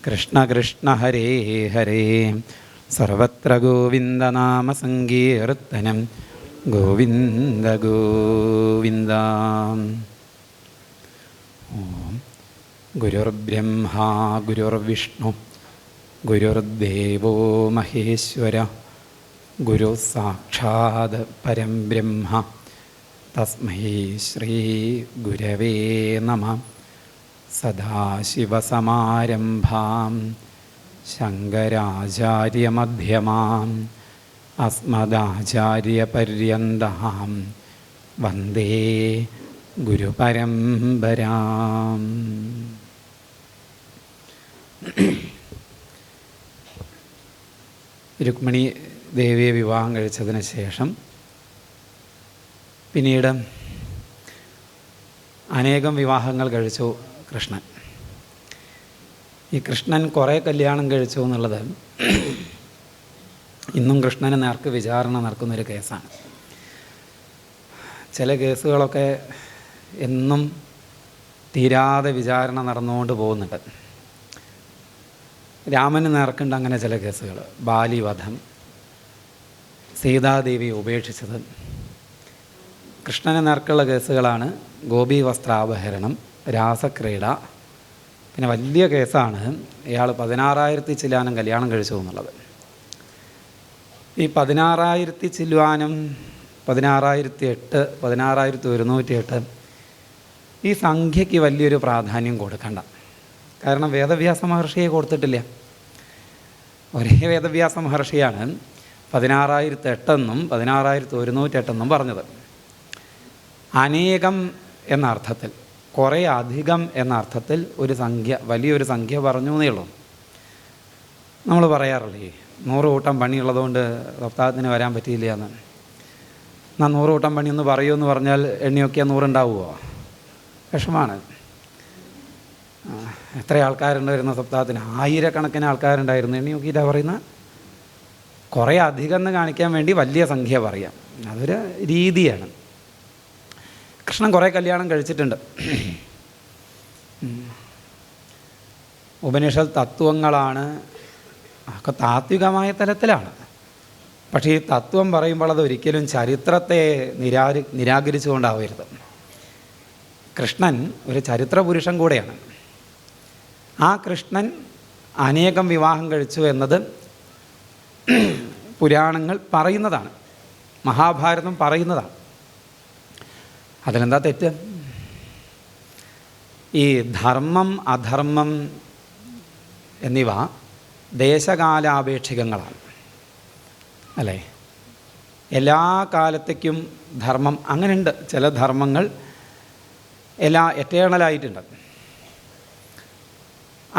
കൃഷ്ണ കൃഷ്ണ ഹരേ ഹരേ സർവത്ര ഗോവിന്ദനാമസങ്കീർത്തനം ഗോവിന്ദ ഗോവിന്ദ. ഓം ഗുരുർബ്രഹ്മാ ഗുരുർവിഷ്ണു ഗുരുർദേവോ മഹേശ്വര ഗുരു സാക്ഷാത് പരം ബ്രഹ്മ തസ്മൈ ശ്രീ ഗുരവേ നമഃ. സദാശിവസമാരംഭാം ശങ്കരാചാര്യമധ്യമാം അസ്മദാചാര്യപര്യന്താം വന്ദേ ഗുരുപരമ്പരാം. രുക്മിണി ദേവിയെ വിവാഹം കഴിച്ചതിന് ശേഷം പിന്നീട് അനേകം വിവാഹങ്ങൾ കഴിച്ചു കൃഷ്ണൻ. ഈ കൃഷ്ണൻ കുറേ കല്യാണം കഴിച്ചു എന്നുള്ളത് ഇന്നും കൃഷ്ണന് നേർക്ക് വിചാരണ നടക്കുന്നൊരു കേസാണ്. ചില കേസുകളൊക്കെ എന്നും തീരാതെ വിചാരണ നടന്നുകൊണ്ട് പോകുന്നുണ്ട്. രാമന് നേർക്കുണ്ട് അങ്ങനെ ചില കേസുകൾ. ബാലിവധം, സീതാദേവി ഉപേക്ഷിച്ചത്. കൃഷ്ണന് നേർക്കുള്ള കേസുകളാണ് ഗോപി വസ്ത്രാപഹരണം, രാസക്രീഡ. പിന്നെ വലിയ കേസാണ് ഇയാൾ 16,000 ചില്ലാനം കല്യാണം കഴിച്ചു എന്നുള്ളത്. ഈ 16,000 ചില്ലുവാനും 16,008, 16,108 ഈ സംഖ്യയ്ക്ക് വലിയൊരു പ്രാധാന്യം കൊടുക്കണ്ട. കാരണം വേദവ്യാസ മഹർഷിയെ കൊടുത്തിട്ടില്ല. ഒരേ വേദവ്യാസ മഹർഷിയാണ് 16,008 എന്നും 16,108 എന്നും പറഞ്ഞത്. അനേകം എന്ന അർത്ഥത്തിൽ, കുറേ അധികം എന്ന അർത്ഥത്തിൽ ഒരു സംഖ്യ, വലിയൊരു സംഖ്യ പറഞ്ഞു എന്നേ ഉള്ളൂ. നമ്മൾ പറയാറില്ലേ 100 കൂട്ടം പണിയുള്ളതുകൊണ്ട് സപ്താഹത്തിന് വരാൻ പറ്റിയില്ല എന്ന്. എന്നാൽ 100 കൂട്ടം പണി ഒന്ന് പറയുമെന്ന് പറഞ്ഞാൽ എണ്ണിയൊക്കെ 100 ഉണ്ടാവുമോ? വിഷമാണ്. എത്ര ആൾക്കാരുണ്ടായിരുന്ന സപ്താഹത്തിന്? 1000 ആൾക്കാരുണ്ടായിരുന്നു. എണ്ണി നോക്കിയിട്ടാണ് പറയുന്നത്. കുറേ അധികം എന്ന് കാണിക്കാൻ വേണ്ടി വലിയ സംഖ്യ പറയാം. അതൊരു രീതിയാണ്. കൃഷ്ണൻ കുറേ കല്യാണം കഴിച്ചിട്ടുണ്ട്. ഉപനിഷത്ത് തത്വങ്ങളാണ്, ഒക്കെ താത്വികമായ തലത്തിലാണ്. പക്ഷേ ഈ തത്വം പറയുമ്പോൾ അതൊരിക്കലും ചരിത്രത്തെ നിരാകരിച്ചുകൊണ്ടാവരുത്. കൃഷ്ണൻ ഒരു ചരിത്ര പുരുഷൻ കൂടെയാണ്. ആ കൃഷ്ണൻ അനേകം വിവാഹം കഴിച്ചു എന്നത് പുരാണങ്ങൾ പറയുന്നതാണ്, മഹാഭാരതം പറയുന്നതാണ്. അതിലെന്താ തെറ്റ്? ഈ ധർമ്മം അധർമ്മം എന്നിവ ദേശകാലാപേക്ഷികങ്ങളാണ്, അല്ലേ? എല്ലാ കാലത്തേക്കും ധർമ്മം അങ്ങനെയുണ്ട്. ചില ധർമ്മങ്ങൾ എറ്റേണലായിട്ടുണ്ട്,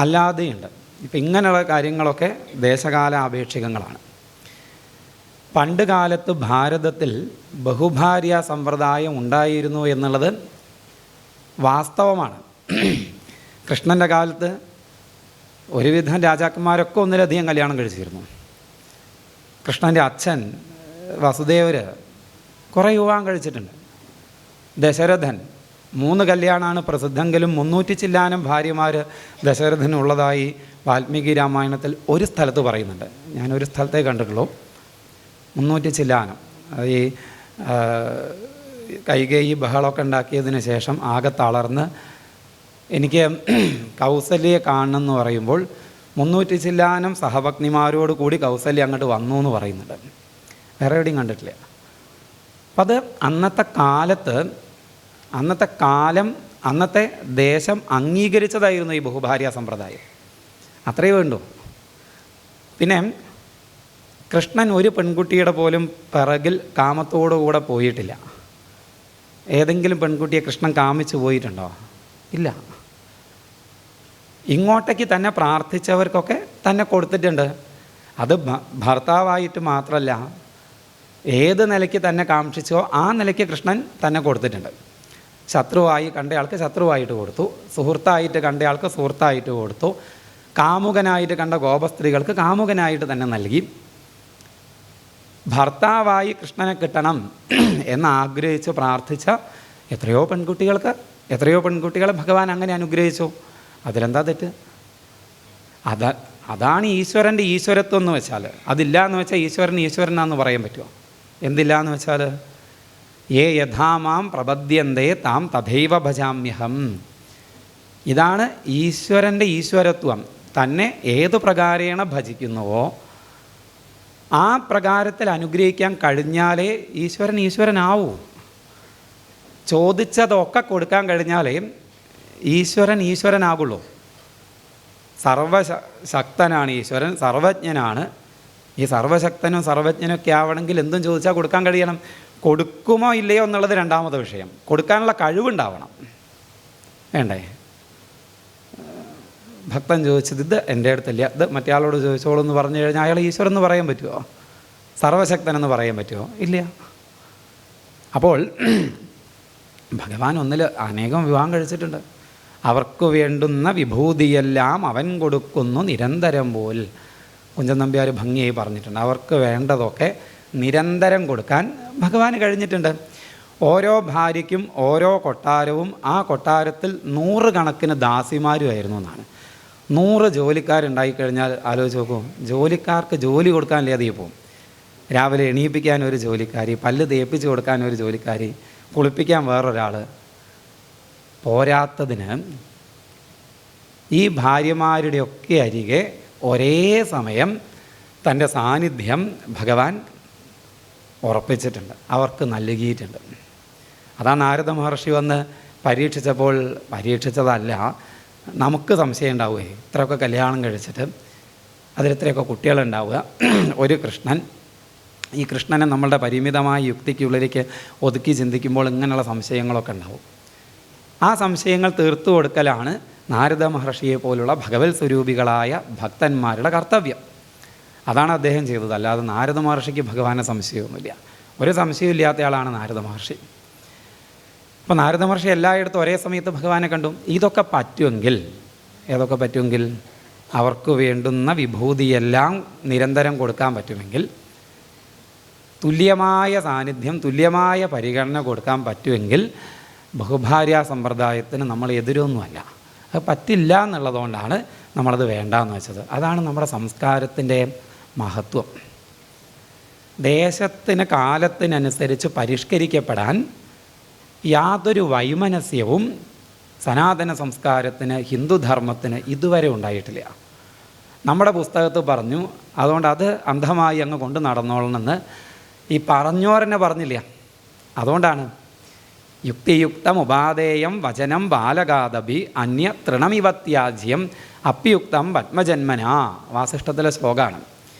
അല്ലാതെയുണ്ട്. ഇപ്പം ഇങ്ങനെയുള്ള കാര്യങ്ങളൊക്കെ ദേശകാലാപേക്ഷികങ്ങളാണ്. പണ്ട് കാലത്ത് ഭാരതത്തിൽ ബഹുഭാര്യ സമ്പ്രദായം ഉണ്ടായിരുന്നു എന്നുള്ളത് വാസ്തവമാണ്. കൃഷ്ണൻ്റെ കാലത്ത് ഒരുവിധം രാജാക്കന്മാരൊക്കെ ഒന്നിലധികം കല്യാണം കഴിച്ചിരുന്നു. കൃഷ്ണൻ്റെ അച്ഛൻ വസുദേവർ കുറേ വിവാഹം കഴിച്ചിട്ടുണ്ട്. ദശരഥൻ 3 കല്യാണമാണ് പ്രസിദ്ധമെങ്കിലും 300 ചില്ലാനം ഭാര്യമാർ ദശരഥനുള്ളതായി വാൽമീകി രാമായണത്തിൽ ഒരു സ്ഥലത്ത് പറയുന്നുണ്ട്. ഞാനൊരു സ്ഥലത്തേ കണ്ടിട്ടുള്ളൂ. 300 ചില്ലാനം. ഈ കൈകേയി ബഹളമൊക്കെ ഉണ്ടാക്കിയതിന് ശേഷം ആകെ തളർന്ന് എനിക്ക് കൗസല്യയെ കാണണം എന്ന് പറയുമ്പോൾ 300 ചില്ലാനം സഹപത്നിമാരോട് കൂടി കൗസല്യ അങ്ങോട്ട് വന്നു എന്ന് പറയുന്നുണ്ട്. വേറെ എവിടെയും കണ്ടിട്ടില്ല. അപ്പം അത് അന്നത്തെ കാലം അന്നത്തെ ദേശം അംഗീകരിച്ചതായിരുന്നു ഈ ബഹുഭാര്യ സമ്പ്രദായം. അത്രയേ വേണ്ടൂ. പിന്നെ കൃഷ്ണൻ ഒരു പെൺകുട്ടിയുടെ പോലും പിറകിൽ കാമത്തോടുകൂടെ പോയിട്ടില്ല. ഏതെങ്കിലും പെൺകുട്ടിയെ കൃഷ്ണൻ കാമിച്ചു പോയിട്ടുണ്ടോ? ഇല്ല. ഇങ്ങോട്ടേക്ക് തന്നെ പ്രാർത്ഥിച്ചവർക്കൊക്കെ തന്നെ കൊടുത്തിട്ടുണ്ട്. അത് ഭർത്താവായിട്ട് മാത്രമല്ല, ഏത് നിലയ്ക്ക് തന്നെ കാക്ഷിച്ചോ ആ നിലയ്ക്ക് കൃഷ്ണൻ തന്നെ കൊടുത്തിട്ടുണ്ട്. ശത്രുവായി കണ്ടയാൾക്ക് ശത്രുവായിട്ട് കൊടുത്തു, സുഹൃത്തായിട്ട് കണ്ടയാൾക്ക് സുഹൃത്തായിട്ട് കൊടുത്തു, കാമുകനായിട്ട് കണ്ട ഗോപസ്ത്രീകൾക്ക് കാമുകനായിട്ട് തന്നെ നൽകി. ഭർത്താവായി കൃഷ്ണനെ കിട്ടണം എന്നാഗ്രഹിച്ച് പ്രാർത്ഥിച്ച എത്രയോ പെൺകുട്ടികളെ ഭഗവാൻ അങ്ങനെ അനുഗ്രഹിച്ചു. അതിലെന്താ തെറ്റ്? അതാണ് ഈശ്വരൻ്റെ ഈശ്വരത്വം എന്ന് വെച്ചാൽ. അതില്ല എന്ന് വെച്ചാൽ ഈശ്വരൻ ഈശ്വരനാന്ന് പറയാൻ പറ്റുമോ? എന്തില്ല എന്ന് വെച്ചാൽ യേ യഥാമാം പ്രപദ്യന്തേ താം തഥൈവ ഭജാമ്യഹം. ഇതാണ് ഈശ്വരൻ്റെ ഈശ്വരത്വം. തന്നെ ഏത് പ്രകാരേണ ഭജിക്കുന്നുവോ ആ പ്രകാരത്തിൽ അനുഗ്രഹിക്കാൻ കഴിഞ്ഞാലേ ഈശ്വരൻ ഈശ്വരനാവൂ. ചോദിച്ചതൊക്കെ കൊടുക്കാൻ കഴിഞ്ഞാലേ ഈശ്വരൻ ഈശ്വരനാകുള്ളൂ. സർവശക്തനാണ് ഈശ്വരൻ, സർവജ്ഞനാണ്. ഈ സർവശക്തനും സർവജ്ഞനൊക്കെ ആവണമെങ്കിൽ എന്തും ചോദിച്ചാൽ കൊടുക്കാൻ കഴിയണം. കൊടുക്കുമോ ഇല്ലയോ എന്നുള്ളത് രണ്ടാമത്തെ വിഷയം. കൊടുക്കാനുള്ള കഴിവുണ്ടാവണം, വേണ്ടേ? ഭക്തൻ ചോദിച്ചത് ഇത് എൻ്റെ അടുത്തില്ല, ഇത് മറ്റേ ആളോട് ചോദിച്ചോളൂ എന്ന് പറഞ്ഞു കഴിഞ്ഞാൽ അയാൾ ഈശ്വരൻ എന്ന് പറയാൻ പറ്റുമോ? സർവശക്തനെന്ന് പറയാൻ പറ്റുമോ? ഇല്ല. അപ്പോൾ ഭഗവാൻ ഒന്നിൽ അനേകം വിവാഹം കഴിച്ചിട്ടുണ്ട്. അവർക്ക് വേണ്ടുന്ന വിഭൂതിയെല്ലാം അവൻ കൊടുക്കുന്നു നിരന്തരം പോൽ. കുഞ്ചൻ നമ്പ്യാർ ഭംഗിയായി പറഞ്ഞിട്ടുണ്ട്. അവർക്ക് വേണ്ടതൊക്കെ നിരന്തരം കൊടുക്കാൻ ഭഗവാന് കഴിഞ്ഞിട്ടുണ്ട്. ഓരോ ഭാര്യയ്ക്കും ഓരോ കൊട്ടാരവും, ആ കൊട്ടാരത്തിൽ 100 കണക്കിന് ദാസിമാരുമായിരുന്നു എന്നാണ്. 100 ജോലിക്കാരുണ്ടായിക്കഴിഞ്ഞാൽ ആലോചിച്ച് നോക്കൂ. ജോലിക്കാർക്ക് ജോലി കൊടുക്കാനല്ലേ അതീ പോവും. രാവിലെ എണീപ്പിക്കാൻ ഒരു ജോലിക്കാരി, പല്ല് തേപ്പിച്ച് കൊടുക്കാൻ ഒരു ജോലിക്കാരി, കുളിപ്പിക്കാൻ വേറൊരാൾ. പോരാത്തതിന് ഈ ഭാര്യമാരുടെയൊക്കെ അരികെ ഒരേ സമയം തൻ്റെ സാന്നിധ്യം ഭഗവാൻ ഉറപ്പിച്ചിട്ടുണ്ട്, അവർക്ക് നൽകിയിട്ടുണ്ട്. അതാണ് നാരദ മഹർഷി വന്ന് പരീക്ഷിച്ചതല്ല, നമുക്ക് സംശയം ഉണ്ടാവുകയെ. ഇത്രയൊക്കെ കല്യാണം കഴിച്ചിട്ട് അതിലിത്രയൊക്കെ കുട്ടികളുണ്ടാവുക, ഒരു കൃഷ്ണൻ. ഈ കൃഷ്ണനെ നമ്മളുടെ പരിമിതമായ യുക്തിക്കുള്ളിലേക്ക് ഒതുക്കി ചിന്തിക്കുമ്പോൾ ഇങ്ങനെയുള്ള സംശയങ്ങളൊക്കെ ഉണ്ടാവും. ആ സംശയങ്ങൾ തീർത്തു കൊടുക്കലാണ് നാരദ മഹർഷിയെ പോലുള്ള ഭഗവത് സ്വരൂപികളായ ഭക്തന്മാരുടെ കർത്തവ്യം. അതാണ് അദ്ദേഹം ചെയ്തത്. അല്ലാതെ നാരദ മഹർഷിക്ക് ഭഗവാനെ സംശയമൊന്നുമില്ല. ഒരു സംശയമില്ലാത്ത ആളാണ് നാരദ മഹർഷി. അപ്പോൾ നാരദ മഹർഷി എല്ലായിടത്തും ഒരേ സമയത്ത് ഭഗവാനെ കണ്ടു. ഇതൊക്കെ പറ്റുമെങ്കിൽ, ഏതൊക്കെ പറ്റുമെങ്കിൽ, അവർക്ക് വേണ്ടുന്ന വിഭൂതിയെല്ലാം നിരന്തരം കൊടുക്കാൻ പറ്റുമെങ്കിൽ, തുല്യമായ സാന്നിധ്യം, തുല്യമായ പരിഗണന കൊടുക്കാൻ പറ്റുമെങ്കിൽ ബഹുഭാര്യ സമ്പ്രദായത്തിന് നമ്മൾ എതിരൊന്നുമല്ല. അത് പറ്റില്ല എന്നുള്ളതുകൊണ്ടാണ് നമ്മളത് വേണ്ടാന്ന് വെച്ചത്. അതാണ് നമ്മുടെ സംസ്കാരത്തിൻ്റെ മഹത്വം. ദേശത്തിന് കാലത്തിനനുസരിച്ച് പരിഷ്കരിക്കപ്പെടാൻ യാതൊരു വൈമനസ്യവും സനാതന സംസ്കാരത്തിന്, ഹിന്ദുധർമ്മത്തിന് ഇതുവരെ ഉണ്ടായിട്ടില്ല. നമ്മുടെ പുസ്തകത്ത് പറഞ്ഞു, അതുകൊണ്ട് അത് അന്ധമായി അങ്ങ് കൊണ്ട് നടന്നോളണമെന്ന് ഈ പറഞ്ഞോരെന്നെ പറഞ്ഞില്ല. അതുകൊണ്ടാണ് യുക്തിയുക്തം ഉപാദേയം വചനം ബാലകാദപി അന്യ തൃണമിവത്യാജ്യം അപ്യുക്തം പത്മജന്മനാ. വാസിഷ്ഠത്തിലെ ശ്ലോകമാണ്.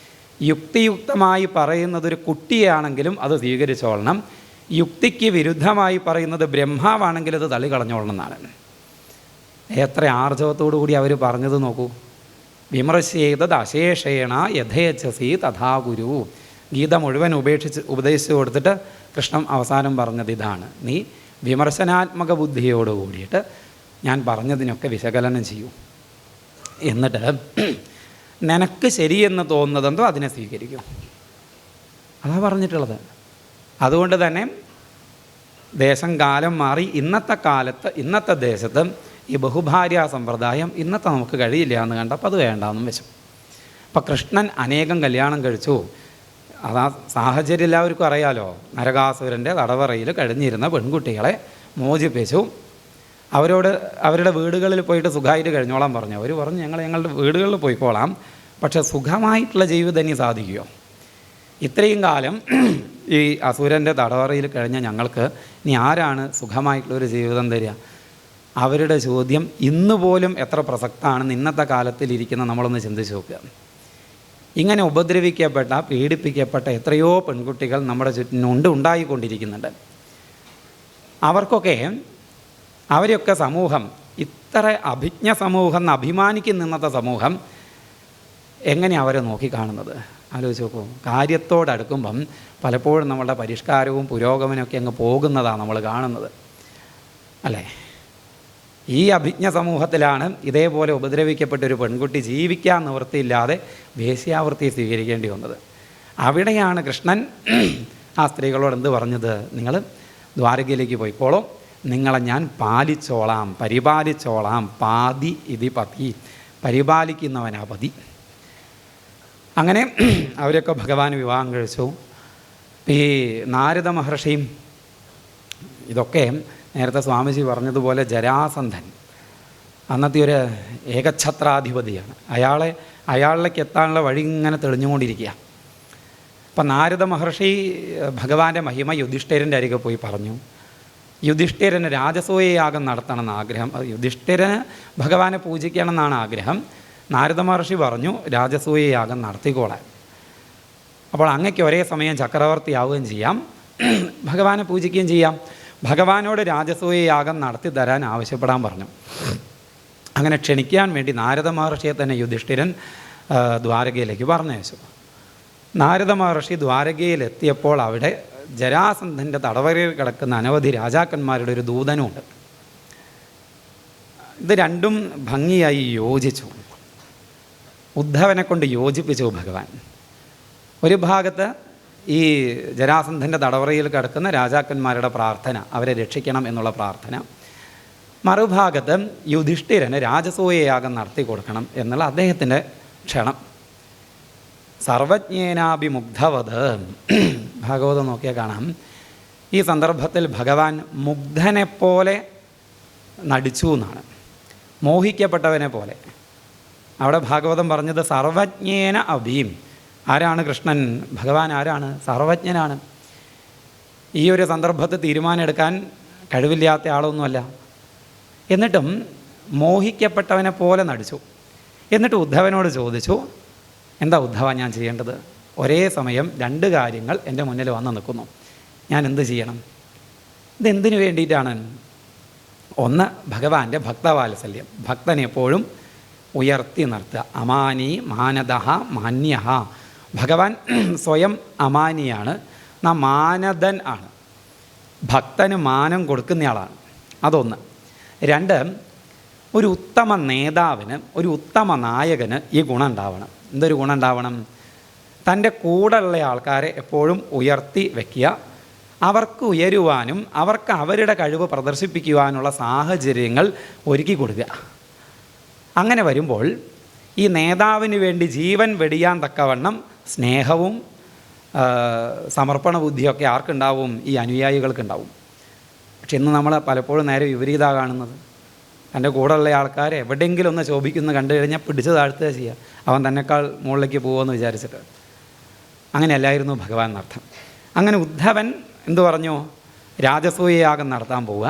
യുക്തിയുക്തമായി പറയുന്നതൊരു കുട്ടിയാണെങ്കിലും അത് സ്വീകരിച്ചോളണം. യുക്തിക്ക് വിരുദ്ധമായി പറയുന്നത് ബ്രഹ്മാവാണെങ്കിൽ അത് തള്ളിക്കളഞ്ഞോളണം എന്നാണ്. എത്ര ആർജവത്തോടു കൂടി അവർ പറഞ്ഞത് നോക്കൂ. വിമർശേതത് അശേഷേണ യഥേച്ഛസി തഥാ ഗുരു. ഗീത മുഴുവൻ ഉപദേശിച്ചു കൊടുത്തിട്ട് കൃഷ്ണൻ അവസാനം പറഞ്ഞത് ഇതാണ്: നീ വിമർശനാത്മക ബുദ്ധിയോട് കൂടിയിട്ട് ഞാൻ പറഞ്ഞതിനൊക്കെ വിശകലനം ചെയ്യൂ. എന്നിട്ട് നിനക്ക് ശരിയെന്ന് തോന്നുന്നതെന്തോ അതിനെ സ്വീകരിക്കും. അതാ പറഞ്ഞിട്ടുള്ളത്. അതുകൊണ്ട് തന്നെ ദേശം കാലം മാറി. ഇന്നത്തെ കാലത്ത്, ഇന്നത്തെ ദേശത്ത് ഈ ബഹുഭാര്യ സമ്പ്രദായം ഇന്നത്തെ നമുക്ക് കഴിയില്ല എന്ന് കണ്ടപ്പോൾ അത് വേണ്ടാന്നും വെച്ചു. അപ്പം കൃഷ്ണൻ അനേകം കല്യാണം കഴിച്ചു. അതാ സാഹചര്യം എല്ലാവർക്കും അറിയാലോ. നരകാസുരൻ്റെ തടവറയിൽ കഴിഞ്ഞിരുന്ന പെൺകുട്ടികളെ മോചിപ്പിച്ചു. അവരുടെ വീടുകളിൽ പോയിട്ട് സുഖമായിട്ട് കഴിഞ്ഞോളാൻ പറഞ്ഞു. അവർ പറഞ്ഞു, ഞങ്ങളുടെ വീടുകളിൽ പോയിക്കോളാം, പക്ഷേ സുഖമായിട്ടുള്ള ജീവിതം ഇനി സാധിക്കുമോ? ഇത്രയും കാലം ഈ അസുരൻ്റെ തടവറയിൽ കഴിഞ്ഞ ഞങ്ങൾക്ക് ഇനി ആരാണ് സുഖമായിട്ടുള്ളൊരു ജീവിതം തരിക? അവരുടെ ചോദ്യം ഇന്ന് പോലും എത്ര പ്രസക്തമാണെന്ന് ഇന്നത്തെ കാലത്തിലിരിക്കുന്ന നമ്മളൊന്ന് ചിന്തിച്ച് നോക്കുക. ഇങ്ങനെ ഉപദ്രവിക്കപ്പെട്ട, പീഡിപ്പിക്കപ്പെട്ട എത്രയോ പെൺകുട്ടികൾ നമ്മുടെ ചുറ്റിനുണ്ട്, ഉണ്ടായിക്കൊണ്ടിരിക്കുന്നുണ്ട്. അവരെയൊക്കെ സമൂഹം, ഇത്ര അഭിജ്ഞ സമൂഹം എന്ന് അഭിമാനിക്കുന്ന ഇന്നത്തെ സമൂഹം എങ്ങനെ അവരെ നോക്കിക്കാണുന്നത് ആലോചിച്ച് നോക്കൂ. കാര്യത്തോടടുക്കുമ്പം പലപ്പോഴും നമ്മളുടെ പരിഷ്കാരവും പുരോഗമനമൊക്കെ അങ്ങ് പോകുന്നതാണ് നമ്മൾ കാണുന്നത്, അല്ലേ? ഈ അഭിജ്ഞ സമൂഹത്തിലാണ് ഇതേപോലെ ഉപദ്രവിക്കപ്പെട്ടൊരു പെൺകുട്ടി ജീവിക്കാൻ നിവൃത്തിയില്ലാതെ വേശ്യാവൃത്തി സ്വീകരിക്കേണ്ടി വന്നത്. അവിടെയാണ് കൃഷ്ണൻ ആ സ്ത്രീകളോട് എന്ത് പറഞ്ഞത്? നിങ്ങൾ ദ്വാരകയിലേക്ക് പോയിക്കോളൂ, നിങ്ങളെ ഞാൻ പാലിച്ചോളാം, പരിപാലിച്ചോളാം. പാതി ഇതി പതി, പരിപാലിക്കുന്നവനാ പതി. അങ്ങനെ അവരൊക്കെ ഭഗവാൻ വിവാഹം കഴിച്ചു. ഈ നാരദ മഹർഷിയും ഇതൊക്കെ നേരത്തെ സ്വാമിജി പറഞ്ഞതുപോലെ ജരാസന്ധൻ അന്നത്തെ ഒരു ഏകഛത്രാധിപതിയാണ്. അയാളിലേക്ക് എത്താനുള്ള വഴി ഇങ്ങനെ തെളിഞ്ഞുകൊണ്ടിരിക്കുക. അപ്പം നാരദ മഹർഷി ഭഗവാന്റെ മഹിമ യുധിഷ്ഠിരൻ്റെ അരികെ പോയി പറഞ്ഞു. യുധിഷ്ഠിരന് രാജസൂയയാഗം നടത്തണമെന്ന് ആഗ്രഹം. യുധിഷ്ഠിരന് ഭഗവാനെ പൂജിക്കണം എന്നാണ് ആഗ്രഹം. നാരദ മഹർഷി പറഞ്ഞു രാജസൂയയാഗം നടത്തിക്കോളാൻ. അപ്പോൾ അങ്ങയ്ക്ക് ഒരേ സമയം ചക്രവർത്തിയാവുകയും ചെയ്യാം, ഭഗവാനെ പൂജിക്കുകയും ചെയ്യാം. ഭഗവാനോട് രാജസൂയയാഗം നടത്തി തരാൻ ആവശ്യപ്പെടാൻ പറഞ്ഞു. അങ്ങനെ ക്ഷണിക്കാൻ വേണ്ടി നാരദ മഹർഷിയെ തന്നെ യുധിഷ്ഠിരൻ ദ്വാരകയിലേക്ക് പറഞ്ഞയച്ചു. നാരദ മഹർഷി ദ്വാരകയിലെത്തിയപ്പോൾ അവിടെ ജരാസന്ധൻ്റെ തടവറയിൽ കിടക്കുന്ന അനവധി രാജാക്കന്മാരുടെ ഒരു ദൂതനുമുണ്ട്. ഇത് രണ്ടും ഭംഗിയായി യോജിച്ചു. ഉദ്ധവനെ കൊണ്ട് യോജിപ്പിച്ചു ഭഗവാൻ. ഒരു ഭാഗത്ത് ഈ ജരാസന്ധൻ്റെ തടവറയിൽ കിടക്കുന്ന രാജാക്കന്മാരുടെ പ്രാർത്ഥന, അവരെ രക്ഷിക്കണം എന്നുള്ള പ്രാർത്ഥന. മറുഭാഗത്ത് യുധിഷ്ഠിരന് രാജസൂയയാഗം നടത്തി കൊടുക്കണം എന്നുള്ള അദ്ദേഹത്തിൻ്റെ ക്ഷണം. സർവജ്ഞേനാഭിമുഗ്ധവത് ഭാഗവതം നോക്കിയാൽ കാണാം. ഈ സന്ദർഭത്തിൽ ഭഗവാൻ മുഗ്ധനെപ്പോലെ നടിച്ചു എന്നാണ്, മോഹിക്കപ്പെട്ടവനെ പോലെ. അവിടെ ഭാഗവതം പറഞ്ഞത് സർവജ്ഞേന അഭീം. ആരാണ് കൃഷ്ണൻ? ഭഗവാൻ ആരാണ്? സർവജ്ഞനാണ്. ഈ ഒരു സന്ദർഭത്തിൽ തീരുമാനമെടുക്കാൻ കഴിവില്ലാത്ത ആളൊന്നുമല്ല. എന്നിട്ടും മോഹിക്കപ്പെട്ടവനെ പോലെ നടിച്ചു. എന്നിട്ട് ഉദ്ധവനോട് ചോദിച്ചു, എന്താ ഉദ്ധവ ഞാൻ ചെയ്യേണ്ടത്? ഒരേ സമയം രണ്ട് കാര്യങ്ങൾ എൻ്റെ മുന്നിൽ വന്ന് നിൽക്കുന്നു, ഞാൻ എന്ത് ചെയ്യണം? ഇതെന്തിനു വേണ്ടിയിട്ടാണ്? ഒന്ന്, ഭഗവാന്റെ ഭക്തവാത്സല്യം, ഭക്തനെപ്പോഴും ഉയർത്തി നിർത്തുക. അമാനി മാനദഹ മാന്യഹ. ഭഗവാൻ സ്വയം അമാനിയാണ്, നാം മാനദൻ ആണ്, ഭക്തന് മാനം കൊടുക്കുന്നയാളാണ്. അതൊന്ന്. രണ്ട്, ഒരു ഉത്തമ നേതാവിന്, ഒരു ഉത്തമ നായകന് ഈ ഗുണം ഉണ്ടാവണം. എന്തൊരു ഗുണം ഉണ്ടാവണം? തൻ്റെ കൂടെയുള്ള ആൾക്കാരെ എപ്പോഴും ഉയർത്തി വയ്ക്കുക, അവർക്ക് ഉയരുവാനും അവർക്ക് അവരുടെ കഴിവ് പ്രദർശിപ്പിക്കുവാനുള്ള സാഹചര്യങ്ങൾ ഒരുക്കി കൊടുക്കുക. അങ്ങനെ വരുമ്പോൾ ഈ നേതാവിന് വേണ്ടി ജീവൻ വെടിയാൻ തക്കവണ്ണം സ്നേഹവും സമർപ്പണ ബുദ്ധിയൊക്കെ ആർക്കുണ്ടാവും? ഈ അനുയായികൾക്കുണ്ടാവും. പക്ഷെ ഇന്ന് നമ്മൾ പലപ്പോഴും നേരെ വിപരീതമാണ് കാണുന്നത്. തൻ്റെ കൂടെയുള്ള ആൾക്കാരെ എവിടെയെങ്കിലും ഒന്ന് ശോഭിക്കുന്നു കണ്ടു കഴിഞ്ഞാൽ പിടിച്ചു താഴ്ത്തുക ചെയ്യുക, അവൻ തന്നെക്കാൾ മുകളിലേക്ക് പോകുമെന്ന് വിചാരിച്ചിട്ട്. അങ്ങനെയല്ലായിരുന്നു ഭഗവാൻ എന്നർത്ഥം. അങ്ങനെ ഉദ്ധവൻ എന്തു പറഞ്ഞു? രാജസൂയയാഗം നടത്താൻ പോവുക.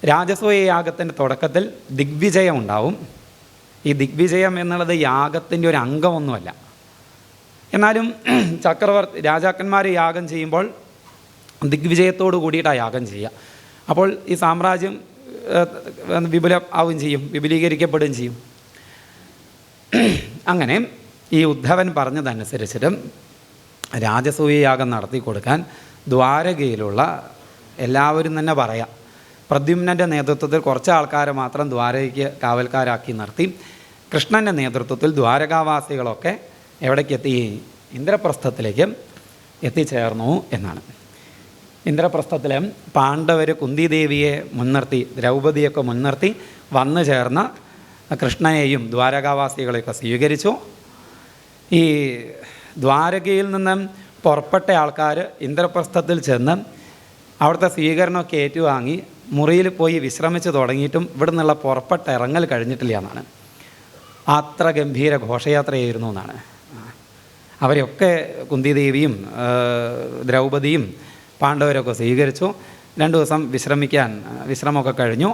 രാജസൂയയാഗത്തിൻ്റെ തുടക്കത്തിൽ ദിഗ്വിജയം ഉണ്ടാവും. ഈ ദിഗ്വിജയം എന്നുള്ളത് യാഗത്തിൻ്റെ ഒരു അംഗമൊന്നുമല്ല. എന്നാലും രാജാക്കന്മാർ യാഗം ചെയ്യുമ്പോൾ ദിഗ്വിജയത്തോട് കൂടിയിട്ടാണ് യാഗം ചെയ്യുക. അപ്പോൾ ഈ സാമ്രാജ്യം വിപുലമാവുകയും ചെയ്യും, വിപുലീകരിക്കപ്പെടുകയും ചെയ്യും. അങ്ങനെ ഈ ഉദ്ധവൻ പറഞ്ഞതനുസരിച്ചിട്ട് രാജസൂയയാഗം നടത്തി കൊടുക്കാൻ ദ്വാരകയിലുള്ള എല്ലാവരും തന്നെ പറയാം, പ്രദ്യുമ്നൻ്റെ നേതൃത്വത്തിൽ കുറച്ച് ആൾക്കാരെ മാത്രം ദ്വാരകയ്ക്ക് കാവൽക്കാരാക്കി നിർത്തി. കൃഷ്ണൻ്റെ നേതൃത്വത്തിൽ ദ്വാരകാവാസികളൊക്കെ എവിടേക്കെത്തി? ഇന്ദ്രപ്രസ്ഥത്തിലേക്ക് എത്തിച്ചേർന്നു എന്നാണ്. ഇന്ദ്രപ്രസ്ഥത്തിൽ പാണ്ഡവർ കുന്തിദേവിയെ മുൻനിർത്തി, ദ്രൗപദിയൊക്കെ മുൻനിർത്തി വന്നു ചേർന്ന കൃഷ്ണനെയും ദ്വാരകാവാസികളെയൊക്കെ സ്വീകരിച്ചു. ഈ ദ്വാരകയിൽ നിന്ന് പുറപ്പെട്ട ആൾക്കാർ ഇന്ദ്രപ്രസ്ഥത്തിൽ ചെന്ന് അവിടുത്തെ സ്വീകരണമൊക്കെ ഏറ്റുവാങ്ങി മുറിയിൽ പോയി വിശ്രമിച്ച് തുടങ്ങിയിട്ടും ഇവിടെ നിന്നുള്ള പുറപ്പെട്ട ഇറങ്ങൽ കഴിഞ്ഞിട്ടില്ല എന്നാണ്. അത്ര ഗംഭീര ഘോഷയാത്രയായിരുന്നു എന്നാണ്. അവരെയൊക്കെ കുന്തിദേവിയും ദ്രൗപദിയും പാണ്ഡവരൊക്കെ സ്വീകരിച്ചു. 2 ദിവസം വിശ്രമമൊക്കെ കഴിഞ്ഞു.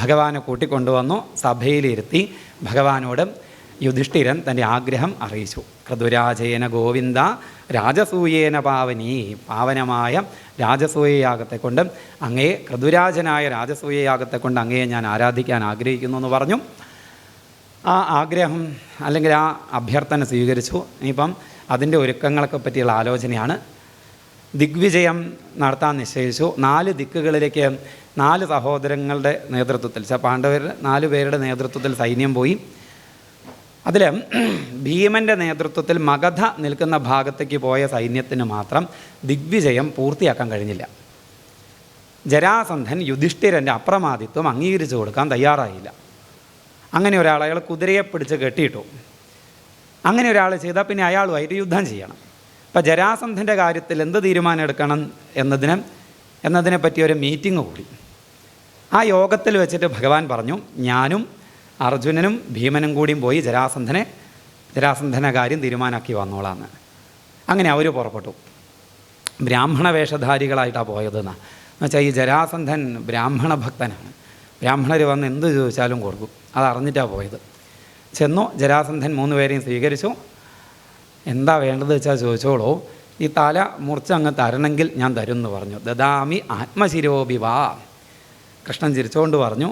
ഭഗവാനെ കൂട്ടിക്കൊണ്ടുവന്നു, സഭയിലിരുത്തി ഭഗവാനോട് യുധിഷ്ഠിരൻ തൻ്റെ ആഗ്രഹം അറിയിച്ചു. ക്രതുരാജേന ഗോവിന്ദ രാജസൂയേന പാവനീ. പാവനമായ രാജസൂയയാഗത്തെക്കൊണ്ട് അങ്ങയെ, ക്രതുരാജനായ രാജസൂയയാഗത്തെക്കൊണ്ട് അങ്ങയെ ഞാൻ ആരാധിക്കാൻ ആഗ്രഹിക്കുന്നു എന്ന് പറഞ്ഞു. ആ ആഗ്രഹം അല്ലെങ്കിൽ ആ അഭ്യർത്ഥന സ്വീകരിച്ചു. ഇനിയിപ്പം അതിൻ്റെ ഒരുക്കങ്ങളൊക്കെ പറ്റിയുള്ള ആലോചനയാണ്. ദിഗ്വിജയം നടത്താൻ നിശ്ചയിച്ചു. 4 ദിക്കുകളിലേക്ക് 4 സഹോദരങ്ങളുടെ നേതൃത്വത്തിൽ, പാണ്ഡവർ 4 പേരുടെ നേതൃത്വത്തിൽ സൈന്യം പോയി. അതിൽ ഭീമൻ്റെ നേതൃത്വത്തിൽ മഗധ നിൽക്കുന്ന ഭാഗത്തേക്ക് പോയ സൈന്യത്തിന് മാത്രം ദിഗ്വിജയം പൂർത്തിയാക്കാൻ കഴിഞ്ഞില്ല. ജരാസന്ധൻ യുധിഷ്ഠിരൻ്റെ അപ്രമാദിത്വം അംഗീകരിച്ചു കൊടുക്കാൻ തയ്യാറായില്ല. അങ്ങനെ ഒരാൾ അയാൾ കുതിരയെ പിടിച്ച് കെട്ടിയിട്ടു. അങ്ങനെ ഒരാൾ ചെയ്താൽ പിന്നെ അയാളുമായിട്ട് യുദ്ധം ചെയ്യണം. ഇപ്പം ജരാസന്ധൻ്റെ കാര്യത്തിൽ എന്ത് തീരുമാനം എടുക്കണം എന്നതിനെ പറ്റി ഒരു മീറ്റിംഗ് കൂടി. ആ യോഗത്തിൽ വെച്ചിട്ട് ഭഗവാൻ പറഞ്ഞു, ഞാനും അർജുനനും ഭീമനും കൂടിയും പോയി ജരാസന്ധനെ കാര്യം തീരുമാനമാക്കി വന്നോളാന്ന്. അങ്ങനെ അവർ പുറപ്പെട്ടു. ബ്രാഹ്മണ വേഷധാരികളായിട്ടാണ് പോയതെന്നാണ്. എന്നുവെച്ചാൽ ഈ ജരാസന്ധൻ ബ്രാഹ്മണ ഭക്തനാണ്. ബ്രാഹ്മണർ വന്ന് എന്ത് ചോദിച്ചാലും കൊടുക്കും. അതറിഞ്ഞിട്ടാണ് പോയത്. ചെന്നു, ജരാസന്ധൻ 3 പേരെയും സ്വീകരിച്ചു. എന്താ വേണ്ടത് വെച്ചാൽ ചോദിച്ചോളൂ, ഈ തല മുറിച്ച് അങ്ങ് തരണമെങ്കിൽ ഞാൻ തരും എന്ന് പറഞ്ഞു. ദദാമി ആത്മശിരോഭിവാ. കൃഷ്ണൻ ചിരിച്ചുകൊണ്ട് പറഞ്ഞു,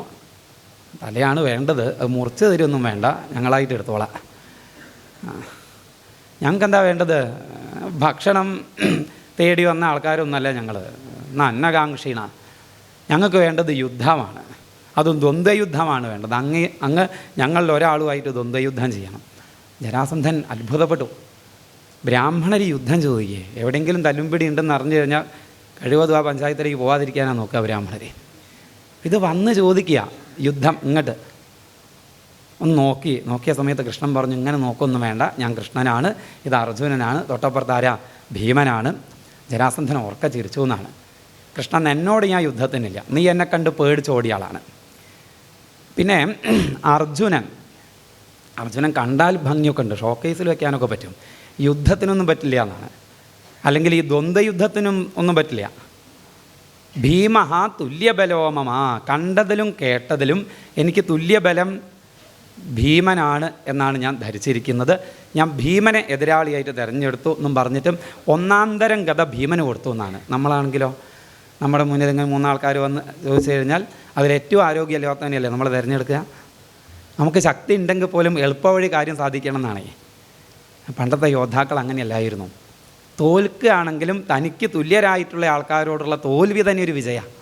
തലയാണ് വേണ്ടത്, അത് മുറിച്ച് തരുമൊന്നും വേണ്ട, ഞങ്ങളായിട്ട് എടുത്തോളാം. ഞങ്ങൾക്കെന്താ വേണ്ടത്? ഭക്ഷണം തേടി വന്ന ആൾക്കാരൊന്നുമല്ല ഞങ്ങൾ, അന്നകാംക്ഷീണ. ഞങ്ങൾക്ക് വേണ്ടത് യുദ്ധമാണ്, അതും ദ്വന്ദ്വയുദ്ധമാണ് വേണ്ടത്. അങ്ങ് ഞങ്ങളിൽ ഒരാളുമായിട്ട് ദ്വന്ദ്വയുദ്ധം ചെയ്യണം. ജരാസന്ധൻ അത്ഭുതപ്പെട്ടു. ബ്രാഹ്മണർ യുദ്ധം ചോദിക്കുകയെ, എവിടെയെങ്കിലും തല്ലുംപിടി ഉണ്ടെന്ന് അറിഞ്ഞു കഴിഞ്ഞാൽ കഴിവതും ആ പഞ്ചായത്തിലേക്ക് പോകാതിരിക്കാനാണ് നോക്കുക ബ്രാഹ്മണരെ. ഇത് വന്ന് ചോദിക്കുക യുദ്ധം ഇങ്ങോട്ട്. ഒന്ന് നോക്കിയ സമയത്ത് കൃഷ്ണൻ പറഞ്ഞു, ഇങ്ങനെ നോക്കൊന്നും വേണ്ട, ഞാൻ കൃഷ്ണനാണ്, ഇത് അർജുനനാണ്, തൊട്ടപ്പുറത്താരാ ഭീമനാണ്. ജരാസന്ധൻ ഉറക്ക ചിരിച്ചു എന്നാണ്. കൃഷ്ണൻ എന്നോട് ഞാൻ യുദ്ധത്തിനില്ല, നീ എന്നെ കണ്ട് പേടിച്ചോടിയ ആളാണ്. പിന്നെ അർജുനൻ കണ്ടാൽ ഭംഗിയൊക്കെ ഉണ്ട്, ഷോക്കേസിൽ വെക്കാനൊക്കെ പറ്റും, യുദ്ധത്തിനൊന്നും പറ്റില്ല എന്നാണ്. അല്ലെങ്കിൽ ഈ ദ്വന്ദ്വയുദ്ധത്തിനും ഒന്നും പറ്റില്ല. ഭീമഹ തുല്യബലോമമാ, കണ്ടതിലും കേട്ടതിലും എനിക്ക് തുല്യബലം ഭീമനാണ് എന്നാണ് ഞാൻ ധരിച്ചിരിക്കുന്നത്. ഞാൻ ഭീമനെ എതിരാളിയായിട്ട് തിരഞ്ഞെടുത്തു എന്നും പറഞ്ഞിട്ടും 1-ാം തരം ഗത ഭീമന് കൊടുത്തു എന്നാണ്. നമ്മളാണെങ്കിലോ, നമ്മുടെ മുന്നിൽ ഇങ്ങനെ 3 ആൾക്കാർ വന്ന് ചോദിച്ചു കഴിഞ്ഞാൽ അതിലേറ്റവും ആരോഗ്യമില്ലാത്തവനെയല്ലേ നമ്മൾ തിരഞ്ഞെടുക്കുക. നമുക്ക് ശക്തി ഉണ്ടെങ്കിൽ പോലും എളുപ്പവഴി കാര്യം സാധിക്കണം എന്നാണേ. പണ്ടത്തെ യോദ്ധാക്കൾ അങ്ങനെയല്ലായിരുന്നു. തോൽക്കുകയാണെങ്കിലും തനിക്ക് തുല്യരായിട്ടുള്ള ആൾക്കാരോടുള്ള തോൽവി തന്നെ ഒരു വിജയമാണ്.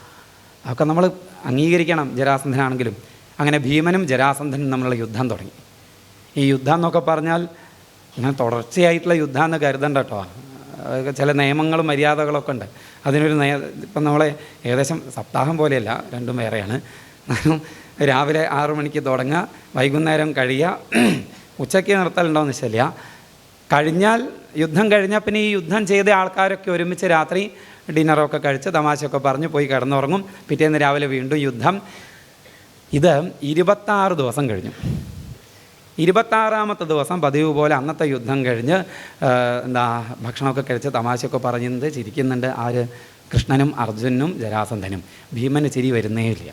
അതൊക്കെ നമ്മൾ അംഗീകരിക്കണം. ജരാസന്ധനാണെങ്കിലും അങ്ങനെ ഭീമനും ജരാസന്ധനും തമ്മിലുള്ള യുദ്ധം തുടങ്ങി. ഈ യുദ്ധം എന്നൊക്കെ പറഞ്ഞാൽ ഇങ്ങനെ തുടർച്ചയായിട്ടുള്ള യുദ്ധം എന്ന് കരുതണ്ട കേട്ടോ. ചില നിയമങ്ങളും മര്യാദകളൊക്കെ ഉണ്ട്. അതിനൊരു ഇപ്പം നമ്മളെ ഏകദേശം സപ്താഹം പോലെയല്ല, രണ്ടും വേറെയാണ്. രാവിലെ 6 മണിക്ക് തുടങ്ങുക, വൈകുന്നേരം കഴിയുക, ഉച്ചയ്ക്ക് നിർത്തലുണ്ടോയെന്ന് വെച്ചില്ല. കഴിഞ്ഞാൽ യുദ്ധം കഴിഞ്ഞാൽ പിന്നെ ഈ യുദ്ധം ചെയ്ത ആൾക്കാരൊക്കെ ഒരുമിച്ച് രാത്രി ഡിന്നറൊക്കെ കഴിച്ച് തമാശയൊക്കെ പറഞ്ഞ് പോയി കിടന്നുറങ്ങും. പിറ്റേന്ന് രാവിലെ വീണ്ടും യുദ്ധം. ഇത് 26 ദിവസം കഴിഞ്ഞു. 26ാമത്തെ ദിവസം പതിവ് പോലെ അന്നത്തെ യുദ്ധം കഴിഞ്ഞ് ഭക്ഷണമൊക്കെ കഴിച്ച് തമാശയൊക്കെ പറഞ്ഞിട്ട് ചിരിക്കുന്നുണ്ട് ആര്? കൃഷ്ണനും അർജുനനും ജരാസന്ധനും. ഭീമന് ചിരി വരുന്നേ ഇല്ല.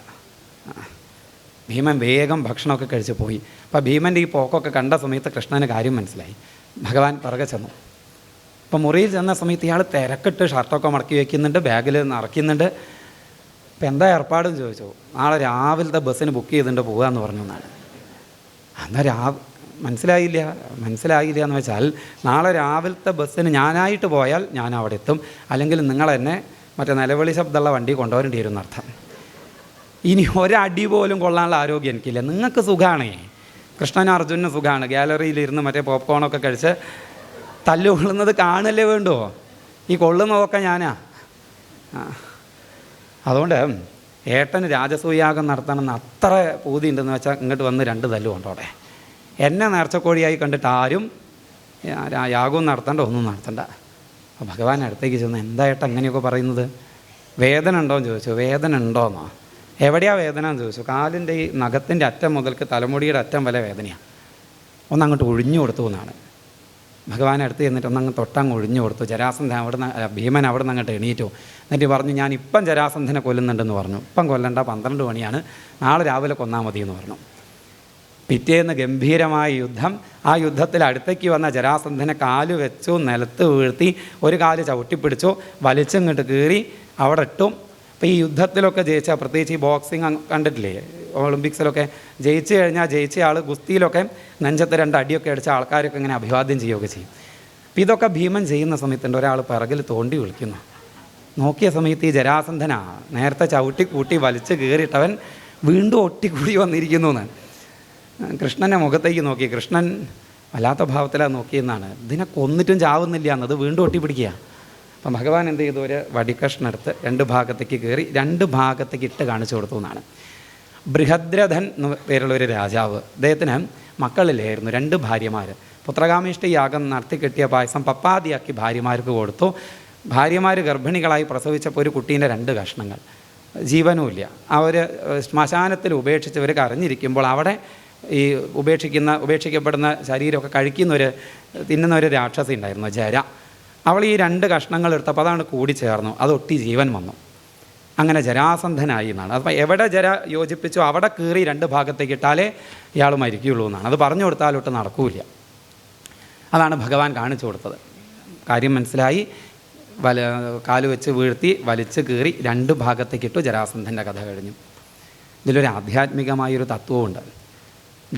ഭീമൻ വേഗം ഭക്ഷണമൊക്കെ കഴിച്ച് പോയി. അപ്പോൾ ഭീമൻ്റെ ഈ പോക്കൊക്കെ കണ്ട സമയത്ത് കൃഷ്ണന് കാര്യം മനസ്സിലായി. ഭഗവാൻ പിറകെ ചെന്നു. അപ്പോൾ മുറിയിൽ ചെന്ന സമയത്ത് ഇയാൾ തിരക്കിട്ട് ഷർട്ടൊക്കെ മടക്കി വയ്ക്കുന്നുണ്ട്, ബാഗിൽ നിറയ്ക്കുന്നുണ്ട്. അപ്പോൾ എന്താ ഏർപ്പാടെന്ന് ചോദിച്ചു. നാളെ രാവിലത്തെ ബസ്സിന് ബുക്ക് ചെയ്തിട്ട് പോകാമെന്ന് പറഞ്ഞു എന്നാണ്. എന്നാൽ മനസ്സിലായില്ല എന്ന് വെച്ചാൽ നാളെ രാവിലത്തെ ബസ്സിന് ഞാനായിട്ട് പോയാൽ ഞാൻ അവിടെ എത്തും, അല്ലെങ്കിൽ നിങ്ങളെന്നെ മറ്റേ നിലവിളി ശബ്ദമുള്ള വണ്ടി കൊണ്ടുവരേണ്ടി വരും എന്നർത്ഥം. ഇനി ഒരടി പോലും കൊള്ളാനുള്ള ആരോഗ്യം എനിക്കില്ല. നിങ്ങൾക്ക് സുഖമാണേ, കൃഷ്ണനും അർജുനനും സുഖമാണ്. ഗാലറിയിലിരുന്ന് മറ്റേ പോപ്കോണൊക്കെ കഴിച്ച് തല്ലു കൊള്ളുന്നത് കാണല്ലേ വേണ്ടുമോ? ഈ കൊള്ളുന്നതൊക്കെ ഞാനാ. അതുകൊണ്ട് ഏട്ടന് രാജസൂയാഗം നടത്തണമെന്ന് അത്ര പൂതി ഉണ്ടെന്ന് വെച്ചാൽ ഇങ്ങോട്ട് വന്ന് 2 തല്ലു കൊണ്ടോടെ. എന്നെ നേർച്ചക്കോഴിയായി കണ്ടിട്ട് ആരും യാഗവും നടത്തണ്ട, ഒന്നും നടത്തണ്ട. അപ്പോൾ ഭഗവാൻ അടുത്തേക്ക് ചെന്ന്, എന്താ ഏട്ടൻ അങ്ങനെയൊക്കെ പറയുന്നത്? വേദന ഉണ്ടോയെന്ന് ചോദിച്ചു. വേദന ഉണ്ടോയെന്നോ? എവിടെയാണ് വേദന എന്ന് ചോദിച്ചു. കാലിൻ്റെ ഈ നഖത്തിൻ്റെ അറ്റം മുതൽക്ക് തലമുടിയുടെ അറ്റം വരെ വേദനയാണ്. ഒന്നങ്ങോട്ട് ഒഴിഞ്ഞു കൊടുത്തു എന്നാണ്. ഭഗവാൻ അടുത്ത് ചെന്നിട്ട് ഒന്നങ്ങ് തൊട്ടങ്ങ് ഒഴിഞ്ഞു കൊടുത്തു. ഭീമൻ അവിടെ നിന്ന് അങ്ങോട്ട് എണീറ്റു. എന്നിട്ട് പറഞ്ഞു, ഞാനിപ്പം ജരാസന്ധനെ കൊല്ലുന്നുണ്ടെന്ന് പറഞ്ഞു. ഇപ്പം കൊല്ലണ്ട, 12 മണിയാണ്, നാളെ രാവിലെ കൊന്നാൽ മതി എന്ന് പറഞ്ഞു. പിറ്റേന്ന് ഗംഭീരമായ യുദ്ധം. ആ യുദ്ധത്തിൽ അടുത്തേക്ക് വന്ന ജരാസന്ധനെ കാല് വെച്ചു, നിലത്ത് വീഴ്ത്തി, ഒരു കാല് ചവിട്ടിപ്പിടിച്ചു, വലിച്ചിങ്ങോട്ട് കീറി അവിടെ ഇട്ടു. അപ്പോൾ ഈ യുദ്ധത്തിലൊക്കെ ജയിച്ചാൽ, പ്രത്യേകിച്ച് ഈ ബോക്സിങ് കണ്ടിട്ടില്ലേ, ഒളിമ്പിക്സിലൊക്കെ ജയിച്ചു കഴിഞ്ഞാൽ ജയിച്ച ആൾ ഗുസ്തിയിലൊക്കെ നെഞ്ചത്ത് 2 അടിയൊക്കെ അടിച്ച ആൾക്കാരൊക്കെ ഇങ്ങനെ അഭിവാദ്യം ചെയ്യുകയൊക്കെ ചെയ്യും. അപ്പോൾ ഇതൊക്കെ ഭീമൻ ചെയ്യുന്ന സമയത്തുണ്ട് ഒരാൾ പിറകിൽ തോണ്ടി വിളിക്കുന്നു. നോക്കിയ സമയത്ത് ഈ ജരാസന്ധനാ നേരത്തെ ചവിട്ടി കൂട്ടി വലിച്ച് കീറിയിട്ടവൻ വീണ്ടും ഒട്ടിക്കൂടി വന്നിരിക്കുന്നു എന്ന്. കൃഷ്ണൻ്റെ മുഖത്തേക്ക് നോക്കി. കൃഷ്ണൻ വല്ലാത്ത ഭാവത്തിലാണ് നോക്കിയെന്നാണ്. ഇതിനെ കൊന്നിട്ടും ചാവുന്നില്ല എന്നത് വീണ്ടും ഒട്ടിപ്പിടിക്കുക. അപ്പം ഭഗവാൻ എന്ത് ചെയ്തു? ഒരു വടിക്കഷ്ണം എടുത്ത് 2 ഭാഗത്തേക്ക് കയറി 2 ഭാഗത്തേക്ക് ഇട്ട് കാണിച്ചു കൊടുത്തു എന്നാണ്. ബൃഹദ്രഥൻ എന്ന് പേരുള്ളൊരു രാജാവ്, അദ്ദേഹത്തിന് മക്കളില്ലായിരുന്നു, 2 ഭാര്യമാർ. പുത്രകാമേഷ്ടി യാഗം നടത്തി കിട്ടിയ പായസം പപ്പാതിയാക്കി ഭാര്യമാർക്ക് കൊടുത്തു. ഭാര്യമാർ ഗർഭിണികളായി പ്രസവിച്ചപ്പോൾ ഒരു കുട്ടീൻ്റെ 2 കഷ്ണങ്ങൾ, ജീവനുമില്ല. അവർ ശ്മശാനത്തിൽ ഉപേക്ഷിച്ചവർ കരഞ്ഞിരിക്കുമ്പോൾ അവിടെ ഈ ഉപേക്ഷിക്കപ്പെടുന്ന ശരീരമൊക്കെ തിന്നുന്ന ഒരു രാക്ഷസി ഉണ്ടായിരുന്നു, ജര. അവൾ ഈ 2 കഷ്ണങ്ങൾ എടുത്തപ്പോൾ അതാണ് കൂടി ചേർന്നു, അതൊട്ടി ജീവൻ വന്നു. അങ്ങനെ ജരാസന്ധനായി എന്നാണ്. അപ്പം എവിടെ ജര യോജിപ്പിച്ചോ അവിടെ കീറി 2 ഭാഗത്തേക്ക് ഇട്ടാലേ ഇയാൾ മരിക്കുകയുള്ളൂ എന്നാണ്. അത് പറഞ്ഞു കൊടുത്താലൊട്ട് നടക്കൂല. അതാണ് ഭഗവാൻ കാണിച്ചു കൊടുത്തത്. കാര്യം മനസ്സിലായി, കാല് വെച്ച് വീഴ്ത്തി വലിച്ച് കീറി 2 ഭാഗത്തേക്കിട്ടു. ജരാസന്ധൻ്റെ കഥ കഴിഞ്ഞു. ഇതിലൊരു ആധ്യാത്മികമായൊരു തത്വമുണ്ട്.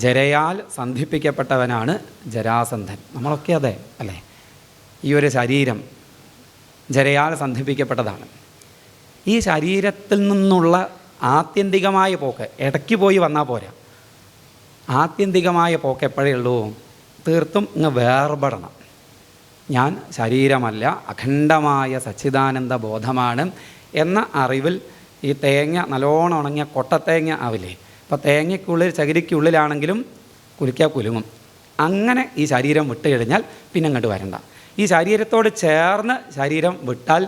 ജരയാൽ സന്ധിപ്പിക്കപ്പെട്ടവനാണ് ജരാസന്ധൻ. നമ്മളൊക്കെ അതെ അല്ലേ? ഈ ഒരു ശരീരം ജരയാൽ സന്ധിപ്പിക്കപ്പെട്ടതാണ്. ഈ ശരീരത്തിൽ നിന്നുള്ള ആത്യന്തികമായ പോക്ക് ഇടയ്ക്ക് പോയി വന്നാൽ പോരാ. ആത്യന്തികമായ പോക്ക് എപ്പോഴേ ഉള്ളൂ? തീർത്തും ഇങ്ങ് വേർപെടണം. ഞാൻ ശരീരമല്ല, അഖണ്ഡമായ സച്ചിദാനന്ദ ബോധമാണ് എന്ന അറിവിൽ ഈ തേങ്ങ നല്ലോണം ഉണങ്ങിയ കൊട്ടത്തേങ്ങ ആവില്ലേ? അപ്പോൾ തേങ്ങയ്ക്കുള്ളിൽ ചകിരിക്കുള്ളിലാണെങ്കിലും കുലുക്കിയാൽ കുലുങ്ങും. അങ്ങനെ ഈ ശരീരം വിട്ട് കഴിഞ്ഞാൽ പിന്നെ അങ്ങോട്ട് വരണ്ട. ഈ ശരീരത്തോട് ചേർന്ന് ശരീരം വിട്ടാൽ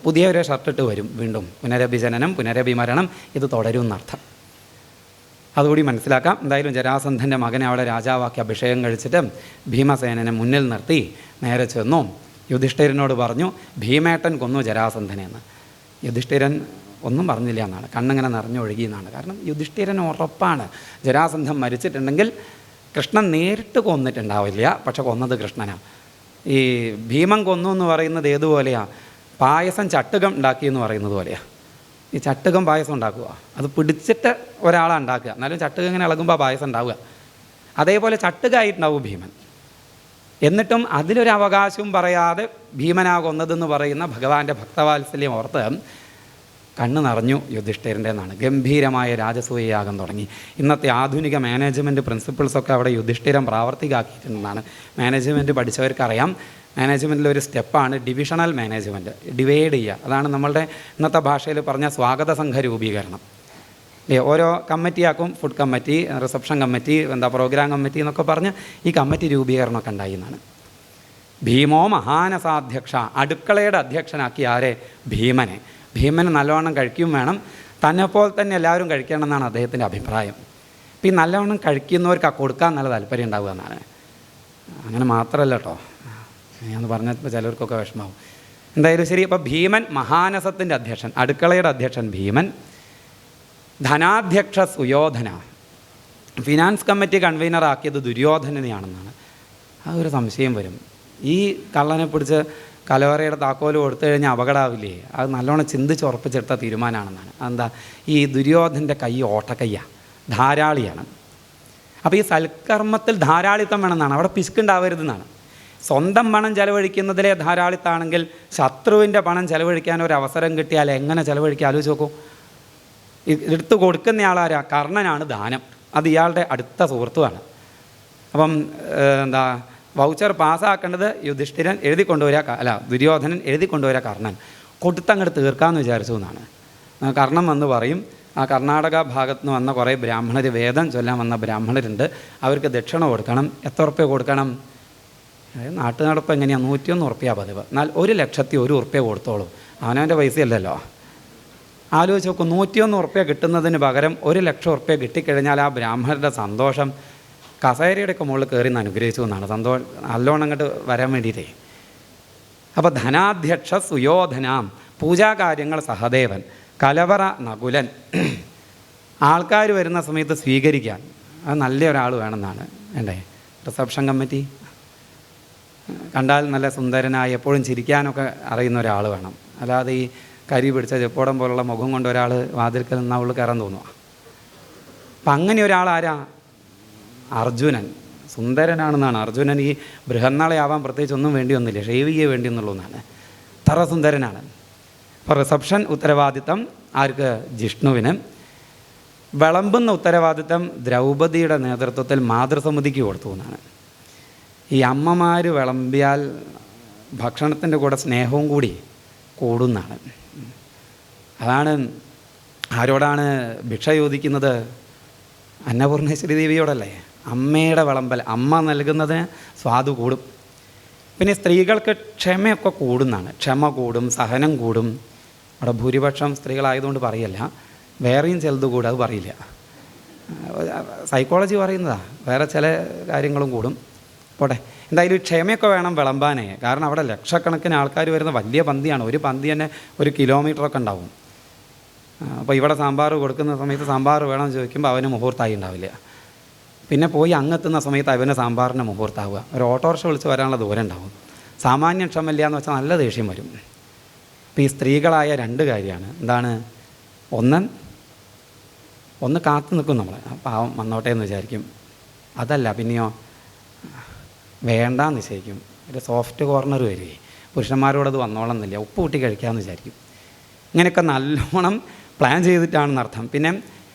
പുതിയ ഒരു ഷർട്ടിട്ട് വരും. വീണ്ടും പുനരഭിജനനം, പുനരഭിമരണം, ഇത് തുടരും എന്നർത്ഥം. അതുകൂടി മനസ്സിലാക്കാം. എന്തായാലും ജരാസന്ധൻ്റെ മകനെ അവിടെ രാജാവാക്കി അഭിഷേകം കഴിച്ചിട്ട് ഭീമസേനനെ മുന്നിൽ നിർത്തി നേരെ ചെന്നു യുധിഷ്ഠിരനോട് പറഞ്ഞു, ഭീമേട്ടൻ കൊന്നു ജരാസന്ധനെന്ന്. യുധിഷ്ഠിരൻ ഒന്നും പറഞ്ഞില്ല എന്നാണ്, കണ്ണിങ്ങനെ നിറഞ്ഞൊഴുകി എന്നാണ്. കാരണം യുധിഷ്ഠിരൻ ഉറപ്പാണ് ജരാസന്ധൻ മരിച്ചിട്ടുണ്ടെങ്കിൽ കൃഷ്ണൻ നേരിട്ട് കൊന്നിട്ടുണ്ടാവില്ല, പക്ഷെ കൊന്നത് കൃഷ്ണനാണ്. ഈ ഭീമൻ കൊന്നു എന്ന് പറയുന്നത് ഏതുപോലെയാണ്? പായസം ചട്ടുകം ഉണ്ടാക്കിയെന്ന് പറയുന്നത് പോലെയാണ്. ഈ ചട്ടുകം പായസം ഉണ്ടാക്കുക, അത് പിടിച്ചിട്ട് ഒരാളാണ് ഉണ്ടാക്കുക, എന്നാലും ചട്ടുകം ഇങ്ങനെ ഇളകുമ്പോൾ പായസം ഉണ്ടാവുക. അതേപോലെ ചട്ടുകായിട്ടുണ്ടാവും ഭീമൻ. എന്നിട്ടും അതിലൊരു അവകാശവും പറയാതെ ഭീമനാ കൊന്നതെന്ന് പറയുന്ന ഭഗവാന്റെ ഭക്തവാത്സല്യം ഓർത്ത് കണ്ണ് നിറഞ്ഞു യുധിഷ്ഠിരൻ്റെ എന്നാണ്. ഗംഭീരമായ രാജസൂയയാഗം തുടങ്ങി. ഇന്നത്തെ ആധുനിക മാനേജ്മെൻറ്റ് പ്രിൻസിപ്പിൾസൊക്കെ അവിടെ യുധിഷ്ഠിരം പ്രാവർത്തികമാക്കിയിട്ടുണ്ടെന്നാണ്. മാനേജ്മെൻറ്റ് പഠിച്ചവർക്കറിയാം. മാനേജ്മെൻറ്റിലൊരു സ്റ്റെപ്പാണ് ഡിവിഷണൽ മാനേജ്മെൻറ്റ്, ഡിവൈഡ് ചെയ്യുക. അതാണ് നമ്മളുടെ ഇന്നത്തെ ഭാഷയിൽ പറഞ്ഞ സ്വാഗത സംഘ രൂപീകരണം. ഓരോ കമ്മിറ്റിയാക്കും, food committee, reception committee, programme committee എന്നൊക്കെ പറഞ്ഞ് ഈ കമ്മിറ്റി രൂപീകരണമൊക്കെ ഉണ്ടായി എന്നാണ്. ഭീമോ മഹാനസാധ്യക്ഷ, അടുക്കളയുടെ അധ്യക്ഷനാക്കി ആരെ? ഭീമനെ. ഭീമന് നല്ലവണ്ണം കഴിക്കും വേണം, തന്നെപ്പോൾ തന്നെ എല്ലാവരും കഴിക്കണം എന്നാണ് അദ്ദേഹത്തിൻ്റെ അഭിപ്രായം. ഇപ്പം ഈ നല്ലവണ്ണം കഴിക്കുന്നവർക്ക് കൊടുക്കാൻ നല്ല താല്പര്യം ഉണ്ടാവുക എന്നാണ്. അങ്ങനെ മാത്രമല്ല കേട്ടോ, ഞാനൊന്ന് പറഞ്ഞപ്പോൾ ചിലർക്കൊക്കെ വിഷമാവും. എന്തായാലും ശരി. അപ്പോൾ ഭീമൻ മഹാനസത്തിൻ്റെ അധ്യക്ഷൻ, അടുക്കളയുടെ അധ്യക്ഷൻ ഭീമൻ. ധനാധ്യക്ഷ സുയോധന, ഫിനാൻസ് കമ്മിറ്റി കൺവീനറാക്കിയത് ദുര്യോധനനെയാണെന്നാണ്. അതൊരു സംശയം വരും. ഈ കള്ളനെ പിടിച്ച് കലവറയുടെ താക്കോല് കൊടുത്തു കഴിഞ്ഞാൽ അപകടമാവില്ലേ? അത് നല്ലോണം ചിന്തിച്ചുറപ്പിച്ചെടുത്ത തീരുമാനമാണെന്നാണ്. എന്താ? ഈ ദുര്യോധൻ്റെ കൈ ഓട്ടക്കയ്യാണ്, ധാരാളിയാണ്. അപ്പോൾ ഈ സൽക്കർമ്മത്തിൽ ധാരാളിത്തം വേണമെന്നാണ്, അവിടെ പിശുക്കുണ്ടാവരുതെന്നാണ്. സ്വന്തം പണം ചെലവഴിക്കുന്നതിലെ ധാരാളിത്താണെങ്കിൽ ശത്രുവിൻ്റെ പണം ചെലവഴിക്കാൻ ഒരു അവസരം കിട്ടിയാൽ എങ്ങനെ ചെലവഴിക്കുക ആലോചിച്ച് നോക്കൂ. എടുത്തു കൊടുക്കുന്നയാളാരാ? കർണനാണ് ദാനം. അത് ഇയാളുടെ അടുത്ത സുഹൃത്തുമാണ്. അപ്പം വൗച്ചർ പാസ്സാക്കേണ്ടത് യുധിഷ്ഠിരൻ എഴുതി കൊണ്ടുവരിക, ദുര്യോധനൻ എഴുതി കൊണ്ടുവരിക കർണൻ. കൊടുത്തങ്ങോട്ട് തീർക്കാമെന്ന് വിചാരിച്ചു എന്നാണ്. കർണൻ വന്ന് പറയും, ആ കർണാടക ഭാഗത്ത് നിന്ന് വന്ന കുറേ ബ്രാഹ്മണർ, വേദം ചൊല്ലാൻ വന്ന ബ്രാഹ്മണരുണ്ട്, അവർക്ക് ദക്ഷിണ കൊടുക്കണം. എത്ര ഉറുപ്പ്യ കൊടുക്കണം? അതായത് നാട്ടു നടപ്പ് എങ്ങനെയാണ്? 101 ഉറുപ്പ്യ പതിവ്. എന്നാൽ 1,01,000 ഉറുപ്പ്യ കൊടുത്തോളൂ. അവനവൻ്റെ പൈസയല്ലല്ലോ. ആലോചിച്ച് നോക്കും. 101 ഉറുപ്പ്യ കിട്ടുന്നതിന് പകരം 1,00,000 ഉറുപ്പ്യ കിട്ടിക്കഴിഞ്ഞാൽ ആ ബ്രാഹ്മണരുടെ സന്തോഷം കസേരയുടെയൊക്കെ മുകളിൽ കയറി നിന്ന് അനുഗ്രഹിച്ചു എന്നാണ്. സന്തോഷം നല്ലോണം അങ്ങോട്ട് വരാൻ വേണ്ടിയിട്ടേ. അപ്പോൾ ധനാധ്യക്ഷ സുയോധനാം, പൂജാകാര്യങ്ങൾ സഹദേവൻ, കലവറ നകുലൻ. ആൾക്കാർ വരുന്ന സമയത്ത് സ്വീകരിക്കാൻ അത് നല്ല ഒരാൾ വേണമെന്നാണ് വേണ്ടേ. റിസപ്ഷൻ കമ്മിറ്റി കണ്ടാൽ നല്ല സുന്ദരനായി എപ്പോഴും ചിരിക്കാനൊക്കെ അറിയുന്ന ഒരാൾ വേണം. അല്ലാതെ ഈ കരി പിടിച്ച ചെപ്പോടം പോലുള്ള മുഖം കൊണ്ട് ഒരാൾ വാതിൽക്കൽ നിന്നാൽ ഉള്ളിൽ കയറാൻ തോന്നുക. അപ്പം അങ്ങനെ ഒരാളാരാ? അർജുനൻ. സുന്ദരനാണെന്നാണ്. അർജുനൻ ഈ ബൃഹന്നാളെയാവാൻ പ്രത്യേകിച്ച് ഒന്നും വേണ്ടി വന്നില്ല, ഷേവ് ചെയ്യാൻ വേണ്ടി എന്നുള്ളതാണ്. അത്ര സുന്ദരനാണ്. അപ്പോൾ റിസപ്ഷൻ ഉത്തരവാദിത്തം ആർക്ക്? ജിഷ്ണുവിന്. വിളമ്പുന്ന ഉത്തരവാദിത്തം ദ്രൗപദിയുടെ നേതൃത്വത്തിൽ മാതൃസമിതിക്ക് കൊടുത്തു എന്നാണ്. ഈ അമ്മമാർ വിളമ്പിയാൽ ഭക്ഷണത്തിൻ്റെ കൂടെ സ്നേഹവും കൂടി കൂടുന്നതാണ്. അതാണ് ആരോടാണ് ഭിക്ഷ ചോദിക്കുന്നത്? അന്നപൂർണേശ്വരി ദേവിയോടല്ലേ? അമ്മയുടെ വിളമ്പൽ, അമ്മ നൽകുന്നതിന് സ്വാദ് കൂടും. പിന്നെ സ്ത്രീകൾക്ക് ക്ഷമയൊക്കെ കൂടുന്നതാണ്. ക്ഷമ കൂടും, സഹനം കൂടും. അവിടെ ഭൂരിപക്ഷം സ്ത്രീകളായതുകൊണ്ട് പറയല്ല, വേറെയും ചിലത് കൂടും, അത് പറയില്ല. സൈക്കോളജി പറയുന്നതാണ്. വേറെ ചില കാര്യങ്ങളും കൂടും. പോട്ടെ, എന്തായാലും ക്ഷമയൊക്കെ വേണം വിളമ്പാനേ. കാരണം അവിടെ ലക്ഷക്കണക്കിന് ആൾക്കാർ വരുന്ന വലിയ പന്തിയാണ്. ഒരു പന്തി തന്നെ 1 കിലോമീറ്ററൊക്കെ ഉണ്ടാവും. അപ്പോൾ ഇവിടെ സാമ്പാർ കൊടുക്കുന്ന സമയത്ത് സാമ്പാർ വേണമെന്ന് ചോദിക്കുമ്പോൾ അവന് മുഹൂർത്തമായി ഉണ്ടാവില്ല. പിന്നെ പോയി അങ്ങെത്തുന്ന സമയത്ത് അവന് സാമ്പാറിന് മുഹൂർത്താവുക. ഒരു ഓട്ടോറിക്ഷ വിളിച്ച് വരാനുള്ള ദൂരം ഉണ്ടാവും. സാമാന്യം ക്ഷമയില്ല എന്ന് വെച്ചാൽ നല്ല ദേഷ്യം വരും. ഇപ്പോൾ ഈ സ്ത്രീകളായ 2 കാര്യമാണ്. എന്താണ്? ഒന്ന് കാത്തു നിൽക്കും നമ്മൾ, പാവം വന്നോട്ടെ എന്ന് വിചാരിക്കും. അതല്ല, പിന്നെയോ വേണ്ടാന്ന് നിശ്ചയിക്കും. ഒരു സോഫ്റ്റ് കോർണർ വരികയെ, പുരുഷന്മാരോടത് വന്നോളന്നില്ല, ഉപ്പ് കൂട്ടി കഴിക്കാമെന്ന് വിചാരിക്കും. ഇങ്ങനെയൊക്കെ നല്ലോണം പ്ലാൻ ചെയ്തിട്ടാണെന്നർത്ഥം. പിന്നെ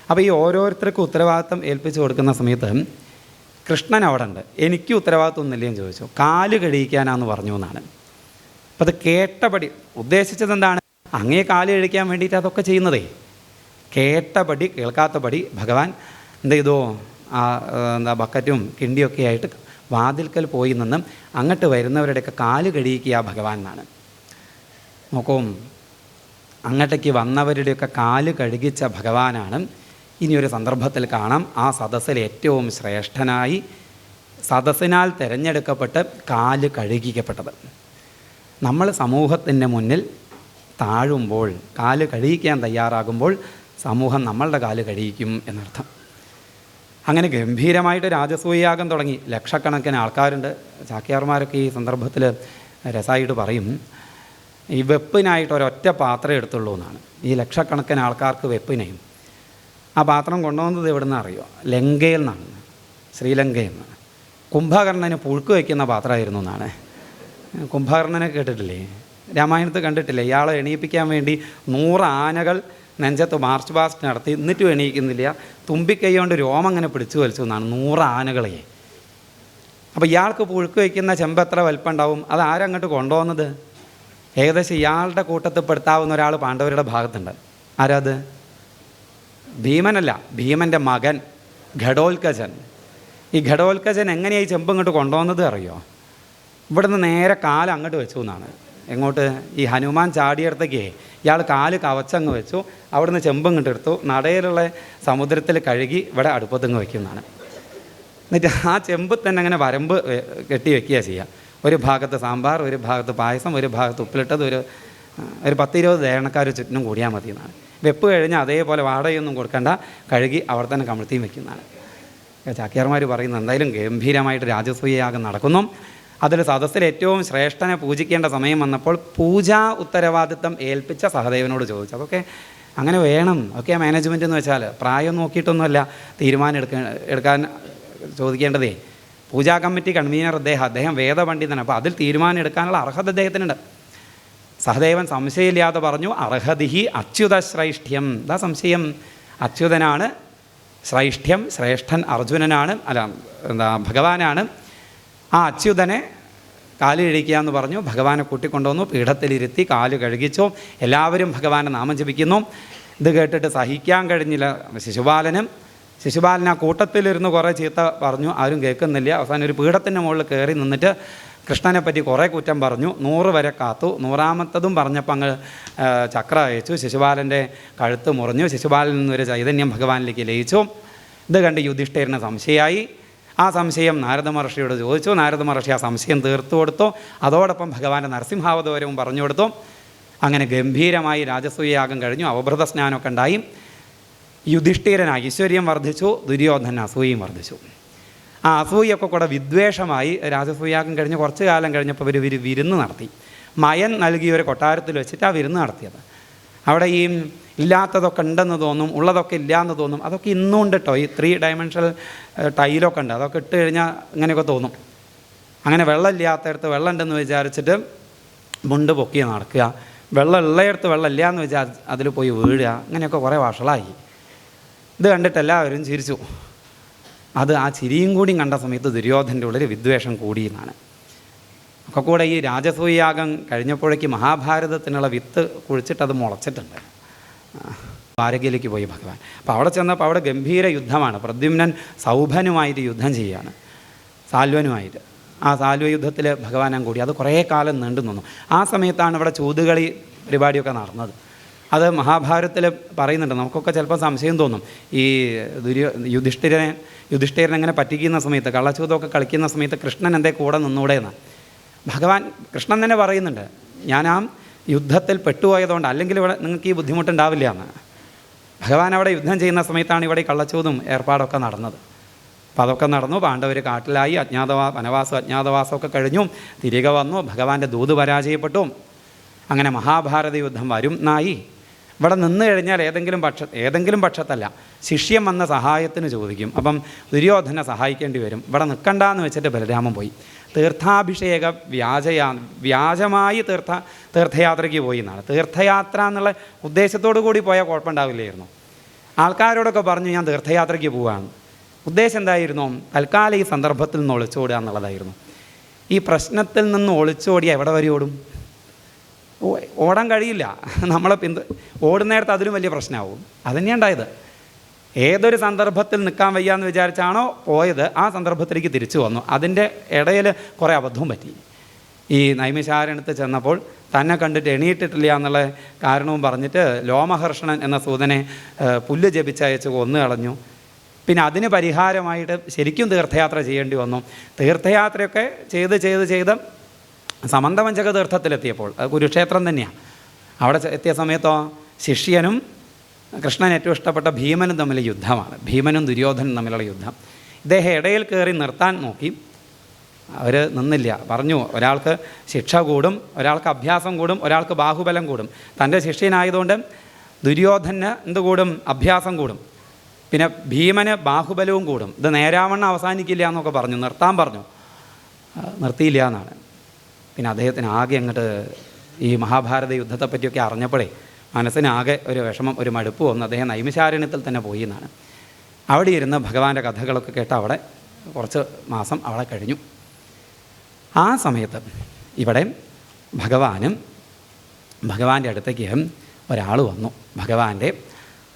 അപ്പോൾ ഈ ഓരോരുത്തർക്കും ഉത്തരവാദിത്വം ഏൽപ്പിച്ച് കൊടുക്കുന്ന സമയത്ത് കൃഷ്ണൻ അവിടെ ഉണ്ട്. എനിക്ക് ഉത്തരവാദിത്വം ഒന്നുമില്ലേന്ന് ചോദിച്ചു. കാല് കഴിക്കാനാന്ന് പറഞ്ഞു എന്നാണ്. അപ്പോൾ അത് കേട്ടപടി ഉദ്ദേശിച്ചത് എന്താണ്? അങ്ങേ കാല് കഴിക്കാൻ വേണ്ടിയിട്ട് അതൊക്കെ ചെയ്യുന്നതേ. കേട്ടപടി കേൾക്കാത്തപടി ഭഗവാൻ എന്ത് ചെയ്തു? ബക്കറ്റും കിണ്ടിയൊക്കെ ആയിട്ട് വാതിൽക്കൽ പോയി നിന്നും അങ്ങോട്ട് വരുന്നവരുടെയൊക്കെ കാല് കഴിയിക്കുക ഭഗവാൻ എന്നാണ്. നോക്കും, അങ്ങോട്ടേക്ക് വന്നവരുടെയൊക്കെ കാല് കഴുകിച്ച ഭഗവാനാണ്. ഇനിയൊരു സന്ദർഭത്തിൽ കാണാം, ആ സദസ്സിൽ ഏറ്റവും ശ്രേഷ്ഠനായി സദസ്സിനാൽ തിരഞ്ഞെടുക്കപ്പെട്ട് കാല് കഴുകിക്കപ്പെട്ടത്. നമ്മൾ സമൂഹത്തിൻ്റെ മുന്നിൽ താഴുമ്പോൾ, കാല് കഴുകിക്കാൻ തയ്യാറാകുമ്പോൾ സമൂഹം നമ്മളുടെ കാല് കഴുകിക്കും എന്നർത്ഥം. അങ്ങനെ ഗംഭീരമായിട്ട് രാജസൂയയാഗം തുടങ്ങി. ലക്ഷക്കണക്കിന് ആൾക്കാരുണ്ട്. ചാക്യാർമാരൊക്കെ ഈ സന്ദർഭത്തിൽ രസമായിട്ട് പറയും, ഈ വെപ്പിനായിട്ട് ഒരൊറ്റ പാത്രം എടുത്തുള്ളൂ എന്നാണ്. ഈ ലക്ഷക്കണക്കിന് ആൾക്കാർക്ക് വെപ്പിനെയും ആ പാത്രം കൊണ്ടുവന്നത് എവിടെ നിന്ന് അറിയോ? ലങ്കയിൽ നിന്നാണ്, ശ്രീലങ്കയിൽ നിന്ന്. കുംഭകർണന് പുഴുക്ക് വയ്ക്കുന്ന പാത്രമായിരുന്നു എന്നാണ്. കുംഭകർണനെ കേട്ടിട്ടില്ലേ? രാമായണത്തിൽ കണ്ടിട്ടില്ലേ? ഇയാളെ എണീപ്പിക്കാൻ വേണ്ടി 100 ആനകൾ നെഞ്ചത്ത് മാർച്ച് പാസ്റ്റ് നടത്തി, എന്നിട്ടും എണീക്കുന്നില്ല. തുമ്പിക്കൈ കൊണ്ട് രോമം അങ്ങനെ പിടിച്ചു വലിച്ചു എന്നാണ്. 100 ആനകളെ. അപ്പോൾ ഇയാൾക്ക് പുഴുക്ക് വയ്ക്കുന്ന ചെമ്പ് എത്ര വലിപ്പം ഉണ്ടാവും? അത് ആരങ്ങോട്ട് കൊണ്ടുപോകുന്നത്? ഏകദേശം ഇയാളുടെ കൂട്ടത്തിൽ പെടുത്താവുന്ന ഒരാൾ പാണ്ഡവരുടെ ഭാഗത്തുണ്ട്. ആരാത്? ഭീമനല്ല, ഭീമൻ്റെ മകൻ ഘടോൽക്കചൻ. ഈ ഘടോൽക്കചൻ എങ്ങനെയായി ചെമ്പ് ഇങ്ങോട്ട് കൊണ്ടുപോകുന്നത് അറിയോ? ഇവിടുന്ന് നേരെ കാല് അങ്ങോട്ട് വെച്ചു എന്നാണ്. എങ്ങോട്ട്? ഈ ഹനുമാൻ ചാടിയിടത്തേക്ക് ഇയാൾ കാല് കവച്ചങ്ങ് വെച്ചു. അവിടുന്ന് ചെമ്പ് ഇങ്ങോട്ട് എടുത്തു, നടയിലുള്ള സമുദ്രത്തിൽ കഴുകി ഇവിടെ അടുപ്പത്തങ്ങ് വയ്ക്കുന്നതാണ്. എന്നിട്ട് ആ ചെമ്പ് തന്നെ അങ്ങനെ വരമ്പ് കെട്ടി വയ്ക്കുക ചെയ്യുക. ഒരു ഭാഗത്ത് സാമ്പാർ, ഒരു ഭാഗത്ത് പായസം, ഒരു ഭാഗത്ത് ഉപ്പിലിട്ടത്, ഒരു 10-20 ദേഹണക്കാർ ചുറ്റിനും കൂടിയാൽ മതി എന്നാണ്. വെപ്പ് കഴിഞ്ഞാൽ അതേപോലെ വാടകയൊന്നും കൊടുക്കേണ്ട, കഴുകി അവിടെ തന്നെ കമിഴ്ത്തിയും വയ്ക്കുന്നതാണ്. ചാക്യാർമാർ പറയുന്നത് എന്തായാലും ഗംഭീരമായിട്ട് രാജസൂയയാഗം നടക്കുന്നു. അതിൽ സദസ്സിൽ ഏറ്റവും ശ്രേഷ്ഠനെ പൂജിക്കേണ്ട സമയം വന്നപ്പോൾ പൂജാ ഉത്തരവാദിത്തം ഏൽപ്പിച്ച സഹദേവനോട് ചോദിച്ചു. അതൊക്കെ അങ്ങനെ വേണം. ഒക്കെ മാനേജ്മെൻറ്റ് എന്ന് വെച്ചാൽ പ്രായം നോക്കിയിട്ടൊന്നുമല്ല തീരുമാനം എടുക്കാൻ ചോദിക്കേണ്ടതേ. പൂജാ കമ്മിറ്റി കൺവീനർ അദ്ദേഹം വേദപണ്ഡിതനാണ്. അപ്പോൾ അതിൽ തീരുമാനം എടുക്കാനുള്ള അർഹത അദ്ദേഹത്തിനുണ്ട്. സഹദേവൻ സംശയമില്ലാതെ പറഞ്ഞു, അർഹതിഹി അച്യുത ശ്രൈഷ്ഠ്യം. എന്താ സംശയം? അച്യുതനാണ് ശ്രൈഷ്ഠ്യം, ശ്രേഷ്ഠൻ അർജുനനാണ്, ഭഗവാനാണ്. ആ അച്യുതനെ കാല് കഴിക്കുക എന്ന് പറഞ്ഞു. ഭഗവാനെ കൂട്ടിക്കൊണ്ടുവന്നു, പീഠത്തിലിരുത്തി കാല് കഴുകിച്ചു. എല്ലാവരും ഭഗവാനെ നാമം ജപിക്കുന്നു. ഇത് കേട്ടിട്ട് സഹിക്കാൻ കഴിഞ്ഞില്ല ശിശുപാലൻ ആ കൂട്ടത്തിലിരുന്ന് കുറേ ചീത്ത പറഞ്ഞു, ആരും കേൾക്കുന്നില്ല. അവസാനം ഒരു പീഠത്തിൻ്റെ മുകളിൽ കയറി നിന്നിട്ട് കൃഷ്ണനെ പറ്റി കുറേ കുറ്റം പറഞ്ഞു. 100 വരെ കാത്തു. 100ാമത്തതും പറഞ്ഞപ്പോൾ അങ്ങ് ചക്ര അയച്ചു. ശിശുപാലൻ്റെ കഴുത്ത് മുറിഞ്ഞു. ശിശുപാലനിൽ നിന്നൊരു ചൈതന്യം ഭഗവാനിലേക്ക് ലയിച്ചു. ഇത് കണ്ട് യുധിഷ്ഠിരന് സംശയമായി. ആ സംശയം നാരദ മഹർഷിയോട് ചോദിച്ചു. നാരദ മഹർഷി ആ സംശയം തീർത്തു കൊടുത്തു. അതോടൊപ്പം ഭഗവാന്റെ നരസിംഹാവതാരവും പറഞ്ഞു കൊടുത്തു. അങ്ങനെ ഗംഭീരമായി രാജസൂയയാഗം കഴിഞ്ഞു. അവഭൃത സ്നാനമൊക്കെ ഉണ്ടായി. യുധിഷ്ഠിരന് ഐശ്വര്യം വർദ്ധിച്ചു, ദുര്യോധന അസൂയയും വർദ്ധിച്ചു. ആ അസൂയൊക്കെ കൂടെ വിദ്വേഷമായി. രാജസൂയാഗം കഴിഞ്ഞ് കുറച്ച് കാലം കഴിഞ്ഞപ്പോൾ ഇവർ വിരുന്ന് നടത്തി. മയൻ നൽകിയ ഒരു കൊട്ടാരത്തിൽ വെച്ചിട്ട് ആ വിരുന്ന് നടത്തിയത്. അവിടെ ഈ ഇല്ലാത്തതൊക്കെ ഉണ്ടെന്ന് തോന്നും, ഉള്ളതൊക്കെ ഇല്ലയെന്ന് തോന്നും. അതൊക്കെ ഇന്നും ഉണ്ട് കേട്ടോ. ഈ 3 ഡയമെൻഷണൽ ടൈലൊക്കെ ഉണ്ട്. അതൊക്കെ ഇട്ട് കഴിഞ്ഞാൽ ഇങ്ങനെയൊക്കെ തോന്നും. അങ്ങനെ വെള്ളം ഇല്ലാത്തടത്ത് വെള്ളം ഉണ്ടെന്ന് വിചാരിച്ചിട്ട് മുണ്ട് പൊക്കി നടക്കുക. വെള്ളം ഉള്ളയിടത്ത് വെള്ളം ഇല്ല എന്ന് വിചാരിച്ച് അതിൽ പോയി വീഴുക. അങ്ങനെയൊക്കെ കുറേ വഷളായി. ഇത് കണ്ടിട്ട് എല്ലാവരും ചിരിച്ചു. അത് ആ ചിരിയും കൂടിയും കണ്ട സമയത്ത് ദുര്യോധൻ്റെ ഉള്ളിൽ വിദ്വേഷം കൂടിയെന്നാണ്. ഒക്കെ കൂടെ ഈ രാജസൂയയാഗം കഴിഞ്ഞപ്പോഴേക്ക് മഹാഭാരതത്തിനുള്ള വിത്ത് കുഴിച്ചിട്ടത് മുളച്ചിട്ടുണ്ട്. ദ്വാരകയിലേക്ക് പോയി ഭഗവാൻ. അപ്പോൾ അവിടെ ചെന്നപ്പോൾ അവിടെ ഗംഭീര യുദ്ധമാണ്. പ്രദ്യുമ്നൻ സൗഭനുമായിട്ട് യുദ്ധം ചെയ്യുകയാണ്, സാൽവനുമായിട്ട്. ആ സാൽവ യുദ്ധത്തിൽ ഭഗവാനും കൂടി. അത് കുറേ കാലം നീണ്ടു നിന്നു. ആ സമയത്താണ് ഇവിടെ ചൂതുകളി പരിപാടിയൊക്കെ നടന്നത്. അത് മഹാഭാരതത്തിൽ പറയുന്നുണ്ട്. നമുക്കൊക്കെ ചിലപ്പോൾ സംശയം തോന്നും, ഈ യുധിഷ്ഠിരനെ അങ്ങനെ പറ്റിക്കുന്ന സമയത്ത്, കള്ളച്ചൂതമൊക്കെ കളിക്കുന്ന സമയത്ത് കൃഷ്ണൻ എന്തേ കൂടെ നിന്നൂടെ എന്ന്. ഭഗവാൻ കൃഷ്ണൻ തന്നെ പറയുന്നുണ്ട്, ഞാൻ ആ യുദ്ധത്തിൽ പെട്ടുപോയതുകൊണ്ട്, അല്ലെങ്കിൽ ഇവിടെ നിങ്ങൾക്ക് ഈ ബുദ്ധിമുട്ടുണ്ടാവില്ല എന്ന്. ഭഗവാൻ അവിടെ യുദ്ധം ചെയ്യുന്ന സമയത്താണ് ഇവിടെ കള്ളച്ചൂതും ഏർപ്പാടൊക്കെ നടന്നത്. അപ്പോൾ അതൊക്കെ നടന്നു. പാണ്ഡവർ കാട്ടിലായി, അജ്ഞാതവാസമൊക്കെ കഴിഞ്ഞു, തിരികെ വന്നു. ഭഗവാന്റെ ദൂത് പരാജയപ്പെട്ടു. അങ്ങനെ മഹാഭാരത യുദ്ധം വരും എന്നായി. ഇവിടെ നിന്ന് കഴിഞ്ഞാൽ ഏതെങ്കിലും പക്ഷത്തല്ല, ശിഷ്യം വന്ന സഹായത്തിന് ചോദിക്കും. അപ്പം ദുര്യോധനെ സഹായിക്കേണ്ടി വരും. ഇവിടെ നിൽക്കണ്ടെന്ന് വെച്ചിട്ട് ബലരാമൻ പോയി. തീർത്ഥാഭിഷേക വ്യാജമായി തീർത്ഥയാത്രയ്ക്ക് പോയി എന്നാണ്. തീർത്ഥയാത്ര എന്നുള്ള ഉദ്ദേശത്തോടു കൂടി പോയാൽ കുഴപ്പമുണ്ടാവില്ലായിരുന്നു. ആൾക്കാരോടൊക്കെ പറഞ്ഞു ഞാൻ തീർത്ഥയാത്രയ്ക്ക് പോവുകയാണ്. ഉദ്ദേശം എന്തായിരുന്നു? തൽക്കാലം ഈ സന്ദർഭത്തിൽ നിന്ന് ഒളിച്ചോടുക എന്നുള്ളതായിരുന്നു. ഈ പ്രശ്നത്തിൽ നിന്ന് ഒളിച്ചോടിയാൽ എവിടെ വരെ ഓടും? ഓടാൻ കഴിയില്ല. നമ്മളെ ഓടുന്നേരത്ത് അതിലും വലിയ പ്രശ്നമാവും. അതുതന്നെയാണ് ഉണ്ടായത്. ഏതൊരു സന്ദർഭത്തിൽ നിൽക്കാൻ വയ്യാന്ന് വിചാരിച്ചാണോ പോയത്, ആ സന്ദർഭത്തിലേക്ക് തിരിച്ചു വന്നു. അതിൻ്റെ ഇടയിൽ കുറേ അബദ്ധവും പറ്റി. ഈ നൈമിഷാരണ്യത്തിൽ ചെന്നപ്പോൾ തന്നെ കണ്ടിട്ട് എണീറ്റിട്ടില്ല എന്നുള്ള കാരണവും പറഞ്ഞിട്ട് ലോമഹർഷണൻ എന്ന സൂതനെ പുല്ല് ജപിച്ചയച്ച് കൊന്നു കളഞ്ഞു. പിന്നെ അതിന് പരിഹാരമായിട്ട് ശരിക്കും തീർത്ഥയാത്ര ചെയ്യേണ്ടി വന്നു. തീർത്ഥയാത്രയൊക്കെ ചെയ്ത് സമന്തപഞ്ചക തീർത്ഥത്തിലെത്തിയപ്പോൾ, അത് കുരുക്ഷേത്രം തന്നെയാണ്. അവിടെ എത്തിയ സമയത്തോ ശിഷ്യനും കൃഷ്ണൻ ഏറ്റവും ഇഷ്ടപ്പെട്ട ഭീമനും തമ്മിൽ യുദ്ധമാണ്. ഭീമനും ദുര്യോധനും തമ്മിലുള്ള യുദ്ധം. ഇദ്ദേഹം ഇടയിൽ കയറി നിർത്താൻ നോക്കി. അവർ നിന്നില്ല. പറഞ്ഞു, ഒരാൾക്ക് ശിക്ഷ കൂടും, ഒരാൾക്ക് അഭ്യാസം കൂടും, ഒരാൾക്ക് ബാഹുബലം കൂടും. തൻ്റെ ശിഷ്യനായതുകൊണ്ട് ദുര്യോധന് എന്ത് കൂടും? അഭ്യാസം കൂടും. പിന്നെ ഭീമന് ബാഹുബലവും കൂടും. ഇത് നേരാവണ്ണം അവസാനിക്കില്ല എന്നൊക്കെ പറഞ്ഞു. നിർത്താൻ പറഞ്ഞു, നിർത്തിയില്ല എന്നാണ്. പിന്നെ അദ്ദേഹത്തിന് ആകെ അങ്ങോട്ട് ഈ മഹാഭാരത യുദ്ധത്തെപ്പറ്റിയൊക്കെ അറിഞ്ഞപ്പോഴേ മനസ്സിനാകെ ഒരു വിഷമം, ഒരു മടുപ്പ് വന്നു. അദ്ദേഹം നൈമിഷാരണ്യത്തിൽ തന്നെ പോയി എന്നാണ്. അവിടെ ഇരുന്ന് ഭഗവാന്റെ കഥകളൊക്കെ കേട്ട് അവിടെ കുറച്ച് മാസം അവിടെ കഴിഞ്ഞു. ആ സമയത്ത് ഇവിടെ ഭഗവാന്റെ അടുത്തേക്ക് ഒരാൾ വന്നു. ഭഗവാന്റെ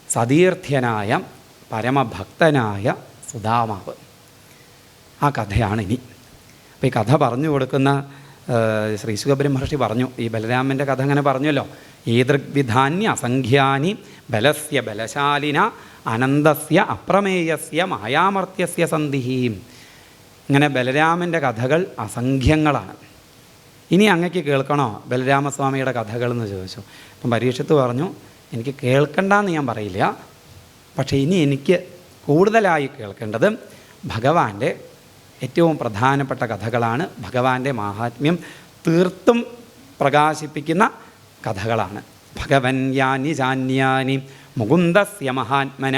സതീർത്ഥ്യനായ പരമഭക്തനായ സുദാമാവ്. ആ കഥയാണ് ഇനി. അപ്പോൾ ഈ കഥ പറഞ്ഞു കൊടുക്കുന്ന ശ്രീ സുഖബ്രഹ്മർഷി പറഞ്ഞു, ഈ ബലരാമൻ്റെ കഥ അങ്ങനെ പറഞ്ഞല്ലോ. ഏതൃഗ്വിധാന്യ അസംഖ്യാനി ബലസ്യ ബലശാലിന അനന്തസ്യ അപ്രമേയസ്യ മായാമർത്യസ്യ സന്ധിഹീം. ഇങ്ങനെ ബലരാമൻ്റെ കഥകൾ അസംഖ്യങ്ങളാണ്. ഇനി അങ്ങക്ക് കേൾക്കണോ ബലരാമസ്വാമിയുടെ കഥകളെന്ന് ചോദിച്ചു. അപ്പം പരീക്ഷത്ത് പറഞ്ഞു, എനിക്ക് കേൾക്കണ്ടെന്ന് ഞാൻ പറയില്ല, പക്ഷേ ഇനി എനിക്ക് കൂടുതലായി കേൾക്കേണ്ടത് ഭഗവാന്റെ ഏറ്റവും പ്രധാനപ്പെട്ട കഥകളാണ്. ഭഗവാന്റെ മാഹാത്മ്യം തീർത്തും പ്രകാശിപ്പിക്കുന്ന കഥകളാണ്. ഭഗവൻ യാനി ചാന്യാനി മുകുന്ദസ്യ മഹാത്മന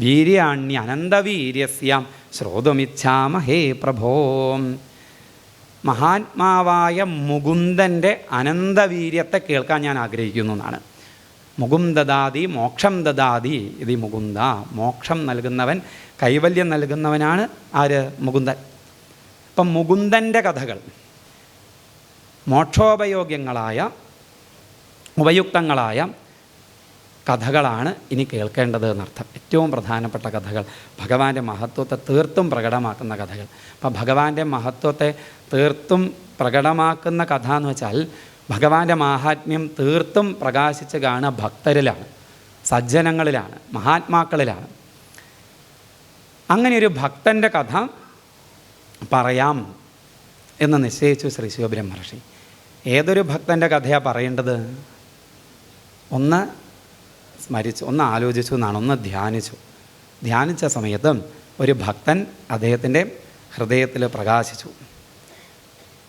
വീര്യാണ്യ അനന്തവീര്യസ്യാം ശ്രോതുമിച്ഛാമഹേ പ്രഭോ. മഹാത്മാവായ മുകുന്ദൻ്റെ അനന്തവീര്യത്തെ കേൾക്കാൻ ഞാൻ ആഗ്രഹിക്കുന്നു എന്നാണ്. മുകും ദദാതി മോക്ഷം ദദാതി ഇത് മുകുന്ദ. മോക്ഷം നൽകുന്നവൻ, കൈവല്യം നൽകുന്നവനാണ് ആര്? മുകുന്ദൻ. അപ്പം മുകുന്ദൻ്റെ കഥകൾ മോക്ഷോപയോഗ്യങ്ങളായ ഉപയുക്തങ്ങളായ കഥകളാണ് ഇനി കേൾക്കേണ്ടത് എന്നർത്ഥം. ഏറ്റവും പ്രധാനപ്പെട്ട കഥകൾ, ഭഗവാന്റെ മഹത്വത്തെ തീർത്തും പ്രകടമാക്കുന്ന കഥകൾ. അപ്പം ഭഗവാന്റെ മഹത്വത്തെ തീർത്തും പ്രകടമാക്കുന്ന കഥ എന്ന് വെച്ചാൽ ഭഗവാന്റെ മാഹാത്മ്യം തീർത്തും പ്രകാശിച്ച് കാണുക ഭക്തരിലാണ്, സജ്ജനങ്ങളിലാണ്, മഹാത്മാക്കളിലാണ്. അങ്ങനെയൊരു ഭക്തൻ്റെ കഥ പറയാം എന്ന് നിശ്ചയിച്ചു ശ്രീ ശിവബ്രഹ്മർഷി. ഏതൊരു ഭക്തൻ്റെ കഥയാണ് പറയേണ്ടത്? ഒന്ന് സ്മരിച്ചു, ഒന്ന് ആലോചിച്ചു എന്നാണ്, ഒന്ന് ധ്യാനിച്ചു. ധ്യാനിച്ച സമയത്ത് ഒരു ഭക്തൻ അദ്ദേഹത്തിൻ്റെ ഹൃദയത്തിൽ പ്രകാശിച്ചു.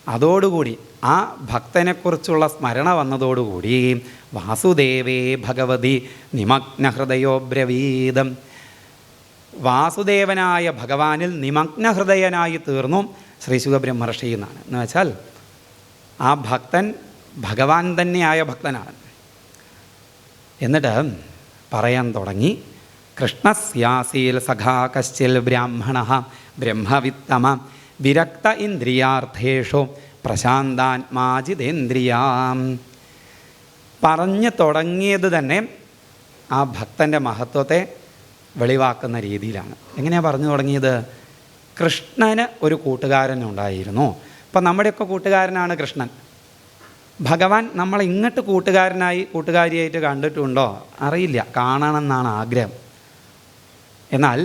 അതോടുകൂടി ആ ഭക്തനെക്കുറിച്ചുള്ള സ്മരണ വന്നതോടുകൂടി വാസുദേവേ ഭഗവതി നിമഗ്നഹൃദയോബ്രവീതം. വാസുദേവനായ ഭഗവാനിൽ നിമഗ്നഹൃദയനായി തീർന്നു ശ്രീ ശുഖബ്രഹ്മർഷി എന്നാണ്. എന്ന് വെച്ചാൽ ആ ഭക്തൻ ഭഗവാൻ തന്നെയായ ഭക്തനാണ്. എന്നിട്ട് പറയാൻ തുടങ്ങി, കൃഷ്ണസ്യാസീൽ സഖാ കശ്ചിൽ ബ്രാഹ്മണ ബ്രഹ്മവിത്തമ വിരക്ത ഇന്ദ്രിയാർത്ഥേഷു പ്രശാന്താത്മാജിതേന്ദ്രിയാം. പറഞ്ഞു തുടങ്ങിയത് തന്നെ ആ ഭക്തൻ്റെ മഹത്വത്തെ വെളിവാക്കുന്ന രീതിയിലാണ്. എങ്ങനെയാണ് പറഞ്ഞു തുടങ്ങിയത്? കൃഷ്ണന് ഒരു കൂട്ടുകാരനുണ്ടായിരുന്നു. അപ്പം നമ്മുടെയൊക്കെ കൂട്ടുകാരനാണ് കൃഷ്ണൻ. ഭഗവാൻ നമ്മളെ ഇങ്ങോട്ട് കൂട്ടുകാരിയായിട്ട് കണ്ടിട്ടുണ്ടോ? അറിയില്ല. കാണണമെന്നാണ് ആഗ്രഹം. എന്നാൽ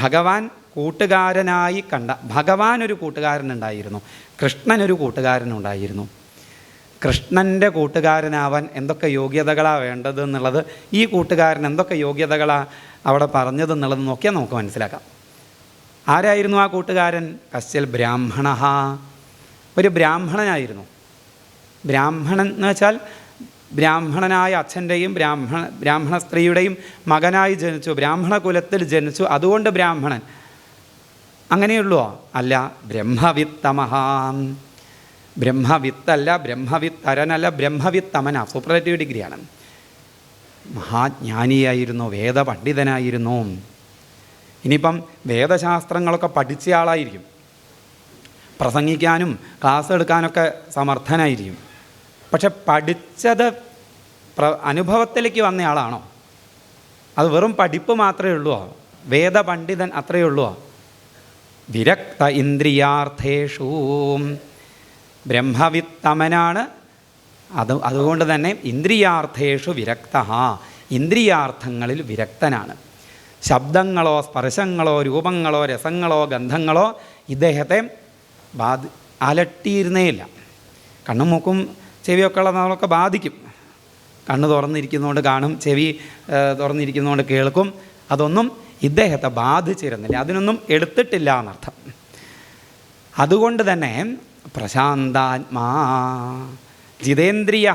ഭഗവാൻ കൂട്ടുകാരനായി കണ്ട ഭഗവാൻ ഒരു കൂട്ടുകാരനുണ്ടായിരുന്നു, കൃഷ്ണനൊരു കൂട്ടുകാരനുണ്ടായിരുന്നു. കൃഷ്ണൻ്റെ കൂട്ടുകാരനാവാൻ എന്തൊക്കെ യോഗ്യതകളാണ് വേണ്ടത് എന്നുള്ളത്, ഈ കൂട്ടുകാരൻ എന്തൊക്കെ യോഗ്യതകളാണ് അവിടെ പറഞ്ഞതെന്നുള്ളത് നോക്കിയാൽ നമുക്ക് മനസ്സിലാക്കാം. ആരായിരുന്നു ആ കൂട്ടുകാരൻ? കശ്ചിൽ ബ്രാഹ്മണ, ഒരു ബ്രാഹ്മണനായിരുന്നു. ബ്രാഹ്മണൻ എന്ന് വെച്ചാൽ ബ്രാഹ്മണനായ അച്ഛൻ്റെയും ബ്രാഹ്മണ സ്ത്രീയുടെയും മകനായി ജനിച്ചു, ബ്രാഹ്മണ കുലത്തിൽ ജനിച്ചു, അതുകൊണ്ട് ബ്രാഹ്മണൻ. അങ്ങനെയുള്ളൂ? അല്ല. ബ്രഹ്മവിത്തമഹാം, ബ്രഹ്മവിത്തല്ല, ബ്രഹ്മവിത്തരനല്ല, ബ്രഹ്മവിത്തമന, സൂപ്പർലേറ്റീവ് ഡിഗ്രിയാണ്. മഹാജ്ഞാനിയായിരുന്നു, വേദപണ്ഡിതനായിരുന്നു. ഇനിയിപ്പം വേദശാസ്ത്രങ്ങളൊക്കെ പഠിച്ച ആളായിരിക്കും, പ്രസംഗിക്കാനും ക്ലാസ് എടുക്കാനൊക്കെ സമർത്ഥനായിരിക്കും. പക്ഷെ പഠിച്ചത് അനുഭവത്തിലേക്ക് വന്നയാളാണോ? അത് വെറും പഠിപ്പ് മാത്രമേ ഉള്ളൂ? വേദപണ്ഡിതൻ അത്രയേ ഉള്ളൂ? വിരക്ത ഇന്ദ്രിയാർത്ഥേഷു, ബ്രഹ്മവിത്തമനാണ്. അതുകൊണ്ട് തന്നെ ഇന്ദ്രിയാർത്ഥേഷു വിരക്ത, ഇന്ദ്രിയാർത്ഥങ്ങളിൽ വിരക്തനാണ്. ശബ്ദങ്ങളോ സ്പർശങ്ങളോ രൂപങ്ങളോ രസങ്ങളോ ഗന്ധങ്ങളോ ഇദ്ദേഹത്തെ അലട്ടിയിരുന്നേയില്ല. കണ്ണും മൂക്കും ചെവിയൊക്കെ ഉള്ള നമ്മളൊക്കെ ബാധിക്കും. കണ്ണ് തുറന്നിരിക്കുന്നതുകൊണ്ട് കാണും, ചെവി തുറന്നിരിക്കുന്നതുകൊണ്ട് കേൾക്കും. അതൊന്നും ഇദ്ദേഹത്തെ ബാധിച്ചിരുന്നില്ല, അതിനൊന്നും എടുത്തിട്ടില്ല എന്നർത്ഥം. അതുകൊണ്ട് തന്നെ പ്രശാന്താത്മാ, ജിതേന്ദ്രിയ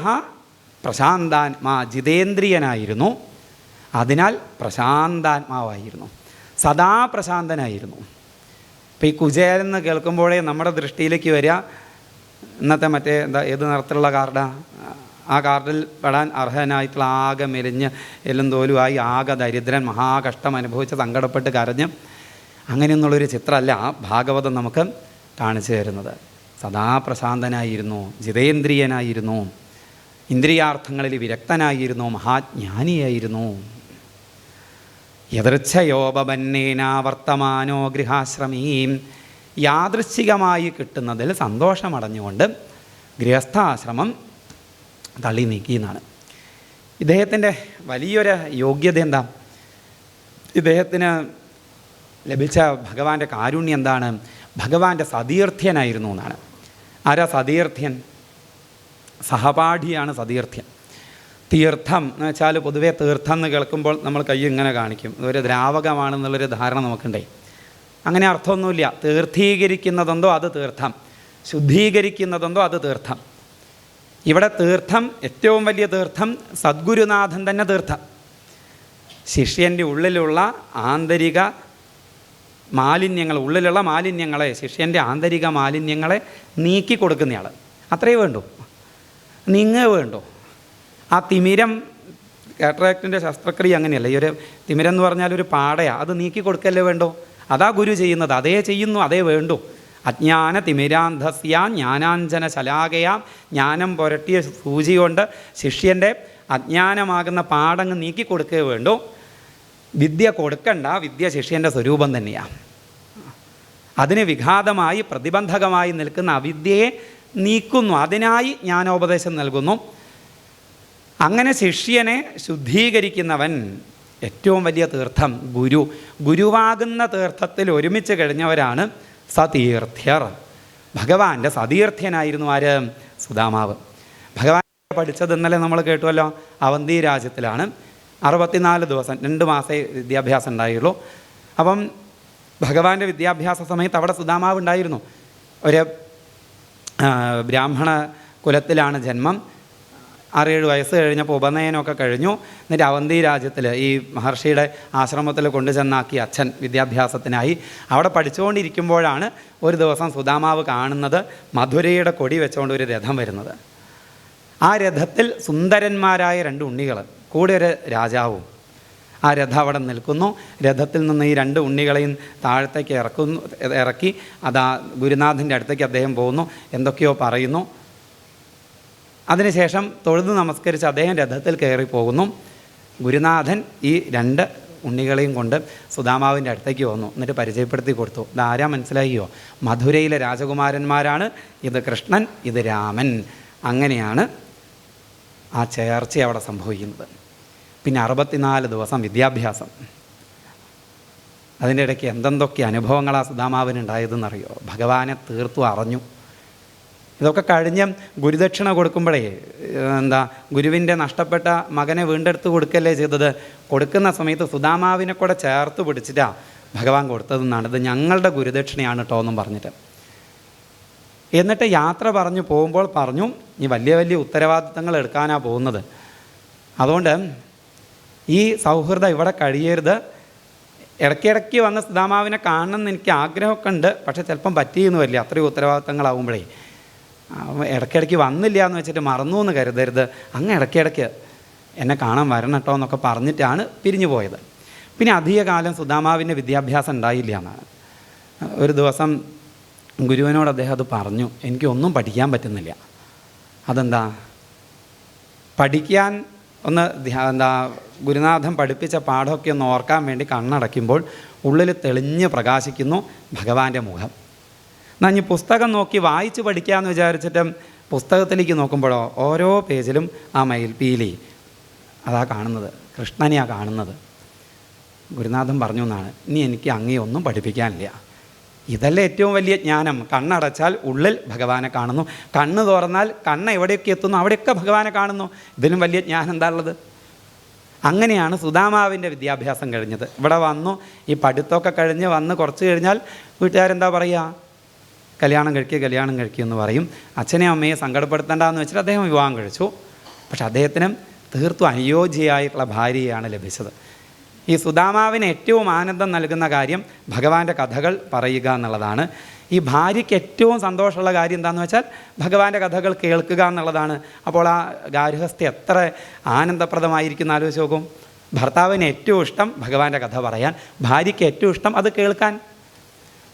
പ്രശാന്താത്മാ, ജിതേന്ദ്രിയനായിരുന്നു. അതിനാൽ പ്രശാന്താത്മാവായിരുന്നു, സദാ പ്രശാന്തനായിരുന്നു. ഇപ്പോൾ ഈ കുചേലെന്ന് കേൾക്കുമ്പോഴേ നമ്മുടെ ദൃഷ്ടിയിലേക്ക് വരിക ഇന്നത്തെ മറ്റേ ഏത് നിറത്തിലുള്ള കാർഡാണ്? ആ കാർഡിൽ പെടാൻ അർഹനായിട്ടുള്ള ആകെ മെലിഞ്ഞ് എല്ലും തോലുമായി ആകെ ദരിദ്രൻ, മഹാകഷ്ടം അനുഭവിച്ച് സങ്കടപ്പെട്ട് കരഞ്ഞ് അങ്ങനെയൊന്നുള്ളൊരു ചിത്രമല്ല ഭാഗവതം നമുക്ക് കാണിച്ചു തരുന്നത്. സദാ പ്രശാന്തനായിരുന്നു, ജിതേന്ദ്രിയനായിരുന്നു, ഇന്ദ്രിയാർത്ഥങ്ങളിൽ വിരക്തനായിരുന്നു, മഹാജ്ഞാനിയായിരുന്നു. യദൃച്ഛയോപന്നേന വർത്തമാനോ ഗൃഹാശ്രമീം, യാദൃശ്ചികമായി കിട്ടുന്നതിൽ സന്തോഷമടഞ്ഞുകൊണ്ട് ഗൃഹസ്ഥാശ്രമം തള്ളി നീക്കിയെന്നാണ്. ഇദ്ദേഹത്തിൻ്റെ വലിയൊരു യോഗ്യത എന്താ? ഇദ്ദേഹത്തിന് ലഭിച്ച ഭഗവാന്റെ കാരുണ്യം എന്താണ്? ഭഗവാന്റെ സതീർത്ഥ്യനായിരുന്നു എന്നാണ്. ആരാ സതീർത്ഥ്യൻ? സഹപാഠിയാണ് സതീർത്ഥ്യൻ. തീർത്ഥം എന്ന് വെച്ചാൽ പൊതുവേ തീർത്ഥം എന്ന് കേൾക്കുമ്പോൾ നമ്മൾ കൈ ഇങ്ങനെ കാണിക്കും, ഇതൊരു ദ്രാവകമാണെന്നുള്ളൊരു ധാരണ നമുക്കുണ്ടേ. അങ്ങനെ അർത്ഥമൊന്നുമില്ല. തീർത്ഥീകരിക്കുന്നതെന്തോ അത് തീർത്ഥം, ശുദ്ധീകരിക്കുന്നതെന്തോ അത് തീർത്ഥം. ഇവിടെ തീർത്ഥം, ഏറ്റവും വലിയ തീർത്ഥം സദ്ഗുരുനാഥൻ തന്നെ തീർത്ഥം. ശിഷ്യൻ്റെ ഉള്ളിലുള്ള ആന്തരിക മാലിന്യങ്ങൾ, ഉള്ളിലുള്ള മാലിന്യങ്ങളെ, ശിഷ്യൻ്റെ ആന്തരിക മാലിന്യങ്ങളെ നീക്കി കൊടുക്കുന്നയാൾ. അത്രയേ വേണ്ടൂ, നീങ്ങേ വേണ്ടൂ. ആ തിമിരം, കാറ്ററാക്റ്റിൻ്റെ ശസ്ത്രക്രിയ അങ്ങനെയല്ല. ഈ ഒരു തിമിരം എന്ന് പറഞ്ഞാൽ ഒരു പാടയാണ്, അത് നീക്കി കൊടുക്കല്ലേ വേണ്ടോ? അതാ ഗുരു ചെയ്യുന്നത്, അതേ ചെയ്യുന്നു, അതേ വേണ്ടു. അജ്ഞാന തിമിരാന്ധസ്യ ജ്ഞാനാഞ്ജന ശലാകയാം, ജ്ഞാനം പുരട്ടിയ സൂചി കൊണ്ട് ശിഷ്യൻ്റെ അജ്ഞാനമാകുന്ന പാടങ്ങ് നീക്കി കൊടുക്കുകയേ വേണ്ടു. വിദ്യ കൊടുക്കണ്ട, വിദ്യ ശിഷ്യൻ്റെ സ്വരൂപം തന്നെയാണ്. അതിന് വിഘാതമായി പ്രതിബന്ധകമായി നിൽക്കുന്ന അവിദ്യയെ നീക്കുന്നു, അതിനായി ജ്ഞാനോപദേശം നൽകുന്നു. അങ്ങനെ ശിഷ്യനെ ശുദ്ധീകരിക്കുന്നവൻ ഏറ്റവും വലിയ തീർത്ഥം ഗുരു. ഗുരുവാകുന്ന തീർത്ഥത്തിൽ ഒരുമിച്ച് കഴിഞ്ഞവരാണ് സതീർത്ഥ്യർ. ഭഗവാന്റെ സതീർത്ഥ്യനായിരുന്നു ആര്? സുദാമാവ്. ഭഗവാൻ പഠിച്ചത് ഇന്നലെ നമ്മൾ കേട്ടുവല്ലോ, അവന്തി രാജ്യത്തിലാണ്. 64 ദിവസം, 2 മാസമേ വിദ്യാഭ്യാസം ഉണ്ടായുള്ളൂ. അപ്പം ഭഗവാന്റെ വിദ്യാഭ്യാസ സമയത്ത് അവിടെ സുദാമാവ് ഉണ്ടായിരുന്നു. ഒരു ബ്രാഹ്മണ കുലത്തിലാണ് ജന്മം. 6-7 വയസ്സ് കഴിഞ്ഞപ്പോൾ ഉപനയനമൊക്കെ കഴിഞ്ഞു. എന്നിട്ട് അവന്തി രാജ്യത്തിൽ ഈ മഹർഷിയുടെ ആശ്രമത്തിൽ കൊണ്ടുചെന്നാക്കി അച്ഛൻ വിദ്യാഭ്യാസത്തിനായി. അവിടെ പഠിച്ചുകൊണ്ടിരിക്കുമ്പോഴാണ് ഒരു ദിവസം സുദാമാവ് കാണുന്നത് മധുരയുടെ കൊടി വെച്ചുകൊണ്ട് ഒരു രഥം വരുന്നത്. ആ രഥത്തിൽ സുന്ദരന്മാരായ 2 ഉണ്ണികൾ, കൂടെ ഒരു രാജാവും. ആ രഥം അവിടെ നിൽക്കുന്നു. രഥത്തിൽ നിന്ന് ഈ 2 ഉണ്ണികളെയും താഴത്തേക്ക് ഇറക്കി അതാ ഗുരുനാഥൻ്റെ അടുത്തേക്ക് അദ്ദേഹം പോകുന്നു, എന്തൊക്കെയോ പറയുന്നു. അതിനുശേഷം തൊഴുതു നമസ്കരിച്ച് അദ്ദേഹം രഥത്തിൽ കയറി പോകുന്നു. ഗുരുനാഥൻ ഈ 2 ഉണ്ണികളെയും കൊണ്ട് സുദാമാവിൻ്റെ അടുത്തേക്ക് വന്നു. എന്നിട്ട് പരിചയപ്പെടുത്തി കൊടുത്തു. ഇതാരാ മനസ്സിലായോ? മധുരയിലെ രാജകുമാരന്മാരാണ്. ഇത് കൃഷ്ണൻ, ഇത് രാമൻ. അങ്ങനെയാണ് ആ ചേർച്ച അവിടെ സംഭവിക്കുന്നത്. പിന്നെ 64 ദിവസം വിദ്യാഭ്യാസം. അതിൻ്റെ ഇടയ്ക്ക് എന്തെന്തൊക്കെ അനുഭവങ്ങളാണ് സുദാമാവിനുണ്ടായതെന്നറിയോ? ഭഗവാനെ തീർത്തും അറിഞ്ഞു. ഇതൊക്കെ കഴിഞ്ഞ് ഗുരുദക്ഷിണ കൊടുക്കുമ്പോഴേ ഗുരുവിൻ്റെ നഷ്ടപ്പെട്ട മകനെ വീണ്ടെടുത്ത് കൊടുക്കല്ലേ ചെയ്തത്. കൊടുക്കുന്ന സമയത്ത് സുദാമാവിനെ കൂടെ ചേർത്ത് പിടിച്ചിട്ടാണ് ഭഗവാൻ കൊടുത്തതെന്നാണ്. ഇത് ഞങ്ങളുടെ ഗുരുദക്ഷിണയാണ് കേട്ടോ എന്നും പറഞ്ഞിട്ട്. എന്നിട്ട് യാത്ര പറഞ്ഞു പോകുമ്പോൾ പറഞ്ഞു, ഈ വലിയ വലിയ ഉത്തരവാദിത്തങ്ങൾ എടുക്കാനാണ് പോകുന്നത്. അതുകൊണ്ട് ഈ സൗഹൃദം ഇവിടെ കഴിയരുത്. ഇടയ്ക്കിടയ്ക്ക് വന്ന് സുദാമാവിനെ കാണണമെന്ന് എനിക്ക് ആഗ്രഹമൊക്കെ ഉണ്ട്. പക്ഷേ ചിലപ്പം പറ്റിയെന്ന് വരില്ല, അത്രയും ഉത്തരവാദിത്തങ്ങളാവുമ്പോഴേ. ഇടയ്ക്കിടയ്ക്ക് വന്നില്ല എന്ന് വെച്ചിട്ട് മറന്നു എന്ന് കരുതരുത്. അങ്ങ് ഇടയ്ക്കിടയ്ക്ക് എന്നെ കാണാൻ വരണം കേട്ടോ എന്നൊക്കെ പറഞ്ഞിട്ടാണ് പിരിഞ്ഞു പോയത്. പിന്നെ അധികകാലം സുദാമാവിൻ്റെ വിദ്യാഭ്യാസം ഉണ്ടായില്ല എന്നാണ്. ഒരു ദിവസം ഗുരുവിനോട് അദ്ദേഹം അത് പറഞ്ഞു, എനിക്കൊന്നും പഠിക്കാൻ പറ്റുന്നില്ല. അതെന്താ? പഠിക്കാൻ ഗുരുനാഥൻ പഠിപ്പിച്ച പാഠമൊക്കെ ഒന്ന് ഓർക്കാൻ വേണ്ടി കണ്ണടയ്ക്കുമ്പോൾ ഉള്ളിൽ തെളിഞ്ഞ് പ്രകാശിക്കുന്നു ഭഗവാന്റെ മുഖം. എന്നാൽ ഇനി പുസ്തകം നോക്കി വായിച്ച് പഠിക്കാമെന്ന് വിചാരിച്ചിട്ട് പുസ്തകത്തിലേക്ക് നോക്കുമ്പോഴോ ഓരോ പേജിലും ആ മയിൽപ്പീലി അതാ കാണുന്നത്, കൃഷ്ണനെയാണ് കാണുന്നത്. ഗുരുനാഥൻ പറഞ്ഞു എന്നാണ്, ഇനി എനിക്ക് അങ്ങയൊന്നും പഠിപ്പിക്കാനില്ല. ഇതല്ലേ ഏറ്റവും വലിയ ജ്ഞാനം. കണ്ണടച്ചാൽ ഉള്ളിൽ ഭഗവാനെ കാണുന്നു, കണ്ണ് തുറന്നാൽ കണ്ണ് എവിടെയൊക്കെ എത്തുന്നു അവിടെയൊക്കെ ഭഗവാനെ കാണുന്നു. ഇതിലും വലിയ ജ്ഞാനം എന്താ ഉള്ളത്? അങ്ങനെയാണ് സുദാമാവിൻ്റെ വിദ്യാഭ്യാസം കഴിഞ്ഞത്. ഇവിടെ വന്നു ഈ പഠിത്തമൊക്കെ കഴിഞ്ഞ് വന്ന് കുറച്ച് കഴിഞ്ഞാൽ വീട്ടുകാരെന്താ പറയുക? കല്യാണം കഴിക്കുക എന്ന് പറയും. അച്ഛനെയും അമ്മയെ സങ്കടപ്പെടുത്തേണ്ടെന്ന് വെച്ചിട്ട് അദ്ദേഹം വിവാഹം കഴിച്ചു. പക്ഷെ അദ്ദേഹത്തിന് തീർത്തും അനുയോജ്യയായിട്ടുള്ള ഭാര്യയാണ് ലഭിച്ചത്. ഈ സുദാമാവിന് ഏറ്റവും ആനന്ദം നൽകുന്ന കാര്യം ഭഗവാന്റെ കഥകൾ പറയുക എന്നുള്ളതാണ്. ഈ ഭാര്യയ്ക്ക് ഏറ്റവും സന്തോഷമുള്ള കാര്യം എന്താണെന്ന് വെച്ചാൽ ഭഗവാന്റെ കഥകൾ കേൾക്കുക എന്നുള്ളതാണ്. അപ്പോൾ ആ ഗാർഹസ്ഥ്യം എത്ര ആനന്ദപ്രദമായിരിക്കുന്ന ആലോചിച്ച് നോക്കും. ഭർത്താവിന് ഏറ്റവും ഇഷ്ടം ഭഗവാന്റെ കഥ പറയാൻ, ഭാര്യയ്ക്ക് ഏറ്റവും ഇഷ്ടം അത് കേൾക്കാൻ.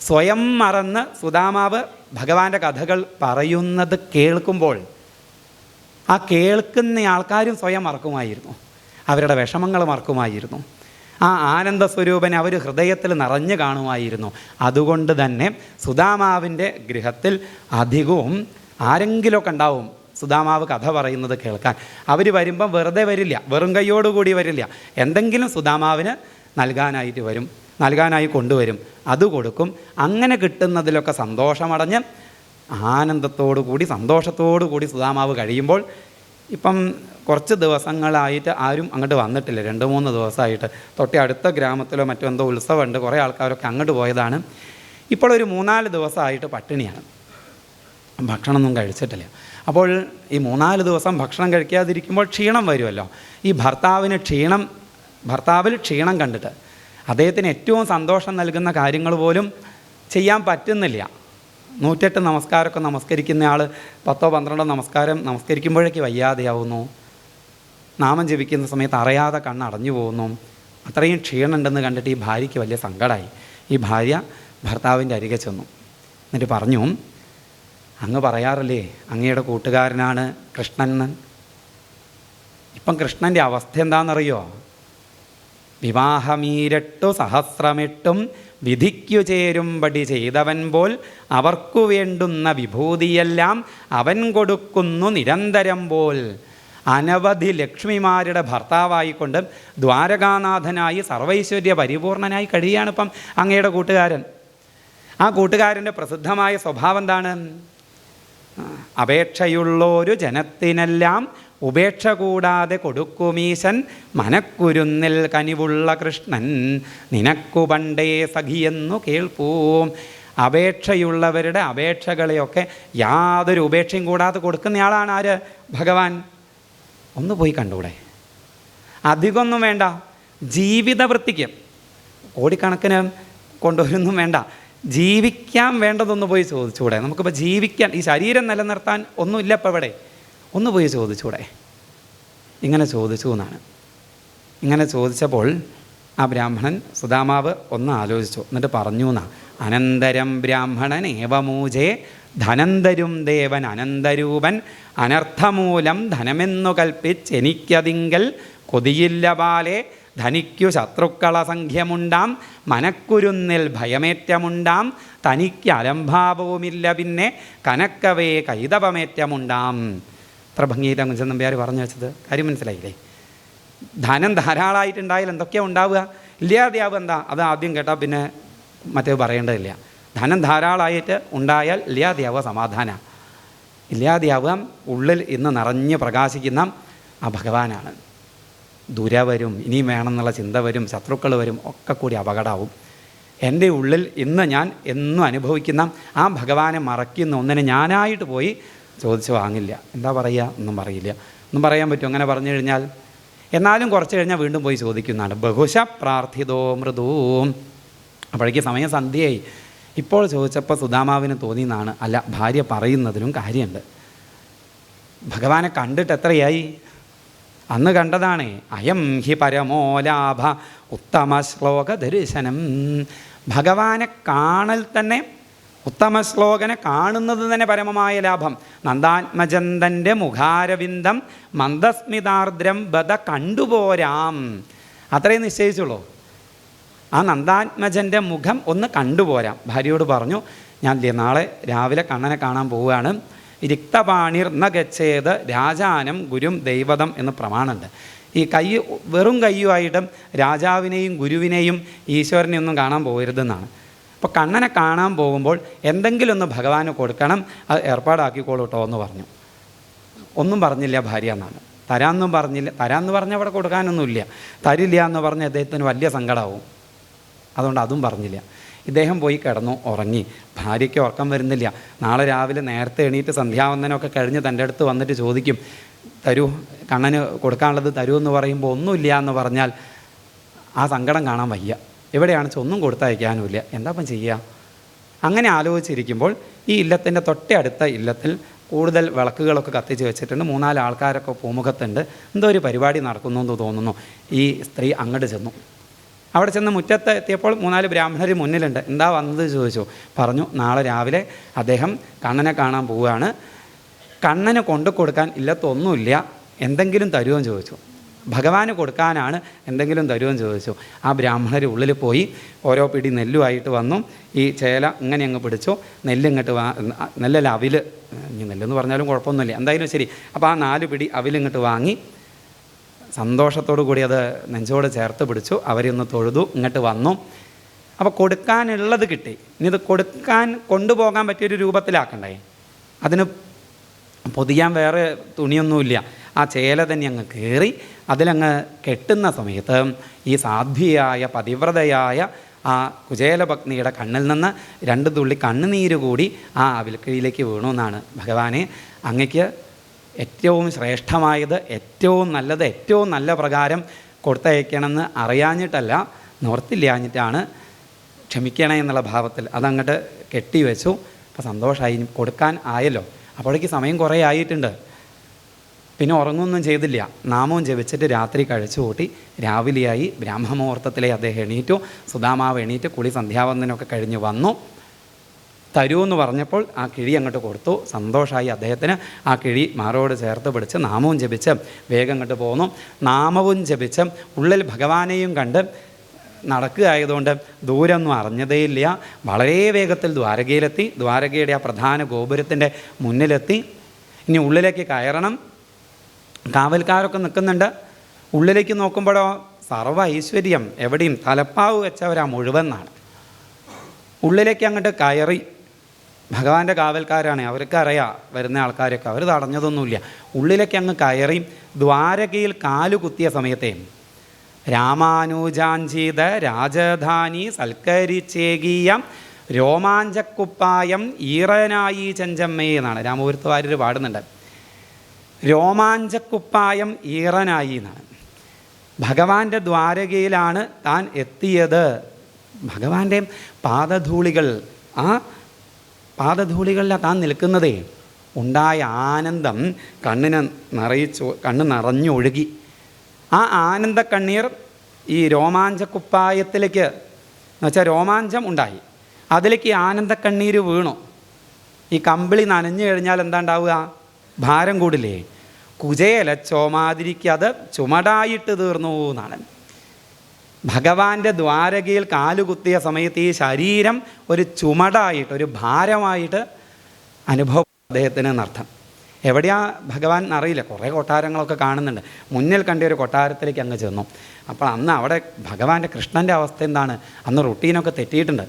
സ്വയം മറന്ന് സുദാമാവ് ഭഗവാന്റെ കഥകൾ പറയുന്നത് കേൾക്കുമ്പോൾ ആ കേൾക്കുന്ന ആൾക്കാരും സ്വയം മറക്കുമായിരുന്നു, അവരുടെ വിഷമങ്ങൾ മറക്കുമായിരുന്നു. ആ ആനന്ദ സ്വരൂപനെ അവർ ഹൃദയത്തിൽ നിറഞ്ഞു കാണുമായിരുന്നു. അതുകൊണ്ട് തന്നെ സുദാമാവിൻ്റെ ഗൃഹത്തിൽ അധികവും ആരെങ്കിലുമൊക്കെ ഉണ്ടാവും സുദാമാവ് കഥ പറയുന്നത് കേൾക്കാൻ. അവർ വരുമ്പം വെറുതെ വരില്ല, വെറും കൈയോടുകൂടി വരില്ല. എന്തെങ്കിലും സുദാമാവിന് നൽകാനായിട്ട് വരും, നൽകാനായി കൊണ്ടുവരും, അത് കൊടുക്കും. അങ്ങനെ കിട്ടുന്നതിലൊക്കെ സന്തോഷമടഞ്ഞ് ആനന്ദത്തോടു കൂടി സന്തോഷത്തോടു കൂടി സുദാമാവ് കഴിയുമ്പോൾ, ഇപ്പം കുറച്ച് ദിവസങ്ങളായിട്ട് ആരും അങ്ങോട്ട് വന്നിട്ടില്ല, 2-3 ദിവസമായിട്ട്. തൊട്ടേ അടുത്ത ഗ്രാമത്തിലോ മറ്റോ എന്തോ ഉത്സവമുണ്ട്, കുറേ ആൾക്കാരൊക്കെ അങ്ങോട്ട് പോയതാണ്. ഇപ്പോൾ ഒരു 3-4 ദിവസമായിട്ട് പട്ടിണിയാണ്, ഭക്ഷണമൊന്നും കഴിച്ചിട്ടില്ല. അപ്പോൾ ഈ 3-4 ദിവസം ഭക്ഷണം കഴിക്കാതിരിക്കുമ്പോൾ ക്ഷീണം വരുമല്ലോ. ഈ ഭർത്താവിൽ ക്ഷീണം കണ്ടിട്ട് അദ്ദേഹത്തിന് ഏറ്റവും സന്തോഷം നൽകുന്ന കാര്യങ്ങൾ പോലും ചെയ്യാൻ പറ്റുന്നില്ല. 108 നമസ്കാരമൊക്കെ നമസ്കരിക്കുന്ന ആൾ 10-12 നമസ്കാരം നമസ്കരിക്കുമ്പോഴേക്ക് വയ്യാതെയാവുന്നു. നാമം ജപിക്കുന്ന സമയത്ത് അറിയാതെ കണ്ണടഞ്ഞു പോകുന്നു. അത്രയും ക്ഷീണമുണ്ടെന്ന് കണ്ടിട്ട് ഈ ഭാര്യയ്ക്ക് വലിയ സങ്കടമായി. ഈ ഭാര്യ ഭർത്താവിൻ്റെ അരികെ ചെന്നു. എന്നിട്ട് പറഞ്ഞു, അങ്ങ് പറയാറില്ലേ അങ്ങയുടെ കൂട്ടുകാരനാണ് കൃഷ്ണൻ എന്ന്. ഇപ്പം കൃഷ്ണൻ്റെ അവസ്ഥ എന്താണെന്നറിയോ? വിവാഹമീരട്ടു സഹസ്രമെട്ടും വിധിക്കു ചേരുംപടി ചെയ്തവൻ പോൽ അവർക്കു വേണ്ടുന്ന വിഭൂതിയെല്ലാം അവൻ കൊടുക്കുന്നു നിരന്തരം പോൽ. അനവധി ലക്ഷ്മിമാരുടെ ഭർത്താവായിക്കൊണ്ട് ദ്വാരകാനാഥനായി സർവൈശ്വര്യ പരിപൂർണനായി കഴിയുകയാണിപ്പം അങ്ങയുടെ കൂട്ടുകാരൻ. ആ കൂട്ടുകാരൻ്റെ പ്രസിദ്ധമായ സ്വഭാവം എന്താണ്? അപേക്ഷയുള്ളൊരു ജനത്തിനെല്ലാം ഉപേക്ഷ കൂടാതെ കൊടുക്കുമീശൻ മനക്കുരുന്നിൽ കനിവുള്ള കൃഷ്ണൻ നിനക്കു പണ്ടേ സഖിയെന്നു കേൾപ്പൂം. അപേക്ഷയുള്ളവരുടെ അപേക്ഷകളെയൊക്കെ യാതൊരു ഉപേക്ഷയും കൂടാതെ കൊടുക്കുന്നയാളാണ് ആര്? ഭഗവാൻ. ഒന്ന് പോയി കണ്ടൂടെ? അധികമൊന്നും വേണ്ട, ജീവിതവൃത്തിക്ക് കോടിക്കണക്കിന് കൊണ്ടുവരൊന്നും വേണ്ട, ജീവിക്കാൻ വേണ്ടതൊന്ന് പോയി ചോദിച്ചൂടെ? നമുക്കിപ്പോൾ ജീവിക്കാൻ, ഈ ശരീരം നിലനിർത്താൻ ഒന്നുമില്ല ഇപ്പം ഇവിടെ, ഒന്ന് പോയി ചോദിച്ചൂടെ? ഇങ്ങനെ ചോദിച്ചു എന്നാണ്. ഇങ്ങനെ ചോദിച്ചപ്പോൾ ആ ബ്രാഹ്മണൻ സുദാമാവ് ഒന്ന് ആലോചിച്ചു. എന്നിട്ട് പറഞ്ഞു എന്നാ, അനന്തരം ബ്രാഹ്മണൻ ഏവമൂജേ ധനന്തരും ദേവൻ അനന്തരൂപൻ അനർത്ഥമൂലം ധനമെന്നു കൽപ്പിച്ചെനിക്കതിങ്കൽ കൊതിയില്ല ബാലെ ധനിക്കു ശത്രുക്കളസംഖ്യമുണ്ടാം, മനക്കുരുന്നിൽ ഭയമേറ്റമുണ്ടാം, തനിക്ക് അലംഭാവവുമില്ല പിന്നെ കനക്കവേ കൈതപമേറ്റമുണ്ടാം. അത്ര ഭംഗിയിലാണ് കുഞ്ചൻ നമ്പ്യാർ പറഞ്ഞു വെച്ചത്. കാര്യം മനസ്സിലായില്ലേ? ധനം ധാരാളമായിട്ടുണ്ടായാൽ എന്തൊക്കെയാണ് ഉണ്ടാവുക? ഇല്ലാതെയാവുക എന്താ? അത് ആദ്യം കേട്ടാൽ പിന്നെ മറ്റേത് പറയേണ്ടതില്ല. ധനം ധാരാളമായിട്ട് ഉണ്ടായാൽ ഇല്ലാതെയാവുക സമാധാനം, ഇല്ലാതെയാവുക ഉള്ളിൽ ഇന്ന് നിറഞ്ഞ് പ്രകാശിക്കുന്ന ആ ഭഗവാനാണ്. ദുര വരും, ഇനിയും വേണമെന്നുള്ള ചിന്ത വരും, ശത്രുക്കൾ വരും, ഒക്കെ കൂടി അപകടമാവും. എൻ്റെ ഉള്ളിൽ ഇന്ന് ഞാൻ എന്നും അനുഭവിക്കുന്ന ആ ഭഗവാനെ മറക്കുന്ന ഒന്നിനെ ഞാനായിട്ട് പോയി ചോദിച്ച് വാങ്ങില്ല. എന്താ പറയുക? ഒന്നും പറയില്ല. ഒന്നും പറയാൻ പറ്റും അങ്ങനെ പറഞ്ഞു കഴിഞ്ഞാൽ? എന്നാലും കുറച്ച് കഴിഞ്ഞാൽ വീണ്ടും പോയി ചോദിക്കുന്നതാണ്. ബഹുശ പ്രാർത്ഥിതോ മൃദൂം. അപ്പോഴേക്ക് സമയം സന്ധ്യയായി. ഇപ്പോൾ ചോദിച്ചപ്പോൾ സുദാമാവിന് തോന്നിയെന്നാണ്. അല്ല, ഭാര്യ പറയുന്നതിനും കാര്യമുണ്ട്. ഭഗവാനെ കണ്ടിട്ട് എത്രയായി? അന്ന് കണ്ടതാണേ. അയം ഹി പരമോലാഭ ഉത്തമ ശ്ലോക ദർശനം. ഭഗവാനെ കാണൽ തന്നെ, ഉത്തമ ശ്ലോകനെ കാണുന്നത് തന്നെ പരമമായ ലാഭം. നന്ദാത്മജന്തൻ്റെ മുഖാരവിന്ദം മന്ദസ്മിതാർദ്രം ബദ കണ്ടുപോരാം. അത്രയും നിശ്ചയിച്ചുള്ളൂ. ആ നന്ദാത്മജൻ്റെ മുഖം ഒന്ന് കണ്ടുപോരാം. ഭാര്യയോട് പറഞ്ഞു, ഞാൻ നാളെ രാവിലെ കണ്ണനെ കാണാൻ പോവുകയാണ്. രിക്തപാണിർ ന ഗച്ഛേത് രാജാനം ഗുരും ദൈവതം എന്ന് പ്രമാണമുണ്ട്. ഈ കൈ വെറും കയ്യുമായിട്ടും രാജാവിനെയും ഗുരുവിനെയും ഈശ്വരനെയും ഒന്നും കാണാൻ പോകരുതെന്നാണ്. അപ്പോൾ കണ്ണനെ കാണാൻ പോകുമ്പോൾ എന്തെങ്കിലും ഒന്ന് ഭഗവാന് കൊടുക്കണം, അത് ഏർപ്പാടാക്കിക്കോളൂ കേട്ടോ എന്ന് പറഞ്ഞു. ഒന്നും പറഞ്ഞില്ല ഭാര്യ എന്നാണ്. തരാമെന്നും പറഞ്ഞില്ല. തരാമെന്ന് പറഞ്ഞാൽ അവിടെ കൊടുക്കാനൊന്നുമില്ല. തരില്ല എന്ന് പറഞ്ഞ് അദ്ദേഹത്തിന് വലിയ സങ്കടമാവും. അതുകൊണ്ട് അതും പറഞ്ഞില്ല. ഇദ്ദേഹം പോയി കിടന്നു, ഉറങ്ങി. ഭാര്യയ്ക്ക് ഉറക്കം വരുന്നില്ല. നാളെ രാവിലെ നേരത്തെ എണീറ്റ് സന്ധ്യാവന്ദനമൊക്കെ കഴിഞ്ഞ് തൻ്റെ അടുത്ത് വന്നിട്ട് ചോദിക്കും, തരൂ, കണ്ണന് കൊടുക്കാനുള്ളത് തരൂ എന്ന് പറയുമ്പോൾ ഒന്നുമില്ല എന്ന് പറഞ്ഞാൽ ആ സങ്കടം കാണാൻ വയ്യ. എവിടെയാണെന്ന് ഒന്നും കൊടുത്തയക്കാനുമില്ല. എന്താ ഇപ്പം ചെയ്യുക? അങ്ങനെ ആലോചിച്ചിരിക്കുമ്പോൾ ഈ ഇല്ലത്തിൻ്റെ തൊട്ടടുത്ത ഇല്ലത്തിൽ കൂടുതൽ വിളക്കുകളൊക്കെ കത്തിച്ച് വെച്ചിട്ടുണ്ട്. 3-4 ആൾക്കാരൊക്കെ പൂമുഖത്തുണ്ട്. എന്തോ ഒരു പരിപാടി നടക്കുന്നു എന്ന് തോന്നുന്നു. ഈ സ്ത്രീ അങ്ങോട്ട് ചെന്നു. അവിടെ ചെന്ന് മുറ്റത്ത് എത്തിയപ്പോൾ 3-4 ബ്രാഹ്മണർ മുന്നിലുണ്ട്. എന്താ വന്നത് ചോദിച്ചു. പറഞ്ഞു, നാളെ രാവിലെ അദ്ദേഹം കണ്ണനെ കാണാൻ പോവുകയാണ്. കണ്ണന് കൊണ്ടു കൊടുക്കാൻ ഇല്ലത്തൊന്നുമില്ല, എന്തെങ്കിലും തരുമെന്ന് ചോദിച്ചു. ഭഗവാന് കൊടുക്കാനാണ്, എന്തെങ്കിലും തരുമെന്ന് ചോദിച്ചു. ആ ബ്രാഹ്മണർ ഉള്ളിൽ പോയി ഓരോ പിടി നെല്ലുമായിട്ട് വന്നു. ഈ ചേല ഇങ്ങനെ അങ്ങ് പിടിച്ചു. നെല്ലിങ്ങോട്ട് നെല്ലല്ല, അവില്. ഇനി നെല്ലെന്ന് പറഞ്ഞാലും കുഴപ്പമൊന്നുമില്ല, എന്തായാലും ശരി. അപ്പോൾ ആ 4 പിടി അവിലിങ്ങോട്ട് വാങ്ങി സന്തോഷത്തോടു കൂടി അത് നെഞ്ചോട് ചേർത്ത് പിടിച്ചു. അവരൊന്ന് തൊഴുതു, ഇങ്ങോട്ട് വന്നു. അപ്പോൾ കൊടുക്കാനുള്ളത് കിട്ടി. ഇനി ഇത് കൊടുക്കാൻ കൊണ്ടുപോകാൻ പറ്റിയൊരു രൂപത്തിലാക്കണ്ടേ? അതിന് പൊതിയാൻ വേറെ തുണിയൊന്നുമില്ല. ആ ചേല തന്നെ അങ്ങ് കയറി അതിലങ്ങ് കെട്ടുന്ന സമയത്ത് ഈ സാധ്വിയായ പതിവ്രതയായ ആ കുചേലപത്നിയുടെ കണ്ണിൽ നിന്ന് 2 തുള്ളി കണ്ണുനീര് കൂടി ആ അവിൽക്കഴിയിലേക്ക് വീണു എന്നാണ്. ഭഗവാനെ, അങ്ങയ്ക്ക് ഏറ്റവും ശ്രേഷ്ഠമായത്, ഏറ്റവും നല്ലത്, ഏറ്റവും നല്ല പ്രകാരം കൊടുത്തയക്കണമെന്ന് അറിയാഞ്ഞിട്ടല്ല, നിവർത്തില്ലാഞ്ഞിട്ടാണ്, ക്ഷമിക്കണേ എന്നുള്ള ഭാവത്തിൽ അതങ്ങോട്ട് കെട്ടിവെച്ചു. അപ്പോൾ സന്തോഷമായി, കൊടുക്കാൻ ആയല്ലോ. അപ്പോഴേക്ക് സമയം കുറേ ആയിട്ടുണ്ട്. പിന്നെ ഉറങ്ങുമൊന്നും ചെയ്തില്ല. നാമവും ജപിച്ചിട്ട് രാത്രി കഴിച്ചു കൂട്ടി. രാവിലെയായി. ബ്രാഹ്മമുഹൂർത്തത്തിലെ അദ്ദേഹം എണീറ്റു. സുദാമാവ് എണീറ്റ് കുളി സന്ധ്യാവന്ദനമൊക്കെ കഴിഞ്ഞ് വന്നു. തരൂ എന്ന് പറഞ്ഞപ്പോൾ ആ കിഴി അങ്ങോട്ട് കൊടുത്തു. സന്തോഷമായി അദ്ദേഹത്തിന്. ആ കിഴി മാറോട് ചേർത്ത് പിടിച്ച് നാമവും ജപിച്ച് വേഗം അങ്ങോട്ട് പോന്നു. നാമവും ജപിച്ച് ഉള്ളിൽ ഭഗവാനെയും കണ്ട് നടക്കുകയായതുകൊണ്ട് ദൂരമൊന്നും അറിഞ്ഞതേയില്ല. വളരെ വേഗത്തിൽ ദ്വാരകയിലെത്തി. ദ്വാരകയുടെ ആ പ്രധാന ഗോപുരത്തിൻ്റെ മുന്നിലെത്തി. ഇനി ഉള്ളിലേക്ക് കയറണം. കാവൽക്കാരൊക്കെ നിൽക്കുന്നുണ്ട്. ഉള്ളിലേക്ക് നോക്കുമ്പോഴോ സർവ്വ ഐശ്വര്യം, എവിടെയും തലപ്പാവ് വെച്ചവരാ മുഴുവനാണ്. ഉള്ളിലേക്ക് അങ്ങോട്ട് കയറി. ഭഗവാന്റെ കാവൽക്കാരാണ്, അവർക്കറിയാം വരുന്ന ആൾക്കാരൊക്കെ, അവർ തടഞ്ഞതൊന്നുമില്ല. ഉള്ളിലേക്ക് അങ്ങ് കയറി ദ്വാരകയിൽ കാലു കുത്തിയ സമയത്തെ രാമാനുജാഞ്ചീത രാജധാനി സൽക്കരിച്ചേകീയം രോമാഞ്ചക്കുപ്പായം ഈറനായി ചെഞ്ചമ്മേ എന്നാണ് രാമപുരത്ത് വാര്യർ പാടുന്നുണ്ട്. രോമാഞ്ചക്കുപ്പായം ഈറനായി എന്നാണ്. ഭഗവാന്റെ ദ്വാരകയിലാണ് താൻ എത്തിയത്. ഭഗവാന്റെ പാദധൂളികൾ, ആ പാദധൂളികളിലാണ് താൻ നിൽക്കുന്നതേ. ഉണ്ടായ ആനന്ദം കണ്ണ് നിറഞ്ഞൊഴുകി. ആ ആനന്ദ കണ്ണീർ ഈ രോമാഞ്ചക്കുപ്പായത്തിലേക്ക്, എന്നുവെച്ചാൽ രോമാഞ്ചം ഉണ്ടായി, അതിലേക്ക് ആനന്ദ കണ്ണീര് വീണു. ഈ കമ്പിളി നനഞ്ഞു കഴിഞ്ഞാൽ എന്താ ഉണ്ടാവുക? ഭാരം കൂടില്ലേ? കുചേല ചോമാതിരിക്ക് അത് ചുമടായിട്ട് തീർന്നു എന്നാണ്. ഭഗവാന്റെ ദ്വാരകയിൽ കാലുകുത്തിയ സമയത്ത് ഈ ശരീരം ഒരു ചുമടായിട്ട്, ഒരു ഭാരമായിട്ട് അനുഭവം അദ്ദേഹത്തിന് എന്നർത്ഥം. എവിടെയാ ഭഗവാൻ എന്നറിയില്ല. കുറേ കൊട്ടാരങ്ങളൊക്കെ കാണുന്നുണ്ട്. മുന്നിൽ കണ്ട ഒരു കൊട്ടാരത്തിലേക്ക് അങ്ങ് ചെന്നു. അപ്പോൾ അന്ന് അവിടെ ഭഗവാന്റെ കൃഷ്ണൻ്റെ അവസ്ഥ എന്താണ്? അന്ന് റുട്ടീനൊക്കെ തെറ്റിയിട്ടുണ്ട്.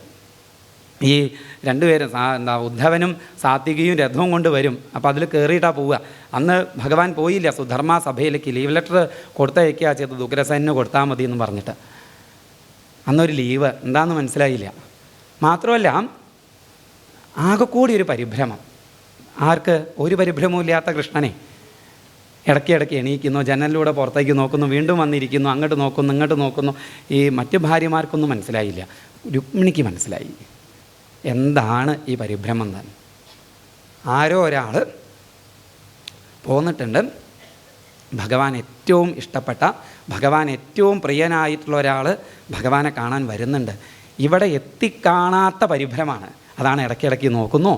ഈ രണ്ടുപേരും ഉദ്ധവനും സാത്വികയും രഥവും കൊണ്ട് വരും. അപ്പോൾ അതിൽ കയറിയിട്ടാണ് പോവുക. അന്ന് ഭഗവാൻ പോയില്ല സുധർമ്മ സഭയിലേക്ക്. ലീവ് ലെറ്റർ കൊടുത്തയക്കുക ചെയ്തത്, ഉഗ്രസേനന് കൊടുത്താൽ മതി എന്ന് പറഞ്ഞിട്ട്. അന്നൊരു ലീവ് എന്താണെന്ന് മനസ്സിലായില്ല. മാത്രമല്ല ആകെക്കൂടി ഒരു പരിഭ്രമം. ആർക്ക്? ഒരു പരിഭ്രമവും ഇല്ലാത്ത കൃഷ്ണനെ. ഇടയ്ക്കിടയ്ക്ക് എണീക്കുന്നു, ജനലിലൂടെ പുറത്തേക്ക് നോക്കുന്നു, വീണ്ടും വന്നിരിക്കുന്നു, അങ്ങോട്ട് നോക്കുന്നു, ഇങ്ങോട്ട് നോക്കുന്നു. ഈ മറ്റ് ഭാര്യമാർക്കൊന്നും മനസ്സിലായില്ല. രുക്മിണിക്ക് മനസ്സിലായി എന്താണ് ഈ പരിഭ്രമം തന്നെ. ആരോ ഒരാൾ പോന്നിട്ടുണ്ട്. ഭഗവാൻ ഏറ്റവും ഇഷ്ടപ്പെട്ട, ഭഗവാൻ ഏറ്റവും പ്രിയനായിട്ടുള്ള ഒരാൾ ഭഗവാനെ കാണാൻ വരുന്നുണ്ട്. ഇവിടെ എത്തിക്കാണാത്ത പരിഭ്രമാണ്. അതാണ് ഇടയ്ക്കിടയ്ക്ക് നോക്കുന്നു.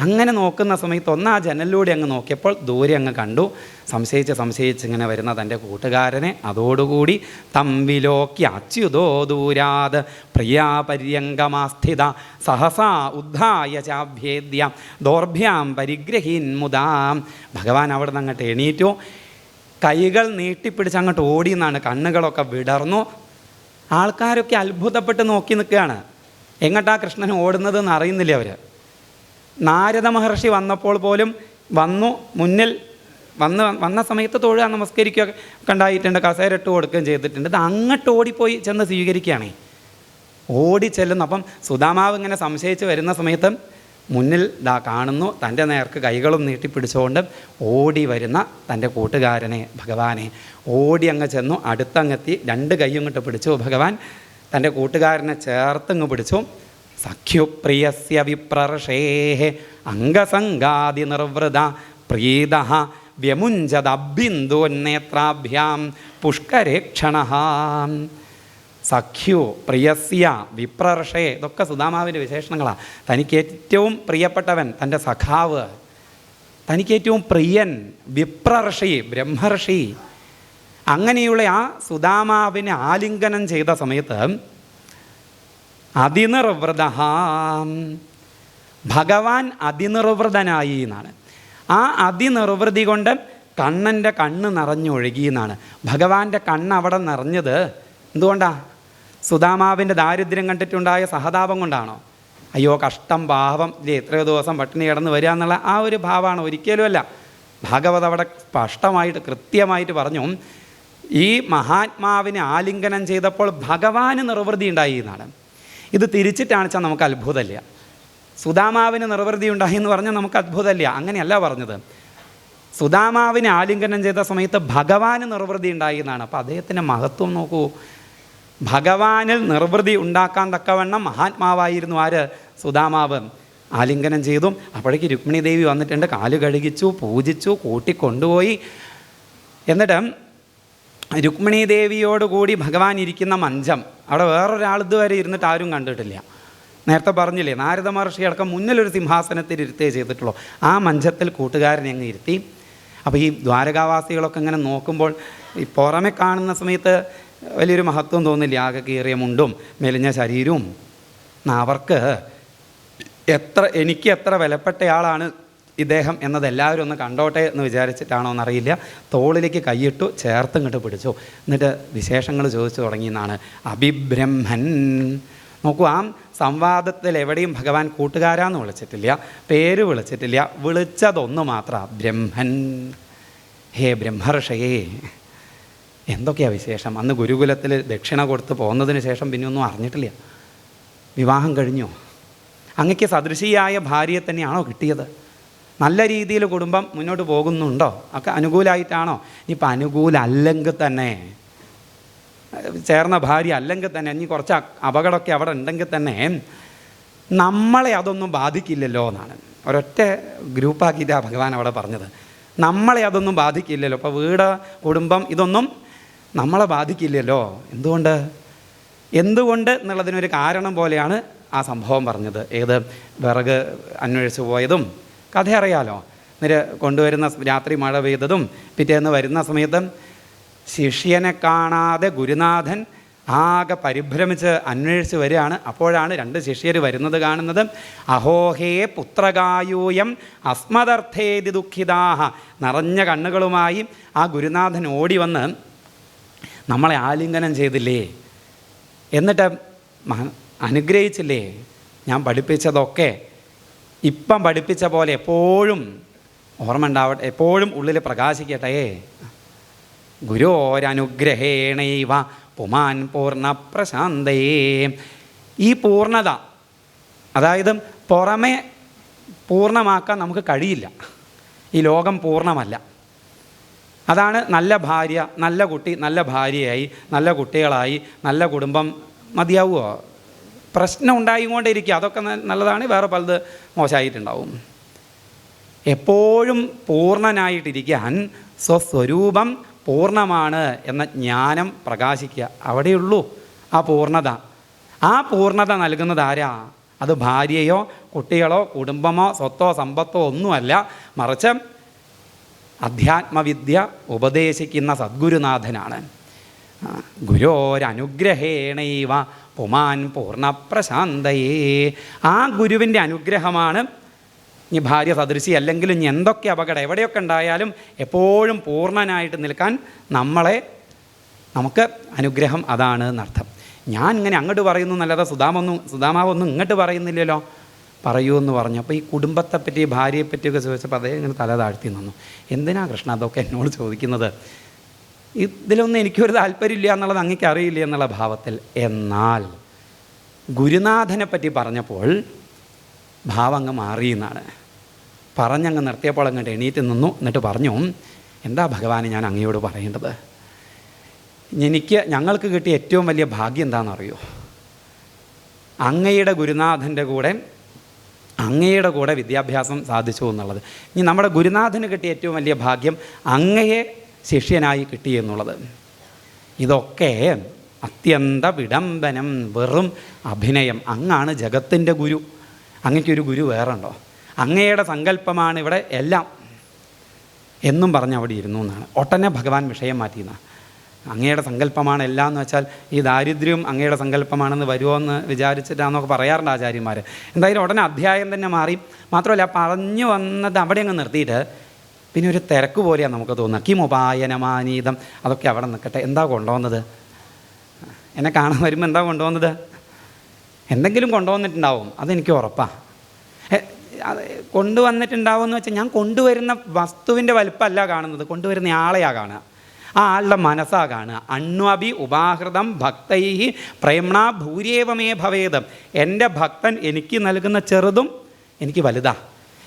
അങ്ങനെ നോക്കുന്ന സമയത്ത് ആ ജനലിലൂടെ അങ്ങ് നോക്കിയപ്പോൾ ദൂരെ അങ്ങ് കണ്ടു. സംശയിച്ച് ഇങ്ങനെ വരുന്ന തൻ്റെ കൂട്ടുകാരനെ. അതോടുകൂടി തമ്പിലോക്കി അച്യുതോ ദൂരാത് പ്രിയാപര്യങ്കമാസ്ഥിത സഹസാ ഉദ്ധായ ചാഭ്യേദ്യാം ദൗർഭ്യാം പരിഗ്രഹീൻ മുതാം. ഭഗവാൻ അവിടെ നിന്ന് അങ്ങോട്ട് എണീറ്റു. കൈകൾ നീട്ടിപ്പിടിച്ച് അങ്ങോട്ട് ഓടി എന്നാണ്. കണ്ണുകളൊക്കെ വിടർന്നു. ആൾക്കാരൊക്കെ അത്ഭുതപ്പെട്ട് നോക്കി നിൽക്കുകയാണ്. എങ്ങോട്ടാ കൃഷ്ണൻ ഓടുന്നതെന്ന് അറിയുന്നില്ല അവർ. നാരദ മഹർഷി വന്നപ്പോൾ പോലും മുന്നിൽ വന്ന സമയത്ത് തൊഴുക, നമസ്കരിക്കുകയൊക്കെ ഉണ്ടായിട്ടുണ്ട്. കസേരട്ട് കൊടുക്കുകയും ചെയ്തിട്ടുണ്ട്. ഇത് അങ്ങോട്ട് ഓടിപ്പോയി ചെന്ന് സ്വീകരിക്കുകയാണേ. ഓടി ചെല്ലുന്നു. അപ്പം സുദാമാവ് ഇങ്ങനെ സംശയിച്ച് വരുന്ന സമയത്ത് മുന്നിൽ കാണുന്നു തൻ്റെ നേർക്ക് കൈകളും നീട്ടിപ്പിടിച്ചുകൊണ്ട് ഓടി വരുന്ന തൻ്റെ കൂട്ടുകാരനെ, ഭഗവാനെ. ഓടി അങ്ങ് ചെന്നു, അടുത്തങ്ങെത്തി 2 കൈയും ഇങ്ങോട്ട് പിടിച്ചു ഭഗവാൻ. തൻ്റെ കൂട്ടുകാരനെ ചേർത്തങ്ങ് പിടിച്ചു. സഖ്യുപ്രിയസ്യ വിപ്രർഷേഃ അംഗസംഗാദി നിർവൃത പ്രീതഃ വ്യമുഞ്ചദബിന്ദുന്നേത്രാഭ്യാം പുഷ്കരേക്ഷണഃ. സഖ്യു പ്രിയസ്യ വിപ്രർഷേ, ഇതൊക്കെ സുദാമാവിൻ്റെ വിശേഷണങ്ങളാണ്. തനിക്ക് ഏറ്റവും പ്രിയപ്പെട്ടവൻ, തൻ്റെ സഖാവ്, തനിക്ക് ഏറ്റവും പ്രിയൻ വിപ്രർഷി, ബ്രഹ്മർഷി. അങ്ങനെയുള്ള ആ സുദാമാവിനെ ആലിംഗനം ചെയ്ത സമയത്ത് അതിനിർവൃത, ഭഗവാൻ അതിനിർവൃതനായി എന്നാണ്. ആ അതിനിർവൃതി കൊണ്ട് കണ്ണൻ്റെ കണ്ണ് നിറഞ്ഞൊഴുകി എന്നാണ്. ഭഗവാന്റെ കണ്ണ് അവിടെ നിറഞ്ഞത് എന്തുകൊണ്ടാണ്? സുദാമാവിൻ്റെ ദാരിദ്ര്യം കണ്ടിട്ടുണ്ടായ സഹതാപം കൊണ്ടാണോ? അയ്യോ കഷ്ടം, പാവം, എത്രയോ ദിവസം പട്ടിണി കിടന്ന് വരിക എന്നുള്ള ആ ഒരു ഭാവമാണ്. ഒരിക്കലുമല്ല. ഭാഗവത് അവിടെ സ്പഷ്ടമായിട്ട് കൃത്യമായിട്ട് പറഞ്ഞു, ഈ മഹാത്മാവിനെ ആലിംഗനം ചെയ്തപ്പോൾ ഭഗവാന് നിർവൃതി ഉണ്ടായി എന്നാണ്. ഇത് തിരിച്ചിട്ടാണ് വെച്ചാൽ നമുക്ക് അത്ഭുതമില്ല. സുദാമാവിന് നിർവൃതി ഉണ്ടായി എന്ന് പറഞ്ഞാൽ നമുക്ക് അത്ഭുതമില്ല. അങ്ങനെയല്ല പറഞ്ഞത്. സുദാമാവിനെ ആലിംഗനം ചെയ്ത സമയത്ത് ഭഗവാന് നിർവൃതി ഉണ്ടായി എന്നാണ്. അപ്പോൾ അദ്ദേഹത്തിൻ്റെ മഹത്വം നോക്കൂ. ഭഗവാനിൽ നിർവൃതി ഉണ്ടാക്കാൻ തക്കവണ്ണം മഹാത്മാവായിരുന്നു ആര്? സുദാമാവ്. ആലിംഗനം ചെയ്തു. അപ്പോഴേക്ക് രുക്മിണി ദേവി വന്നിട്ടുണ്ട്. കാല് കഴുകിച്ചു, പൂജിച്ചു, കൂട്ടിക്കൊണ്ടുപോയി. എന്നിട്ട് രുക്മിണി ദേവിയോടുകൂടി ഭഗവാൻ ഇരിക്കുന്ന മഞ്ചം, അവിടെ വേറൊരാൾ ഇതുവരെ ഇരുന്നിട്ട് ആരും കണ്ടിട്ടില്ല. നേരത്തെ പറഞ്ഞില്ലേ, നാരദ മഹർഷി അടക്കം മുന്നിലൊരു സിംഹാസനത്തിൽ ഇരുത്തേ ചെയ്തിട്ടുള്ളൂ. ആ മഞ്ചത്തിൽ കൂട്ടുകാരനെ അങ്ങ് ഇരുത്തി. അപ്പോൾ ഈ ദ്വാരകാവാസികളൊക്കെ ഇങ്ങനെ നോക്കുമ്പോൾ ഈ പുറമെ കാണുന്ന സമയത്ത് വലിയൊരു മഹത്വം തോന്നില്ല. ആകെ കീറിയ മുണ്ടും മെലിഞ്ഞ ശരീരവും. അവർക്ക് എനിക്ക് എത്ര വിലപ്പെട്ടയാളാണ് ഇദ്ദേഹം എന്നത് എല്ലാവരും ഒന്ന് കണ്ടോട്ടെ എന്ന് വിചാരിച്ചിട്ടാണോ എന്നറിയില്ല. തോളിലേക്ക് കൈയിട്ടു, ചേർത്തിങ്ങോട്ട് പിടിച്ചു. എന്നിട്ട് വിശേഷങ്ങൾ ചോദിച്ചു തുടങ്ങി എന്നാണ്. അഭിബ്രഹ്മൻ. നോക്കൂ, ആ സംവാദത്തിൽ എവിടെയും ഭഗവാൻ കൂട്ടുകാരാന്ന് വിളിച്ചിട്ടില്ല, പേര് വിളിച്ചിട്ടില്ല. വിളിച്ചതൊന്നു മാത്രം, ബ്രഹ്മൻ. ഹേ ബ്രഹ്മർഷയേ. എന്തൊക്കെയാണ് വിശേഷം? അന്ന് ഗുരുകുലത്തിൽ ദക്ഷിണ കൊടുത്ത് പോകുന്നതിന് ശേഷം പിന്നെ ഒന്നും അറിഞ്ഞിട്ടില്ല. വിവാഹം കഴിഞ്ഞു. അങ്ങക്ക് സദൃശിയായ ഭാര്യയെ തന്നെയാണോ കിട്ടിയത്? നല്ല രീതിയിൽ കുടുംബം മുന്നോട്ട് പോകുന്നുണ്ടോ? ഒക്കെ അനുകൂലമായിട്ടാണോ? ഇനിയിപ്പോൾ അനുകൂലമല്ലെങ്കിൽ തന്നെ, ചേർന്ന ഭാര്യ അല്ലെങ്കിൽ തന്നെ, ഇനി കുറച്ച് അപകടമൊക്കെ അവിടെ ഉണ്ടെങ്കിൽ തന്നെ നമ്മളെ അതൊന്നും ബാധിക്കില്ലല്ലോ എന്നാണ്. ഒരൊറ്റ ഗ്രൂപ്പാക്കിയിട്ടാണ് ഭഗവാൻ അവിടെ പറഞ്ഞത്. നമ്മളെ അതൊന്നും ബാധിക്കില്ലല്ലോ. അപ്പോൾ വീട്, കുടുംബം, ഇതൊന്നും നമ്മളെ ബാധിക്കില്ലല്ലോ. എന്തുകൊണ്ട് എന്നുള്ളതിനൊരു കാരണം പോലെയാണ് ആ സംഭവം പറഞ്ഞത്. ഏത്? വിറക് അന്വേഷിച്ച് പോയതും കഥ അറിയാലോ. എന്നിട്ട് കൊണ്ടുവരുന്ന രാത്രി മഴ പെയ്തതും പിറ്റേന്ന് വരുന്ന സമയത്ത് ശിഷ്യനെ കാണാതെ ഗുരുനാഥൻ ആകെ പരിഭ്രമിച്ച് അന്വേഷിച്ച് വരികയാണ്. അപ്പോഴാണ് 2 ശിഷ്യർ വരുന്നത് കാണുന്നത്. അഹോഹേ പുത്രകായൂയം അസ്മദർത്ഥേതി ദുഃഖിതാഹ. നിറഞ്ഞ കണ്ണുകളുമായി ആ ഗുരുനാഥൻ ഓടി വന്ന് നമ്മളെ ആലിംഗനം ചെയ്തില്ലേ, എന്നിട്ട് അനുഗ്രഹിച്ചില്ലേ, ഞാൻ പഠിപ്പിച്ചതൊക്കെ ഇപ്പം പഠിപ്പിച്ച പോലെ എപ്പോഴും ഓർമ്മ ഉണ്ടാവട്ടെ, എപ്പോഴും ഉള്ളിൽ പ്രകാശിക്കട്ടെ. ഗുരോരനുഗ്രഹേണൈവ പുമാൻ പൂർണ്ണ പ്രശാന്തേ. ഈ പൂർണ്ണത, അതായത് പുറമെ പൂർണ്ണമാക്കാൻ നമുക്ക് കഴിയില്ല. ഈ ലോകം പൂർണ്ണമല്ല. അതാണ് നല്ല ഭാര്യ, നല്ല കുട്ടി, നല്ല ഭാര്യയായി, നല്ല കുട്ടികളായി, നല്ല കുടുംബം മതിയാവുമോ? പ്രശ്നം ഉണ്ടായിക്കൊണ്ടേയിരിക്കുക. അതൊക്കെ നല്ലതാണ്, വേറെ പലത് മോശമായിട്ടുണ്ടാവും. എപ്പോഴും പൂർണ്ണനായിട്ടിരിക്കാൻ സ്വസ്വരൂപം പൂർണ്ണമാണ് എന്ന ജ്ഞാനം പ്രകാശിക്കുക. അവിടെയുള്ളൂ ആ പൂർണ്ണത. ആ പൂർണ്ണത നൽകുന്നത് ആരാ? അത് ഭാര്യയോ കുട്ടികളോ കുടുംബമോ സ്വത്തോ സമ്പത്തോ ഒന്നുമല്ല, മറിച്ച് അധ്യാത്മവിദ്യ ഉപദേശിക്കുന്ന സദ്ഗുരുനാഥനാണ്. ഗുരോരനുഗ്രഹേണൈവ പുമാൻ പൂർണ്ണ പ്രശാന്തയേ. ആ ഗുരുവിൻ്റെ അനുഗ്രഹമാണ്. ഇനി ഭാര്യ സദൃശി അല്ലെങ്കിലും ഇനി എന്തൊക്കെ അപകടം എവിടെയൊക്കെ ഉണ്ടായാലും എപ്പോഴും പൂർണ്ണനായിട്ട് നിൽക്കാൻ നമുക്ക് അനുഗ്രഹം അതാണ് എന്നർത്ഥം. ഞാൻ ഇങ്ങനെ അങ്ങോട്ട് പറയുന്നു എന്നല്ലാതെ സുധാമാവൊന്നും ഇങ്ങോട്ട് പറയുന്നില്ലല്ലോ. പറയൂ എന്ന് പറഞ്ഞു. അപ്പോൾ ഈ കുടുംബത്തെപ്പറ്റി ഭാര്യയെപ്പറ്റിയൊക്കെ ചോദിച്ചപ്പോൾ അതേ ഇങ്ങനെ തല താഴ്ത്തി നിന്നു. എന്തിനാ കൃഷ്ണ അതൊക്കെ എന്നോട് ചോദിക്കുന്നത്? ഇതിലൊന്നും എനിക്കൊരു താല്പര്യമില്ല എന്നുള്ളത് അങ്ങേക്ക് അറിയില്ല എന്നുള്ള ഭാവത്തിൽ. എന്നാൽ ഗുരുനാഥനെ പറ്റി പറഞ്ഞപ്പോൾ ഭാവം അങ്ങ് മാറിയെന്നാണ്. പറഞ്ഞങ്ങ് നിർത്തിയപ്പോൾ അങ്ങോട്ട് എണീറ്റ് നിന്നു. എന്നിട്ട് പറഞ്ഞു, എന്താ ഭഗവാനെ ഞാൻ അങ്ങയോട് പറയേണ്ടത്? ഞങ്ങൾക്ക് കിട്ടിയ ഏറ്റവും വലിയ ഭാഗ്യം എന്താണെന്നറിയോ? അങ്ങയുടെ ഗുരുനാഥൻ്റെ കൂടെ വിദ്യാഭ്യാസം സാധിച്ചു എന്നുള്ളത്. ഇനി നമ്മുടെ ഗുരുനാഥന് കിട്ടിയ ഏറ്റവും വലിയ ഭാഗ്യം അങ്ങയെ ശിഷ്യനായി കിട്ടി എന്നുള്ളത്. ഇതൊക്കെ അത്യന്ത വിഡംബനം, വെറും അഭിനയം. അങ്ങാണ് ജഗത്തിൻ്റെ ഗുരു. അങ്ങയ്ക്കൊരു ഗുരു വേറെ ഉണ്ടോ? അങ്ങയുടെ സങ്കല്പമാണ് ഇവിടെ എല്ലാം എന്നും പറഞ്ഞ് അവിടെ ഇരുന്നു എന്നാണ്. ഒട്ടനെ ഭഗവാൻ വിഷയം മാറ്റിയെന്നാണ്. അങ്ങയുടെ സങ്കല്പമാണ് എല്ലാം എന്ന് വെച്ചാൽ ഈ ദാരിദ്ര്യം അങ്ങയുടെ സങ്കല്പമാണെന്ന് വരുമോ എന്ന് വിചാരിച്ചിട്ടാണെന്നൊക്കെ പറയാറുണ്ട് ആചാര്യന്മാർ. എന്തായാലും ഉടനെ അധ്യായം തന്നെ മാറി. മാത്രമല്ല പറഞ്ഞു വന്നത് അവിടെ അങ്ങ് നിർത്തിയിട്ട് പിന്നെ ഒരു തിരക്ക് പോലെയാണ് നമുക്ക് തോന്നുന്നത്. കിമുപായനമാനീതം അതൊക്കെ അവിടെ നിൽക്കട്ടെ. എന്താ കൊണ്ടുവന്നത്? എന്നെ കാണാൻ വരുമ്പോൾ എന്താ കൊണ്ടുവന്നത്? എന്തെങ്കിലും കൊണ്ടുവന്നിട്ടുണ്ടാവും, അതെനിക്ക് ഉറപ്പാണ്. കൊണ്ടുവന്നിട്ടുണ്ടാവും എന്ന് വെച്ചാൽ ഞാൻ കൊണ്ടുവരുന്ന വസ്തുവിൻ്റെ വലുപ്പമല്ല കാണുന്നത്, കൊണ്ടുവരുന്ന ആളെയാണ് കാണുക. ആ ആളുടെ മനസ്സാ കാണുക. അണ്വഭി ഉപാഹൃതം ഭക്തൈ പ്രേംണ ഭൂര്യേവമേ ഭവേദം. എൻ്റെ ഭക്തൻ എനിക്ക് നൽകുന്ന ചെറുതും എനിക്ക് വലുതാ.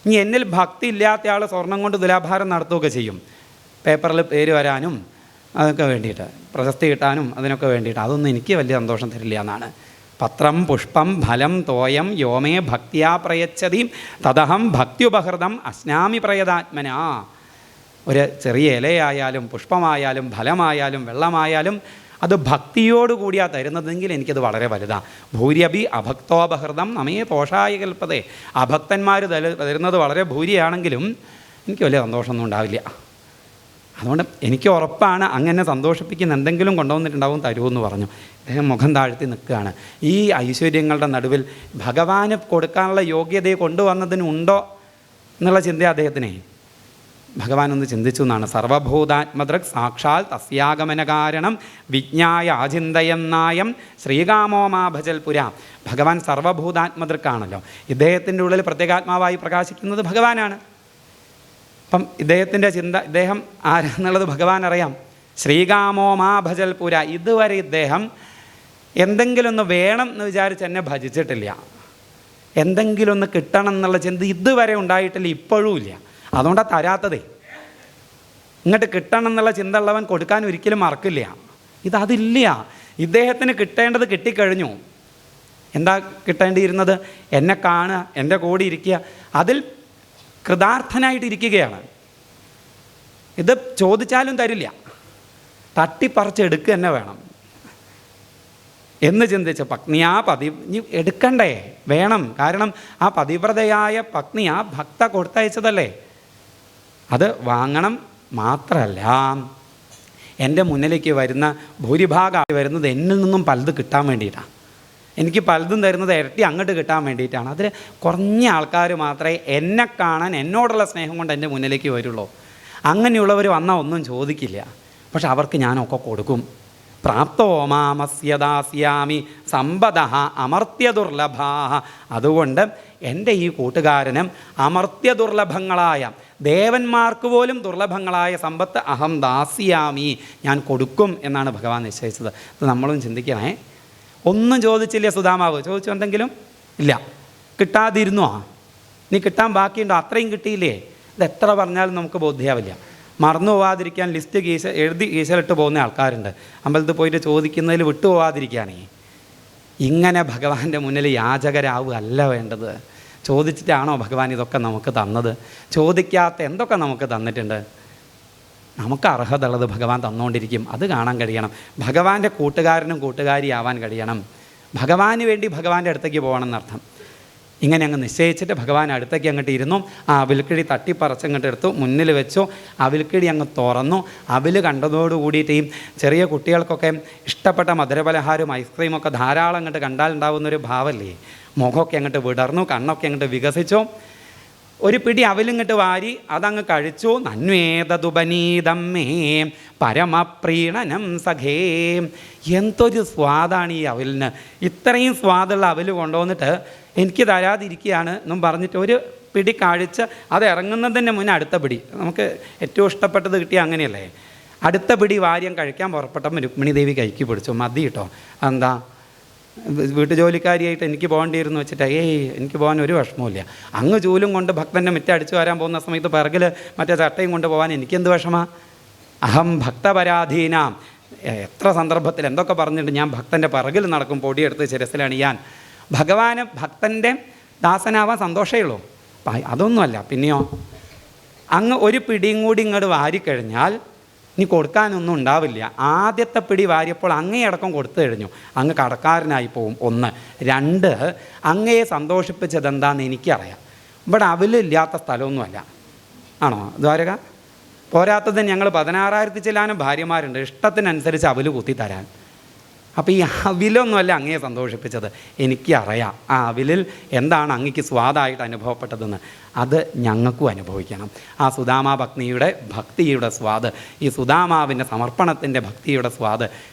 ഇനി എന്നിൽ ഭക്തി ഇല്ലാത്ത ആൾ സ്വർണം കൊണ്ട് തുലാഭാരം നടത്തുകയൊക്കെ ചെയ്യും, പേപ്പറിൽ പേര് വരാനും അതൊക്കെ വേണ്ടിയിട്ട്, പ്രശസ്തി കിട്ടാനും അതിനൊക്കെ വേണ്ടിയിട്ട്. അതൊന്നും എനിക്ക് വലിയ സന്തോഷം തരില്ല എന്നാണ്. പത്രം പുഷ്പം ഫലം തോയം യോമേ ഭക്തിയാ പ്രയച്ഛതി തദഹം ഭക്തിയുപഹൃതം അസ്നാമി പ്രയതാത്മനാ. ഒരു ചെറിയ ഇലയായാലും പുഷ്പമായാലും ഫലമായാലും വെള്ളമായാലും അത് ഭക്തിയോടുകൂടിയാണ് തരുന്നതെങ്കിൽ എനിക്കത് വളരെ വലുതാണ്. ഭൂര്യഭി അഭക്തോപഹൃതം നമ്മേ പോഷായ കൽപ്പതേ. അഭക്തന്മാർ തരുന്നത് വളരെ ഭൂരിയാണെങ്കിലും എനിക്ക് വലിയ സന്തോഷമൊന്നും ഉണ്ടാവില്ല. അതുകൊണ്ട് എനിക്ക് ഉറപ്പാണ് അങ്ങനെ സന്തോഷിപ്പിക്കുന്ന എന്തെങ്കിലും കൊണ്ടുവന്നിട്ടുണ്ടാവും തരുമെന്ന് പറഞ്ഞു. അദ്ദേഹം മുഖം താഴ്ത്തി നിൽക്കുകയാണ്. ഈ ഐശ്വര്യങ്ങളുടെ നടുവിൽ ഭഗവാന് കൊടുക്കാനുള്ള യോഗ്യതയെ കൊണ്ടുവന്നതിനുണ്ടോ എന്നുള്ള ചിന്ത അദ്ദേഹത്തിനെ ഭഗവാനൊന്ന് ചിന്തിച്ചു എന്നാണ്. സർവഭൂതാത്മദൃക് സാക്ഷാൽ തസ്യാഗമന കാരണം വിജ്ഞായ ആചിന്തയന്നായം ശ്രീകാമോമാ ഭജൽപുര. ഭഗവാൻ സർവഭൂതാത്മദൃക്കാണല്ലോ. ഇദ്ദേഹത്തിൻ്റെ ഉള്ളിൽ പ്രത്യേകാത്മാവായി പ്രകാശിക്കുന്നത് ഭഗവാനാണ്. അപ്പം ഇദ്ദേഹത്തിൻ്റെ ചിന്ത, ഇദ്ദേഹം ആരാന്നുള്ളത് ഭഗവാൻ അറിയാം. ശ്രീകാമോമാ ഭജൽപുര. ഇതുവരെ ഇദ്ദേഹം എന്തെങ്കിലും ഒന്ന് വേണം എന്ന് വിചാരിച്ച് എന്നെ ഭജിച്ചിട്ടില്ല. എന്തെങ്കിലും ഒന്ന് കിട്ടണം എന്നുള്ള ചിന്ത ഇതുവരെ ഉണ്ടായിട്ടില്ല, ഇപ്പോഴും ഇല്ല. അതുകൊണ്ടാണ് തരാത്തതേ. ഇങ്ങോട്ട് കിട്ടണം എന്നുള്ള ചിന്ത ഉള്ളവൻ കൊടുക്കാൻ ഒരിക്കലും മറക്കില്ല. അതില്ല. ഇദ്ദേഹത്തിന് കിട്ടേണ്ടത് കിട്ടിക്കഴിഞ്ഞു. എന്താ കിട്ടേണ്ടിയിരുന്നത്? എന്നെ കാണുക, എൻ്റെ കൂടെ ഇരിക്കുക, അതിൽ കൃതാർത്ഥനായിട്ടിരിക്കുകയാണ്. ഇത് ചോദിച്ചാലും തരില്ല, തട്ടിപ്പറിച്ചെടുക്കുക തന്നെ വേണം എന്ന് ചിന്തിച്ച പത്നി ആ ഇനി എടുക്കണ്ടേ, വേണം. കാരണം ആ പതിവ്രതയായ പത്നി ആ ഭക്ത കൊടുത്തയച്ചതല്ലേ. അത് വാങ്ങണം മാത്രമല്ല, എൻ്റെ മുന്നിലേക്ക് വരുന്ന ഭൂരിഭാഗം വരുന്നത് എന്നിൽ നിന്നും പലത് കിട്ടാൻ വേണ്ടിയിട്ടാണ്. എനിക്ക് പലതും തരുന്നത് ഇരട്ടി അങ്ങോട്ട് കിട്ടാൻ വേണ്ടിയിട്ടാണ്. അതിൽ കുറഞ്ഞ ആൾക്കാർ മാത്രമേ എന്നെ കാണാൻ, എന്നോടുള്ള സ്നേഹം കൊണ്ട് എൻ്റെ മുന്നിലേക്ക് വരുള്ളൂ. അങ്ങനെയുള്ളവർ വന്നാൽ ഒന്നും ചോദിക്കില്ല, പക്ഷെ അവർക്ക് ഞാനൊക്കെ കൊടുക്കും. പ്രാപ്തോ മാമസ്യദാസ്യാമി സമ്പദ അമർത്യ ദുർലഭ. അതുകൊണ്ട് എൻ്റെ ഈ കൂട്ടുകാരനും അമർത്യ ദുർലഭങ്ങളായ, ദേവന്മാർക്ക് പോലും ദുർലഭങ്ങളായ സമ്പത്ത് അഹം ദാസ്യാമി, ഞാൻ കൊടുക്കും എന്നാണ് ഭഗവാൻ നിശ്ചയിച്ചത്. അത് നമ്മളും ചിന്തിക്കണേ. ഒന്നും ചോദിച്ചില്ല സുദാമാവ്. ചോദിച്ചു എന്തെങ്കിലും? ഇല്ല. കിട്ടാതിരുന്നോ? നീ കിട്ടാൻ ബാക്കിയുണ്ടോ? അത്രയും കിട്ടിയില്ലേ? ഇത് എത്ര പറഞ്ഞാലും നമുക്ക് ബോധ്യാവില്ല. മറന്നു പോവാതിരിക്കാൻ ലിസ്റ്റ് എഴുതി കീശലിട്ട് പോകുന്ന ആൾക്കാരുണ്ട്. അമ്പലത്തിൽ പോയിട്ട് ചോദിക്കുന്നതിൽ വിട്ടു പോവാതിരിക്കുകയാണേ. ഇങ്ങനെ ഭഗവാന്റെ മുന്നിൽ യാചകരാവുകയല്ല വേണ്ടത്. ചോദിച്ചിട്ടാണോ ഭഗവാൻ ഇതൊക്കെ നമുക്ക് തന്നത്? ചോദിക്കാത്ത എന്തൊക്കെ നമുക്ക് തന്നിട്ടുണ്ട്. നമുക്ക് അർഹത ഉള്ളത് ഭഗവാൻ തന്നുകൊണ്ടിരിക്കും. അത് കാണാൻ കഴിയണം. ഭഗവാന്റെ കൂട്ടുകാരനും കൂട്ടുകാരിയാവാൻ കഴിയണം. ഭഗവാന് വേണ്ടി ഭഗവാന്റെ അടുത്തേക്ക് പോകണം എന്നർത്ഥം. ഇങ്ങനെ അങ്ങ് നിശ്ചയിച്ചിട്ട് ഭഗവാൻ അടുത്തേക്ക് അങ്ങോട്ട് ഇരുന്നു. ആ അവിൽക്കിഴി തട്ടിപ്പറച്ചങ്ങോട്ട് എടുത്തു, മുന്നിൽ വെച്ചു. അവിൽക്കിഴി അങ്ങ് തുറന്നു. അവിൽ കണ്ടതോടു കൂടിയിട്ട് ഈ ചെറിയ കുട്ടികൾക്കൊക്കെ ഇഷ്ടപ്പെട്ട മധുരപലഹാരവും ഐസ്ക്രീമൊക്കെ ധാരാളം അങ്ങോട്ട് കണ്ടാലുണ്ടാവുന്നൊരു ഭാവമല്ലേ, മുഖമൊക്കെ അങ്ങോട്ട് വിടർന്നു, കണ്ണൊക്കെ അങ്ങോട്ട് വികസിച്ചു. ഒരു പിടി അവിലിങ്ങോട്ട് വാരി അതങ്ങ് കഴിച്ചു. നന്വേദതുപനീതമ്മേ പരമപ്രീണനം സഖേ. എന്തൊരു സ്വാദാണ് ഈ അവിലിന്. ഇത്രയും സ്വാദുള്ള അവിൽ കൊണ്ടുവന്നിട്ട് എനിക്ക് തരാതിരിക്കുകയാണ് എന്നും പറഞ്ഞിട്ട് ഒരു പിടി കഴിച്ച് അത് ഇറങ്ങുന്നതിന് മുന്നേ അടുത്ത പിടി, നമുക്ക് ഏറ്റവും ഇഷ്ടപ്പെട്ടത് കിട്ടിയ അങ്ങനെയല്ലേ, അടുത്ത പിടി വാര്യം കഴിക്കാൻ പുറപ്പെട്ടപ്പോൾ രുക്മിണി ദേവി കൈക്ക് പിടിച്ചു. മതി കേട്ടോ, എന്താ വീട്ടുജോലിക്കാരിയായിട്ട് എനിക്ക് പോകേണ്ടിയിരുന്നു വെച്ചിട്ട്, എനിക്ക് പോകാൻ ഒരു വിഷമമില്ല. അങ്ങ് ചൂലും കൊണ്ട് ഭക്തൻ്റെ മുറ്റടിച്ചു വരാൻ പോകുന്ന സമയത്ത് പിറകിൽ മറ്റേ ചട്ടയും കൊണ്ട് പോകാൻ എനിക്കെന്ത് വിഷമമാണ്? അഹം ഭക്തപരാധീനാം. എത്ര സന്ദർഭത്തിൽ എന്തൊക്കെ പറഞ്ഞിട്ട് ഞാൻ ഭക്തൻ്റെ പിറകിൽ നടക്കും, പൊടിയെടുത്ത് ശിരസിലണിയാൻ. ഭഗവാന് ഭക്തൻ്റെ ദാസനാവാൻ സന്തോഷമേ ഉള്ളൂ. അതൊന്നുമല്ല. പിന്നെയോ അങ്ങ് ഒരു പിടിയും കൂടി ഇങ്ങോട്ട് വാരിക്കഴിഞ്ഞാൽ ഇനി കൊടുക്കാനൊന്നും ഉണ്ടാവില്ല. ആദ്യത്തെ പിടി വാരിയപ്പോൾ അങ്ങേയടക്കം കൊടുത്തു കഴിഞ്ഞു, അങ്ങ് കടക്കാരനായി പോവും. 1. 2, അങ്ങയെ സന്തോഷിപ്പിച്ചത് എന്താണെന്ന് എനിക്കറിയാം. ഇവിടെ അവിലില്ലാത്ത സ്ഥലമൊന്നുമല്ല, ആണോ ദ്വാരക? പോരാത്തത് ഞങ്ങൾ 16,000 ചില്ലാനും ഭാര്യമാരുണ്ട്, ഇഷ്ടത്തിനനുസരിച്ച് അവിൽ കുത്തിത്തരാൻ. അപ്പോൾ ഈ അവിലൊന്നുമല്ല അങ്ങയെ സന്തോഷിപ്പിച്ചത്, എനിക്കറിയാം ആ അവിലിൽ എന്താണ് അങ്ങയ്ക്ക് സ്വാദായിട്ട് അനുഭവപ്പെട്ടതെന്ന്. അത് ഞങ്ങൾക്കും അനുഭവിക്കണം. ആ സുദാമാ ഭക്തിയുടെ സ്വാദ്, ഈ സുദാമാവിൻ്റെ സമർപ്പണത്തിൻ്റെ ഭക്തിയുടെ സ്വാദ്.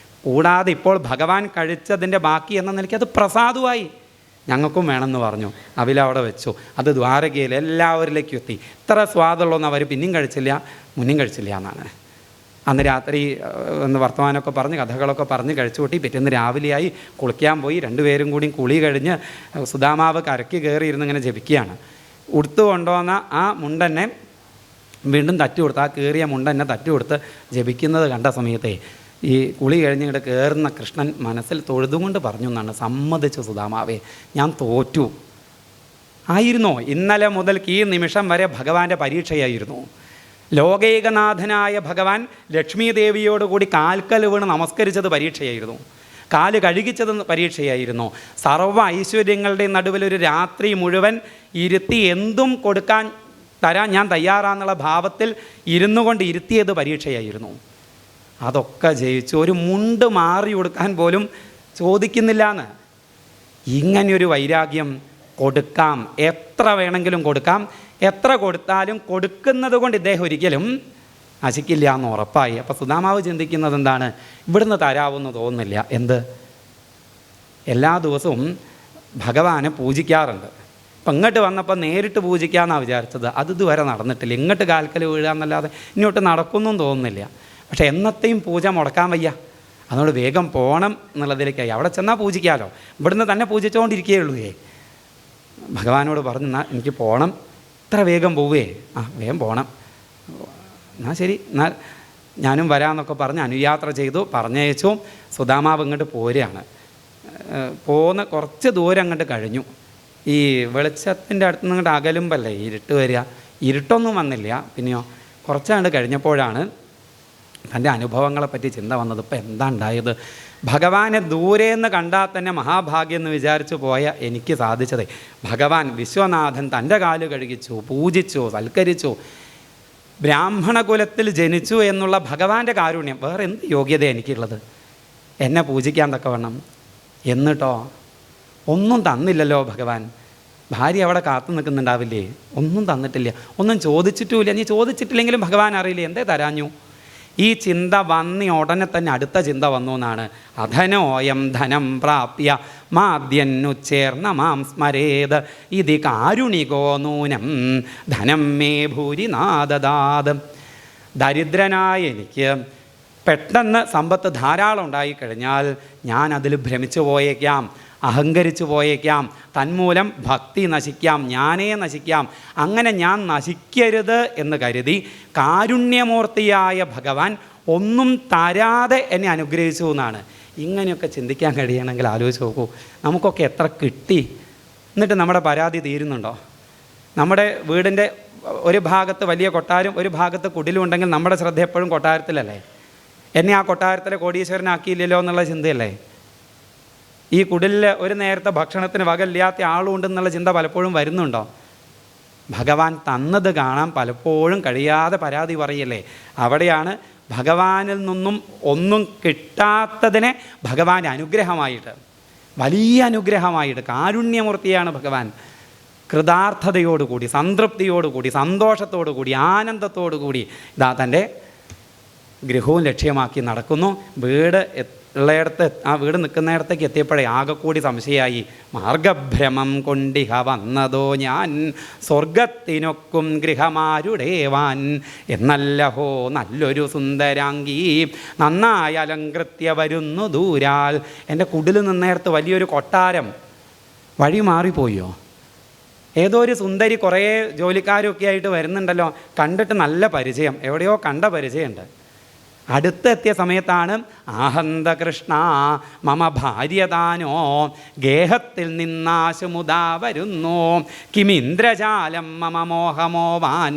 കൂടാതെ ഇപ്പോൾ ഭഗവാൻ കഴിച്ചതിൻ്റെ ബാക്കി എന്ന നിലയ്ക്ക് അത് പ്രസാദമായി ഞങ്ങൾക്കും വേണമെന്ന് പറഞ്ഞു. അവിലവിടെ വെച്ചു. അത് ദ്വാരകയിൽ എല്ലാവരിലേക്കും എത്തി. ഇത്ര സ്വാദുള്ളൊന്നും അവർ പിന്നെയും കഴിച്ചില്ല, മുന്നും കഴിച്ചില്ല എന്നാണ്. അന്ന് രാത്രി ഒന്ന് വർത്തമാനമൊക്കെ പറഞ്ഞ് കഥകളൊക്കെ പറഞ്ഞ് കഴിച്ചു കൂട്ടി. പിറ്റേന്ന് രാവിലെയായി കുളിക്കാൻ പോയി. 2 പേരും കൂടി കുളി കഴിഞ്ഞ് സുദാമാവ് കരയ്ക്ക് കയറി ഇരുന്ന് ഇങ്ങനെ ജപിക്കുകയാണ്. ഉടുത്തു കൊണ്ടുവന്ന ആ മുണ്ടന്നെ വീണ്ടും തട്ടി കൊടുത്ത്, ആ കയറിയ മുണ്ടന്നെ തട്ടി കൊടുത്ത് ജപിക്കുന്നത് കണ്ട സമയത്തെ ഈ കുളി കഴിഞ്ഞിങ്ങോട്ട് കയറുന്ന കൃഷ്ണൻ മനസ്സിൽ തൊഴുതുകൊണ്ട് പറഞ്ഞു എന്നാണ്, സമ്മതിച്ചു സുദാമാവേ, ഞാൻ തോറ്റു. ആയിരുന്നോ? ഇന്നലെ മുതൽക്ക് ഈ നിമിഷം വരെ ഭഗവാന്റെ പരീക്ഷയായിരുന്നു. ലോകൈകനാഥനായ ഭഗവാൻ ലക്ഷ്മീ ദേവിയോടുകൂടി കാൽക്കൽ വീണ് നമസ്കരിച്ചത് പരീക്ഷയായിരുന്നു. കാല് കഴുകിച്ചത് പരീക്ഷയായിരുന്നു. സർവ്വ ഐശ്വര്യങ്ങളുടെ നടുവിലൊരു രാത്രി മുഴുവൻ ഇരുത്തി എന്തും തരാൻ ഞാൻ തയ്യാറാന്നുള്ള ഭാവത്തിൽ ഇരുന്നു കൊണ്ട് ഇരുത്തിയത് പരീക്ഷയായിരുന്നു. അതൊക്കെ ജയിച്ചു. ഒരു മുണ്ട് മാറി കൊടുക്കാൻ പോലും ചോദിക്കുന്നില്ല എന്ന്. ഇങ്ങനെയൊരു വൈരാഗ്യം കൊടുക്കാം, എത്ര വേണമെങ്കിലും കൊടുക്കാം. എത്ര കൊടുത്താലും കൊടുക്കുന്നത് കൊണ്ട് ഇദ്ദേഹം ഒരിക്കലും നശിക്കില്ല എന്ന് ഉറപ്പായി. അപ്പോൾ സുദാമാവ് ചിന്തിക്കുന്നത് എന്താണ്? ഇവിടുന്ന് തരാമെന്ന് തോന്നുന്നില്ല. എന്ത്? എല്ലാ ദിവസവും ഭഗവാനെ പൂജിക്കാറുണ്ട്. അപ്പം ഇങ്ങോട്ട് വന്നപ്പോൾ നേരിട്ട് പൂജിക്കാമെന്നാണ് വിചാരിച്ചത്. അത് ഇതുവരെ നടന്നിട്ടില്ല. ഇങ്ങോട്ട് കാൽക്കൽ വീഴാന്നല്ലാതെ ഇങ്ങോട്ട് നടക്കുമെന്നും തോന്നുന്നില്ല. പക്ഷേ എന്നത്തെയും പൂജ മുടക്കാൻ വയ്യ. അതുകൊണ്ട് വേഗം പോകണം എന്നുള്ളതിലേക്കായി. അവിടെ ചെന്നാൽ പൂജിക്കാമല്ലോ, ഇവിടുന്ന് തന്നെ പൂജിച്ചുകൊണ്ടിരിക്കുകയുള്ളൂ. ഭഗവാനോട് പറഞ്ഞു, എന്നാൽ എനിക്ക് പോകണം, ഇത്ര വേഗം പോവേ? വേഗം പോകണം. എന്നാൽ ശരി, എന്നാൽ ഞാനും വരാമെന്നൊക്കെ പറഞ്ഞ് അനുയാത്ര ചെയ്തു, പറഞ്ഞയച്ചു. സുദാമാവ് ഇങ്ങോട്ട് പോരുകയാണ്. പോന്ന് കുറച്ച് ദൂരം അങ്ങോട്ട് കഴിഞ്ഞു. ഈ വെളിച്ചത്തിൻ്റെ അടുത്ത് നിന്ന് ഇങ്ങോട്ട് അകലുമ്പല്ലേ ഇരുട്ട് വരിക. ഇരുട്ടൊന്നും വന്നില്ല. പിന്നെയോ കുറച്ചാണ്ട് കഴിഞ്ഞപ്പോഴാണ് തൻ്റെ അനുഭവങ്ങളെപ്പറ്റി ചിന്ത വന്നത്. ഇപ്പം എന്താ ഉണ്ടായത്? ഭഗവാനെ ദൂരെന്ന് കണ്ടാൽ തന്നെ മഹാഭാഗ്യം എന്ന് വിചാരിച്ചു പോയ എനിക്ക് സാധിച്ചതേ, ഭഗവാൻ വിശ്വനാഥൻ തൻ്റെ കാല് കഴുകിച്ചു, പൂജിച്ചു, സൽക്കരിച്ചു. ബ്രാഹ്മണ കുലത്തിൽ ജനിച്ചു എന്നുള്ള ഭഗവാന്റെ കാരുണ്യം, വേറെ എന്ത് യോഗ്യത എനിക്കുള്ളത് എന്നെ പൂജിക്കാൻ തക്കവണ്ണം? എന്നിട്ടോ ഒന്നും തന്നില്ലല്ലോ ഭഗവാൻ. ഭാര്യ അവിടെ കാത്തു നിൽക്കുന്നുണ്ടാവില്ലേ? ഒന്നും തന്നിട്ടില്ല, ഒന്നും ചോദിച്ചിട്ടുമില്ല. നീ ചോദിച്ചിട്ടില്ലെങ്കിലും ഭഗവാൻ അറിയില്ലേ എന്തേ തരാഞ്ഞു? ഈ ചിന്ത വന്നി ഉടനെ തന്നെ അടുത്ത ചിന്ത വന്നു എന്നാണ്. അധനോയം ധനം പ്രാപ്യ മാദ്യന്നുച്ചേർന്ന മാം സ്മരേത് ഇതി കാരുണികോ നൂനം ധനം മേ ഭൂരിനാദദാത്. ദരിദ്രനായ എനിക്ക് പെട്ടെന്ന് സമ്പത്ത് ധാരാളം ഉണ്ടായിക്കഴിഞ്ഞാൽ ഞാൻ അതിൽ ഭ്രമിച്ചു പോയേക്കാം, അഹങ്കരിച്ചു പോയേക്കാം, തന്മൂലം ഭക്തി നശിക്കാം, ഞാനേ നശിക്കാം. അങ്ങനെ ഞാൻ നശിക്കരുത് എന്ന് കരുതി കാരുണ്യമൂർത്തിയായ ഭഗവാൻ ഒന്നും തരാതെ എന്നെ അനുഗ്രഹിച്ചു എന്നാണ്. ഇങ്ങനെയൊക്കെ ചിന്തിക്കാൻ കഴിയണമെങ്കിൽ ആലോചിച്ച് നോക്കൂ, നമുക്കൊക്കെ എത്ര കിട്ടി, എന്നിട്ട് നമ്മുടെ പരാതി തീരുന്നുണ്ടോ? നമ്മുടെ വീടിൻ്റെ ഒരു ഭാഗത്ത് വലിയ കൊട്ടാരം, ഒരു ഭാഗത്ത് കുടിലും ഉണ്ടെങ്കിൽ നമ്മുടെ ശ്രദ്ധ എപ്പോഴും കൊട്ടാരത്തിലല്ലേ? എന്നെ ആ കൊട്ടാരത്തിലെ കോടീശ്വരനാക്കിയില്ലല്ലോ എന്നുള്ള ചിന്തയല്ലേ? ഈ കുടിലിൽ ഒരു നേരത്തെ ഭക്ഷണത്തിന് വകയില്ലാത്ത ആളുണ്ടെന്നുള്ള ചിന്ത പലപ്പോഴും വരുന്നുണ്ടോ? ഭഗവാൻ തന്നത് കാണാൻ പലപ്പോഴും കഴിയാതെ പരാതി പറയല്ലേ? അവിടെയാണ് ഭഗവാനിൽ നിന്നും ഒന്നും കിട്ടാത്തതിനെ ഭഗവാന്റെ അനുഗ്രഹമായിട്ട്, വലിയ അനുഗ്രഹമായിട്ട്, കാരുണ്യമൂർത്തിയാണ് ഭഗവാൻ, കൃതാർത്ഥതയോടുകൂടി, സംതൃപ്തിയോടുകൂടി, സന്തോഷത്തോടുകൂടി, ആനന്ദത്തോടുകൂടി ഇതാ തൻ്റെ ഗൃഹവും ലക്ഷ്യമാക്കി നടക്കുന്നു. വീട് ഉള്ളയിടത്ത്, ആ വീട് നിൽക്കുന്നിടത്തേക്ക് എത്തിയപ്പോഴേ ആകെക്കൂടി സംശയമായി. മാർഗഭ്രമം കൊണ്ടിഹ വന്നതോ ഞാൻ സ്വർഗത്തിനൊക്കും ഗൃഹമാരുടേവാൻ എന്നല്ലഹോ നല്ലൊരു സുന്ദരാംഗി നന്നായി അലങ്കൃത്യ വരുന്നു ദൂരാൽ. എൻ്റെ കുടിൽ നിന്നേടത്ത് വലിയൊരു കൊട്ടാരം, വഴി മാറിപ്പോയോ? ഏതോ ഒരു സുന്ദരി കുറേ ജോലിക്കാരൊക്കെ ആയിട്ട് വരുന്നുണ്ടല്ലോ, കണ്ടിട്ട് നല്ല പരിചയം, എവിടെയോ കണ്ട പരിചയമുണ്ട്. അടുത്തെത്തിയ സമയത്താണ് ആഹന്ത കൃഷ്ണ മമ ഭാര്യതാനോ ഗേഹത്തിൽ നിന്നാശുമുദാ വരുന്നു കിമിന്ദ്രജാലം മമ മോഹമോവാൻ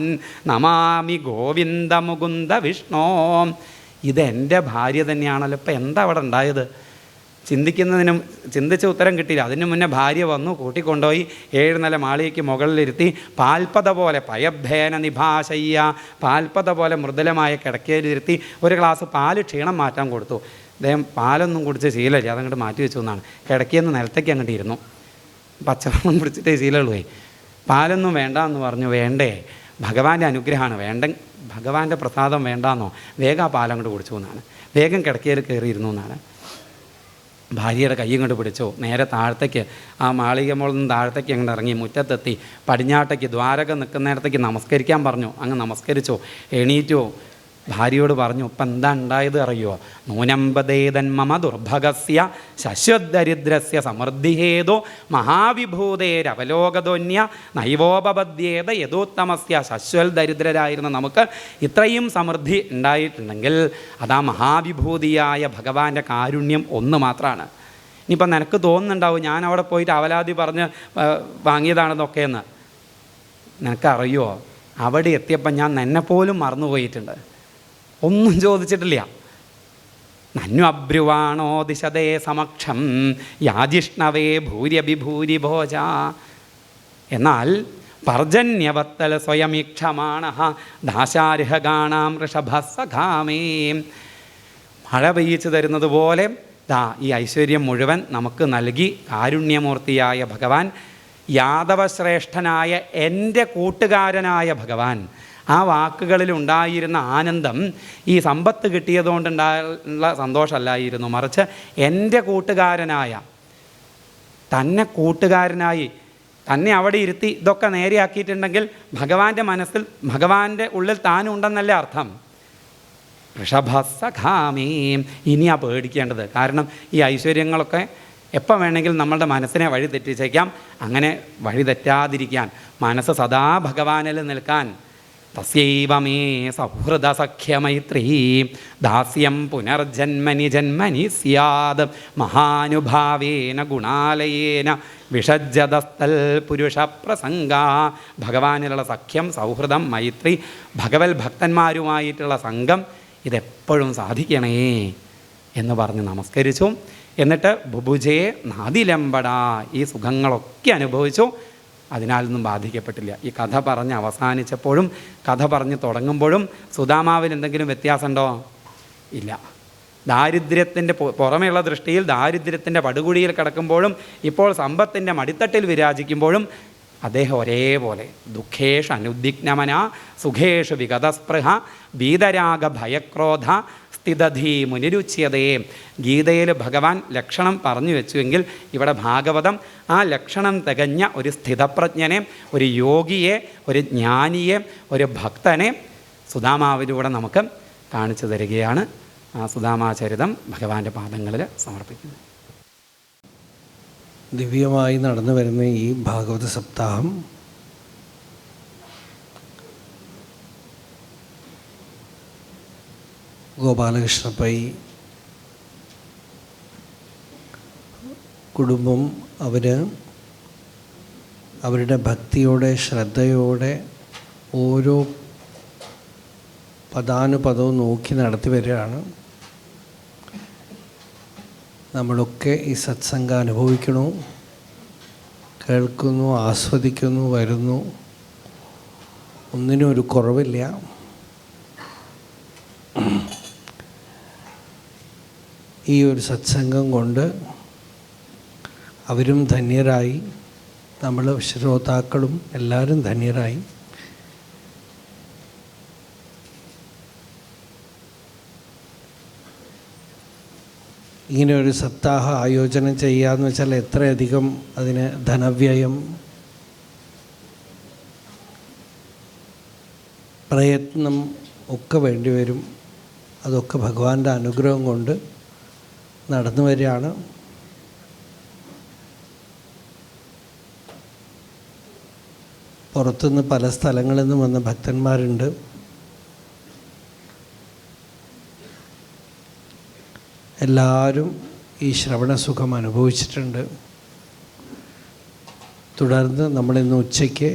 നമാമി ഗോവിന്ദ മുകുന്ദ വിഷ്ണോ. ഇതെൻ്റെ ഭാര്യ തന്നെയാണല്ലോ, ഇപ്പം എന്താ അവിടെ ഉണ്ടായത്? ചിന്തിച്ച ഉത്തരം കിട്ടിയില്ല. അതിന് മുന്നേ ഭാര്യ വന്നു, കൂട്ടിക്കൊണ്ടുപോയി 7 നില മാളികയ്ക്ക് മുകളിലിരുത്തി പാൽപ്പത പോലെ പയഭേന നിഭാശയ്യ, പാൽപ്പത പോലെ മൃദുലമായ കിടക്കയിലിരുത്തി ഒരു ഗ്ലാസ് പാല് ക്ഷീണം മാറ്റാൻ കൊടുത്തു. അദ്ദേഹം പാലൊന്നും കുടിച്ച് ശീലമില്ല, അതങ്ങോട്ട് മാറ്റി വെച്ചു എന്നാണ്. കിടക്കിയെന്ന് നിലത്തേക്ക് അങ്ങോട്ട് ഇരുന്നു, പച്ചവെള്ളം പിടിച്ചിട്ടേ ശീലമുള്ളൂ. പാലൊന്നും വേണ്ട എന്ന് പറഞ്ഞു. വേണ്ടേ, ഭഗവാന്റെ അനുഗ്രഹമാണ്, ഭഗവാന്റെ പ്രസാദം വേണ്ടാന്നോ? വേഗം ആ പാലങ്ങോട്ട് കുടിച്ചു എന്നാണ്. വേഗം കിടക്കയിൽ കയറിയിരുന്നു എന്നാണ്. ഭാര്യയുടെ കൈ കൊണ്ട് പിടിച്ചു, നേരെ താഴത്തേക്ക്, ആ മാളിക മുകളിൽ നിന്ന് താഴത്തേക്ക് അങ്ങോട്ട് ഇറങ്ങി മുറ്റത്തെത്തി പടിഞ്ഞാട്ടേക്ക് ദ്വാരക നിൽക്കുന്നിടത്തേക്ക് നമസ്കരിക്കാൻ പറഞ്ഞു. അങ്ങ് നമസ്കരിച്ചു, എണീറ്റു. ഭാര്യയോട് പറഞ്ഞു, ഇപ്പം എന്താ ഉണ്ടായത് അറിയുമോ? നൂനമ്പതേതൻ മമ ദുർഭഗസ്യ ശശ്വദരിദ്രസ്യ സമൃദ്ധിഹേതോ മഹാവിഭൂതേരവലോകതോന്യ നൈവോപപദ്യേത യഥോത്തമസ്യ. ശശ്വൽ ദരിദ്രരായിരുന്ന നമുക്ക് ഇത്രയും സമൃദ്ധി ഉണ്ടായിട്ടുണ്ടെങ്കിൽ അതാ മഹാവിഭൂതിയായ ഭഗവാന്റെ കാരുണ്യം ഒന്ന് മാത്രമാണ്. ഇനിയിപ്പം നിനക്ക് തോന്നുന്നുണ്ടാവും ഞാൻ അവിടെ പോയിട്ട് അവലാതി പറഞ്ഞ് വാങ്ങിയതാണെന്നൊക്കെയെന്ന്. നിനക്കറിയുമോ, അവിടെ എത്തിയപ്പം ഞാൻ എന്നെപ്പോലും മറന്നുപോയിട്ടുണ്ട്, ഒന്നും ചോദിച്ചിട്ടില്ല. നന്നു അബ്രുവാണോ ദിശതേ സമക്ഷം യാജിഷ്ണവേ ഭൂര്യഭിഭൂരി ഭോജ. എന്നാൽ പർജന്യവത്തൽ സ്വയമീക്ഷമാണ ദാശാർഹഗാണാം ഋഷഭസഖാമേ. മഴ പെയ്യിച്ചു തരുന്നത് പോലെ ദാ ഈ ഐശ്വര്യം മുഴുവൻ നമുക്ക് നൽകി കാരുണ്യമൂർത്തിയായ ഭഗവാൻ, യാദവശ്രേഷ്ഠനായ എൻ്റെ കൂട്ടുകാരനായ ഭഗവാൻ. ആ വാക്കുകളിൽ ഉണ്ടായിരുന്ന ആനന്ദം ഈ സമ്പത്ത് കിട്ടിയതുകൊണ്ടുണ്ടായുള്ള സന്തോഷമല്ലായിരുന്നു, മറിച്ച് എൻ്റെ കൂട്ടുകാരനായ, തന്നെ കൂട്ടുകാരനായി തന്നെ അവിടെ ഇരുത്തി ഇതൊക്കെ നേരെയാക്കിയിട്ടുണ്ടെങ്കിൽ ഭഗവാന്റെ മനസ്സിൽ, ഭഗവാന്റെ ഉള്ളിൽ താനുണ്ടെന്നല്ലേ അർത്ഥം. ഋഷഭസഖാമേ. ഇനിയാ പേടിക്കേണ്ടത്. കാരണം ഈ ഐശ്വര്യങ്ങളൊക്കെ എപ്പോൾ വേണമെങ്കിലും നമ്മളുടെ മനസ്സിനെ വഴി തെറ്റിച്ചേക്കാം. അങ്ങനെ വഴി തെറ്റാതിരിക്കാൻ, മനസ്സ് സദാ ഭഗവാനിൽ നിൽക്കാൻ തസ്യൈവ മേ സൗഹൃദസഖ്യമൈത്രീ ദാസ്യം പുനർജന്മനി ജന്മനി സ്യാത് മഹാനുഭാവേന ഗുണാലയേന വിഷജ്ജതസ്ഥൽ പുരുഷപ്രസംഗ. ഭഗവാനിലുള്ള സഖ്യം, സൗഹൃദം, മൈത്രി, ഭഗവത് ഭക്തന്മാരുമായിട്ടുള്ള സംഘം ഇതെപ്പോഴും സാധിക്കണേ എന്ന് പറഞ്ഞ് നമസ്കരിച്ചു. എന്നിട്ട് ബുഭുജേ നാദിലമ്പട, ഈ സുഖങ്ങളൊക്കെ അനുഭവിച്ചു. അതിനാലൊന്നും ബാധിക്കപ്പെട്ടില്ല. ഈ കഥ പറഞ്ഞ് അവസാനിച്ചപ്പോഴും കഥ പറഞ്ഞ് തുടങ്ങുമ്പോഴും സുദാമാവിൽ എന്തെങ്കിലും വ്യത്യാസമുണ്ടോ? ഇല്ല. ദാരിദ്ര്യത്തിൻ്റെ പുറമെയുള്ള ദൃഷ്ടിയിൽ ദാരിദ്ര്യത്തിൻ്റെ പടുകുഴിയിൽ കിടക്കുമ്പോഴും ഇപ്പോൾ സമ്പത്തിൻ്റെ മടിത്തട്ടിൽ വിരാജിക്കുമ്പോഴും അദ്ദേഹം ഒരേപോലെ ദുഃഖേഷു അനുദ്വിഗ്നമന സുഖേഷു വിഗതസ്പൃഹ വീതരാഗ ഭയക്രോധ സ്ഥിതധീ മുനിരുച്യതയെ. ഗീതയിൽ ഭഗവാൻ ലക്ഷണം പറഞ്ഞു വെച്ചുവെങ്കിൽ ഇവിടെ ഭാഗവതം ആ ലക്ഷണം തികഞ്ഞ ഒരു സ്ഥിതപ്രജ്ഞനെ, ഒരു യോഗിയെ, ഒരു ജ്ഞാനിയെ, ഒരു ഭക്തനെ സുദാമാവിലൂടെ നമുക്ക് കാണിച്ചു തരികയാണ്. ആ സുദാമാചരിതം ഭഗവാന്റെ പാദങ്ങളിൽ സമർപ്പിക്കുന്നു. ദിവ്യമായി നടന്നു വരുന്ന ഈ ഭാഗവത സപ്താഹം ഗോപാലകൃഷ്ണ പൈ കുടുംബം അവരുടെ ഭക്തിയോടെ ശ്രദ്ധയോടെ ഓരോ പദാനുപദവും നോക്കി നടത്തി വരികയാണ്. നമ്മളൊക്കെ ഈ സത്സംഗം അനുഭവിക്കണു, കേൾക്കുന്നു, ആസ്വദിക്കുന്നു, വരുന്നു. ഒന്നിനും ഒരു കുറവില്ല. ഈ ഒരു സത്സംഗം കൊണ്ട് അവരും ധന്യരായി, നമ്മൾ ശ്രോതാക്കളും എല്ലാവരും ധന്യരായി. ഇങ്ങനെ ഒരു സപ്താഹ ആയോജനം ചെയ്യാന്ന് വെച്ചാൽ എത്രയധികം അതിന് ധനവ്യയം, പ്രയത്നം ഒക്കെ വേണ്ടിവരും. അതൊക്കെ ഭഗവാന്റെ അനുഗ്രഹം കൊണ്ട് നടന്നു വരികയാണ്. പുറത്തുനിന്ന് പല സ്ഥലങ്ങളിൽ നിന്നും വന്ന ഭക്തന്മാരുണ്ട്. എല്ലാവരും ഈ ശ്രവണസുഖം അനുഭവിച്ചിട്ടുണ്ട്. തുടർന്ന് നമ്മളിന്ന് ഉച്ചയ്ക്ക്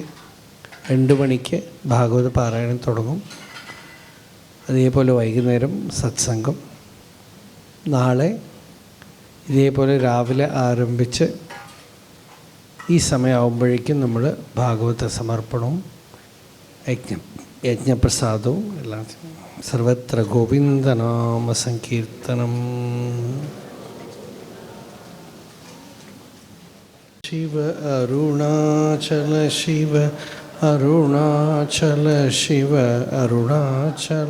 2 മണിക്ക് ഭാഗവത പാരായണം തുടങ്ങും. അതേപോലെ വൈകുന്നേരം സത്സംഗം. നാളെ ഇതേപോലെ രാവിലെ ആരംഭിച്ച് ഈ സമയമാകുമ്പോഴേക്കും നമ്മൾ ഭാഗവത സമർപ്പണവും യജ്ഞപ്രസാദവും എല്ലാം. സർവത്ര ഗോവിന്ദനാമ സങ്കീർത്തനം. ശിവ അരുണാചല ശിവ അരുണാചല ശിവ അരുണാചല.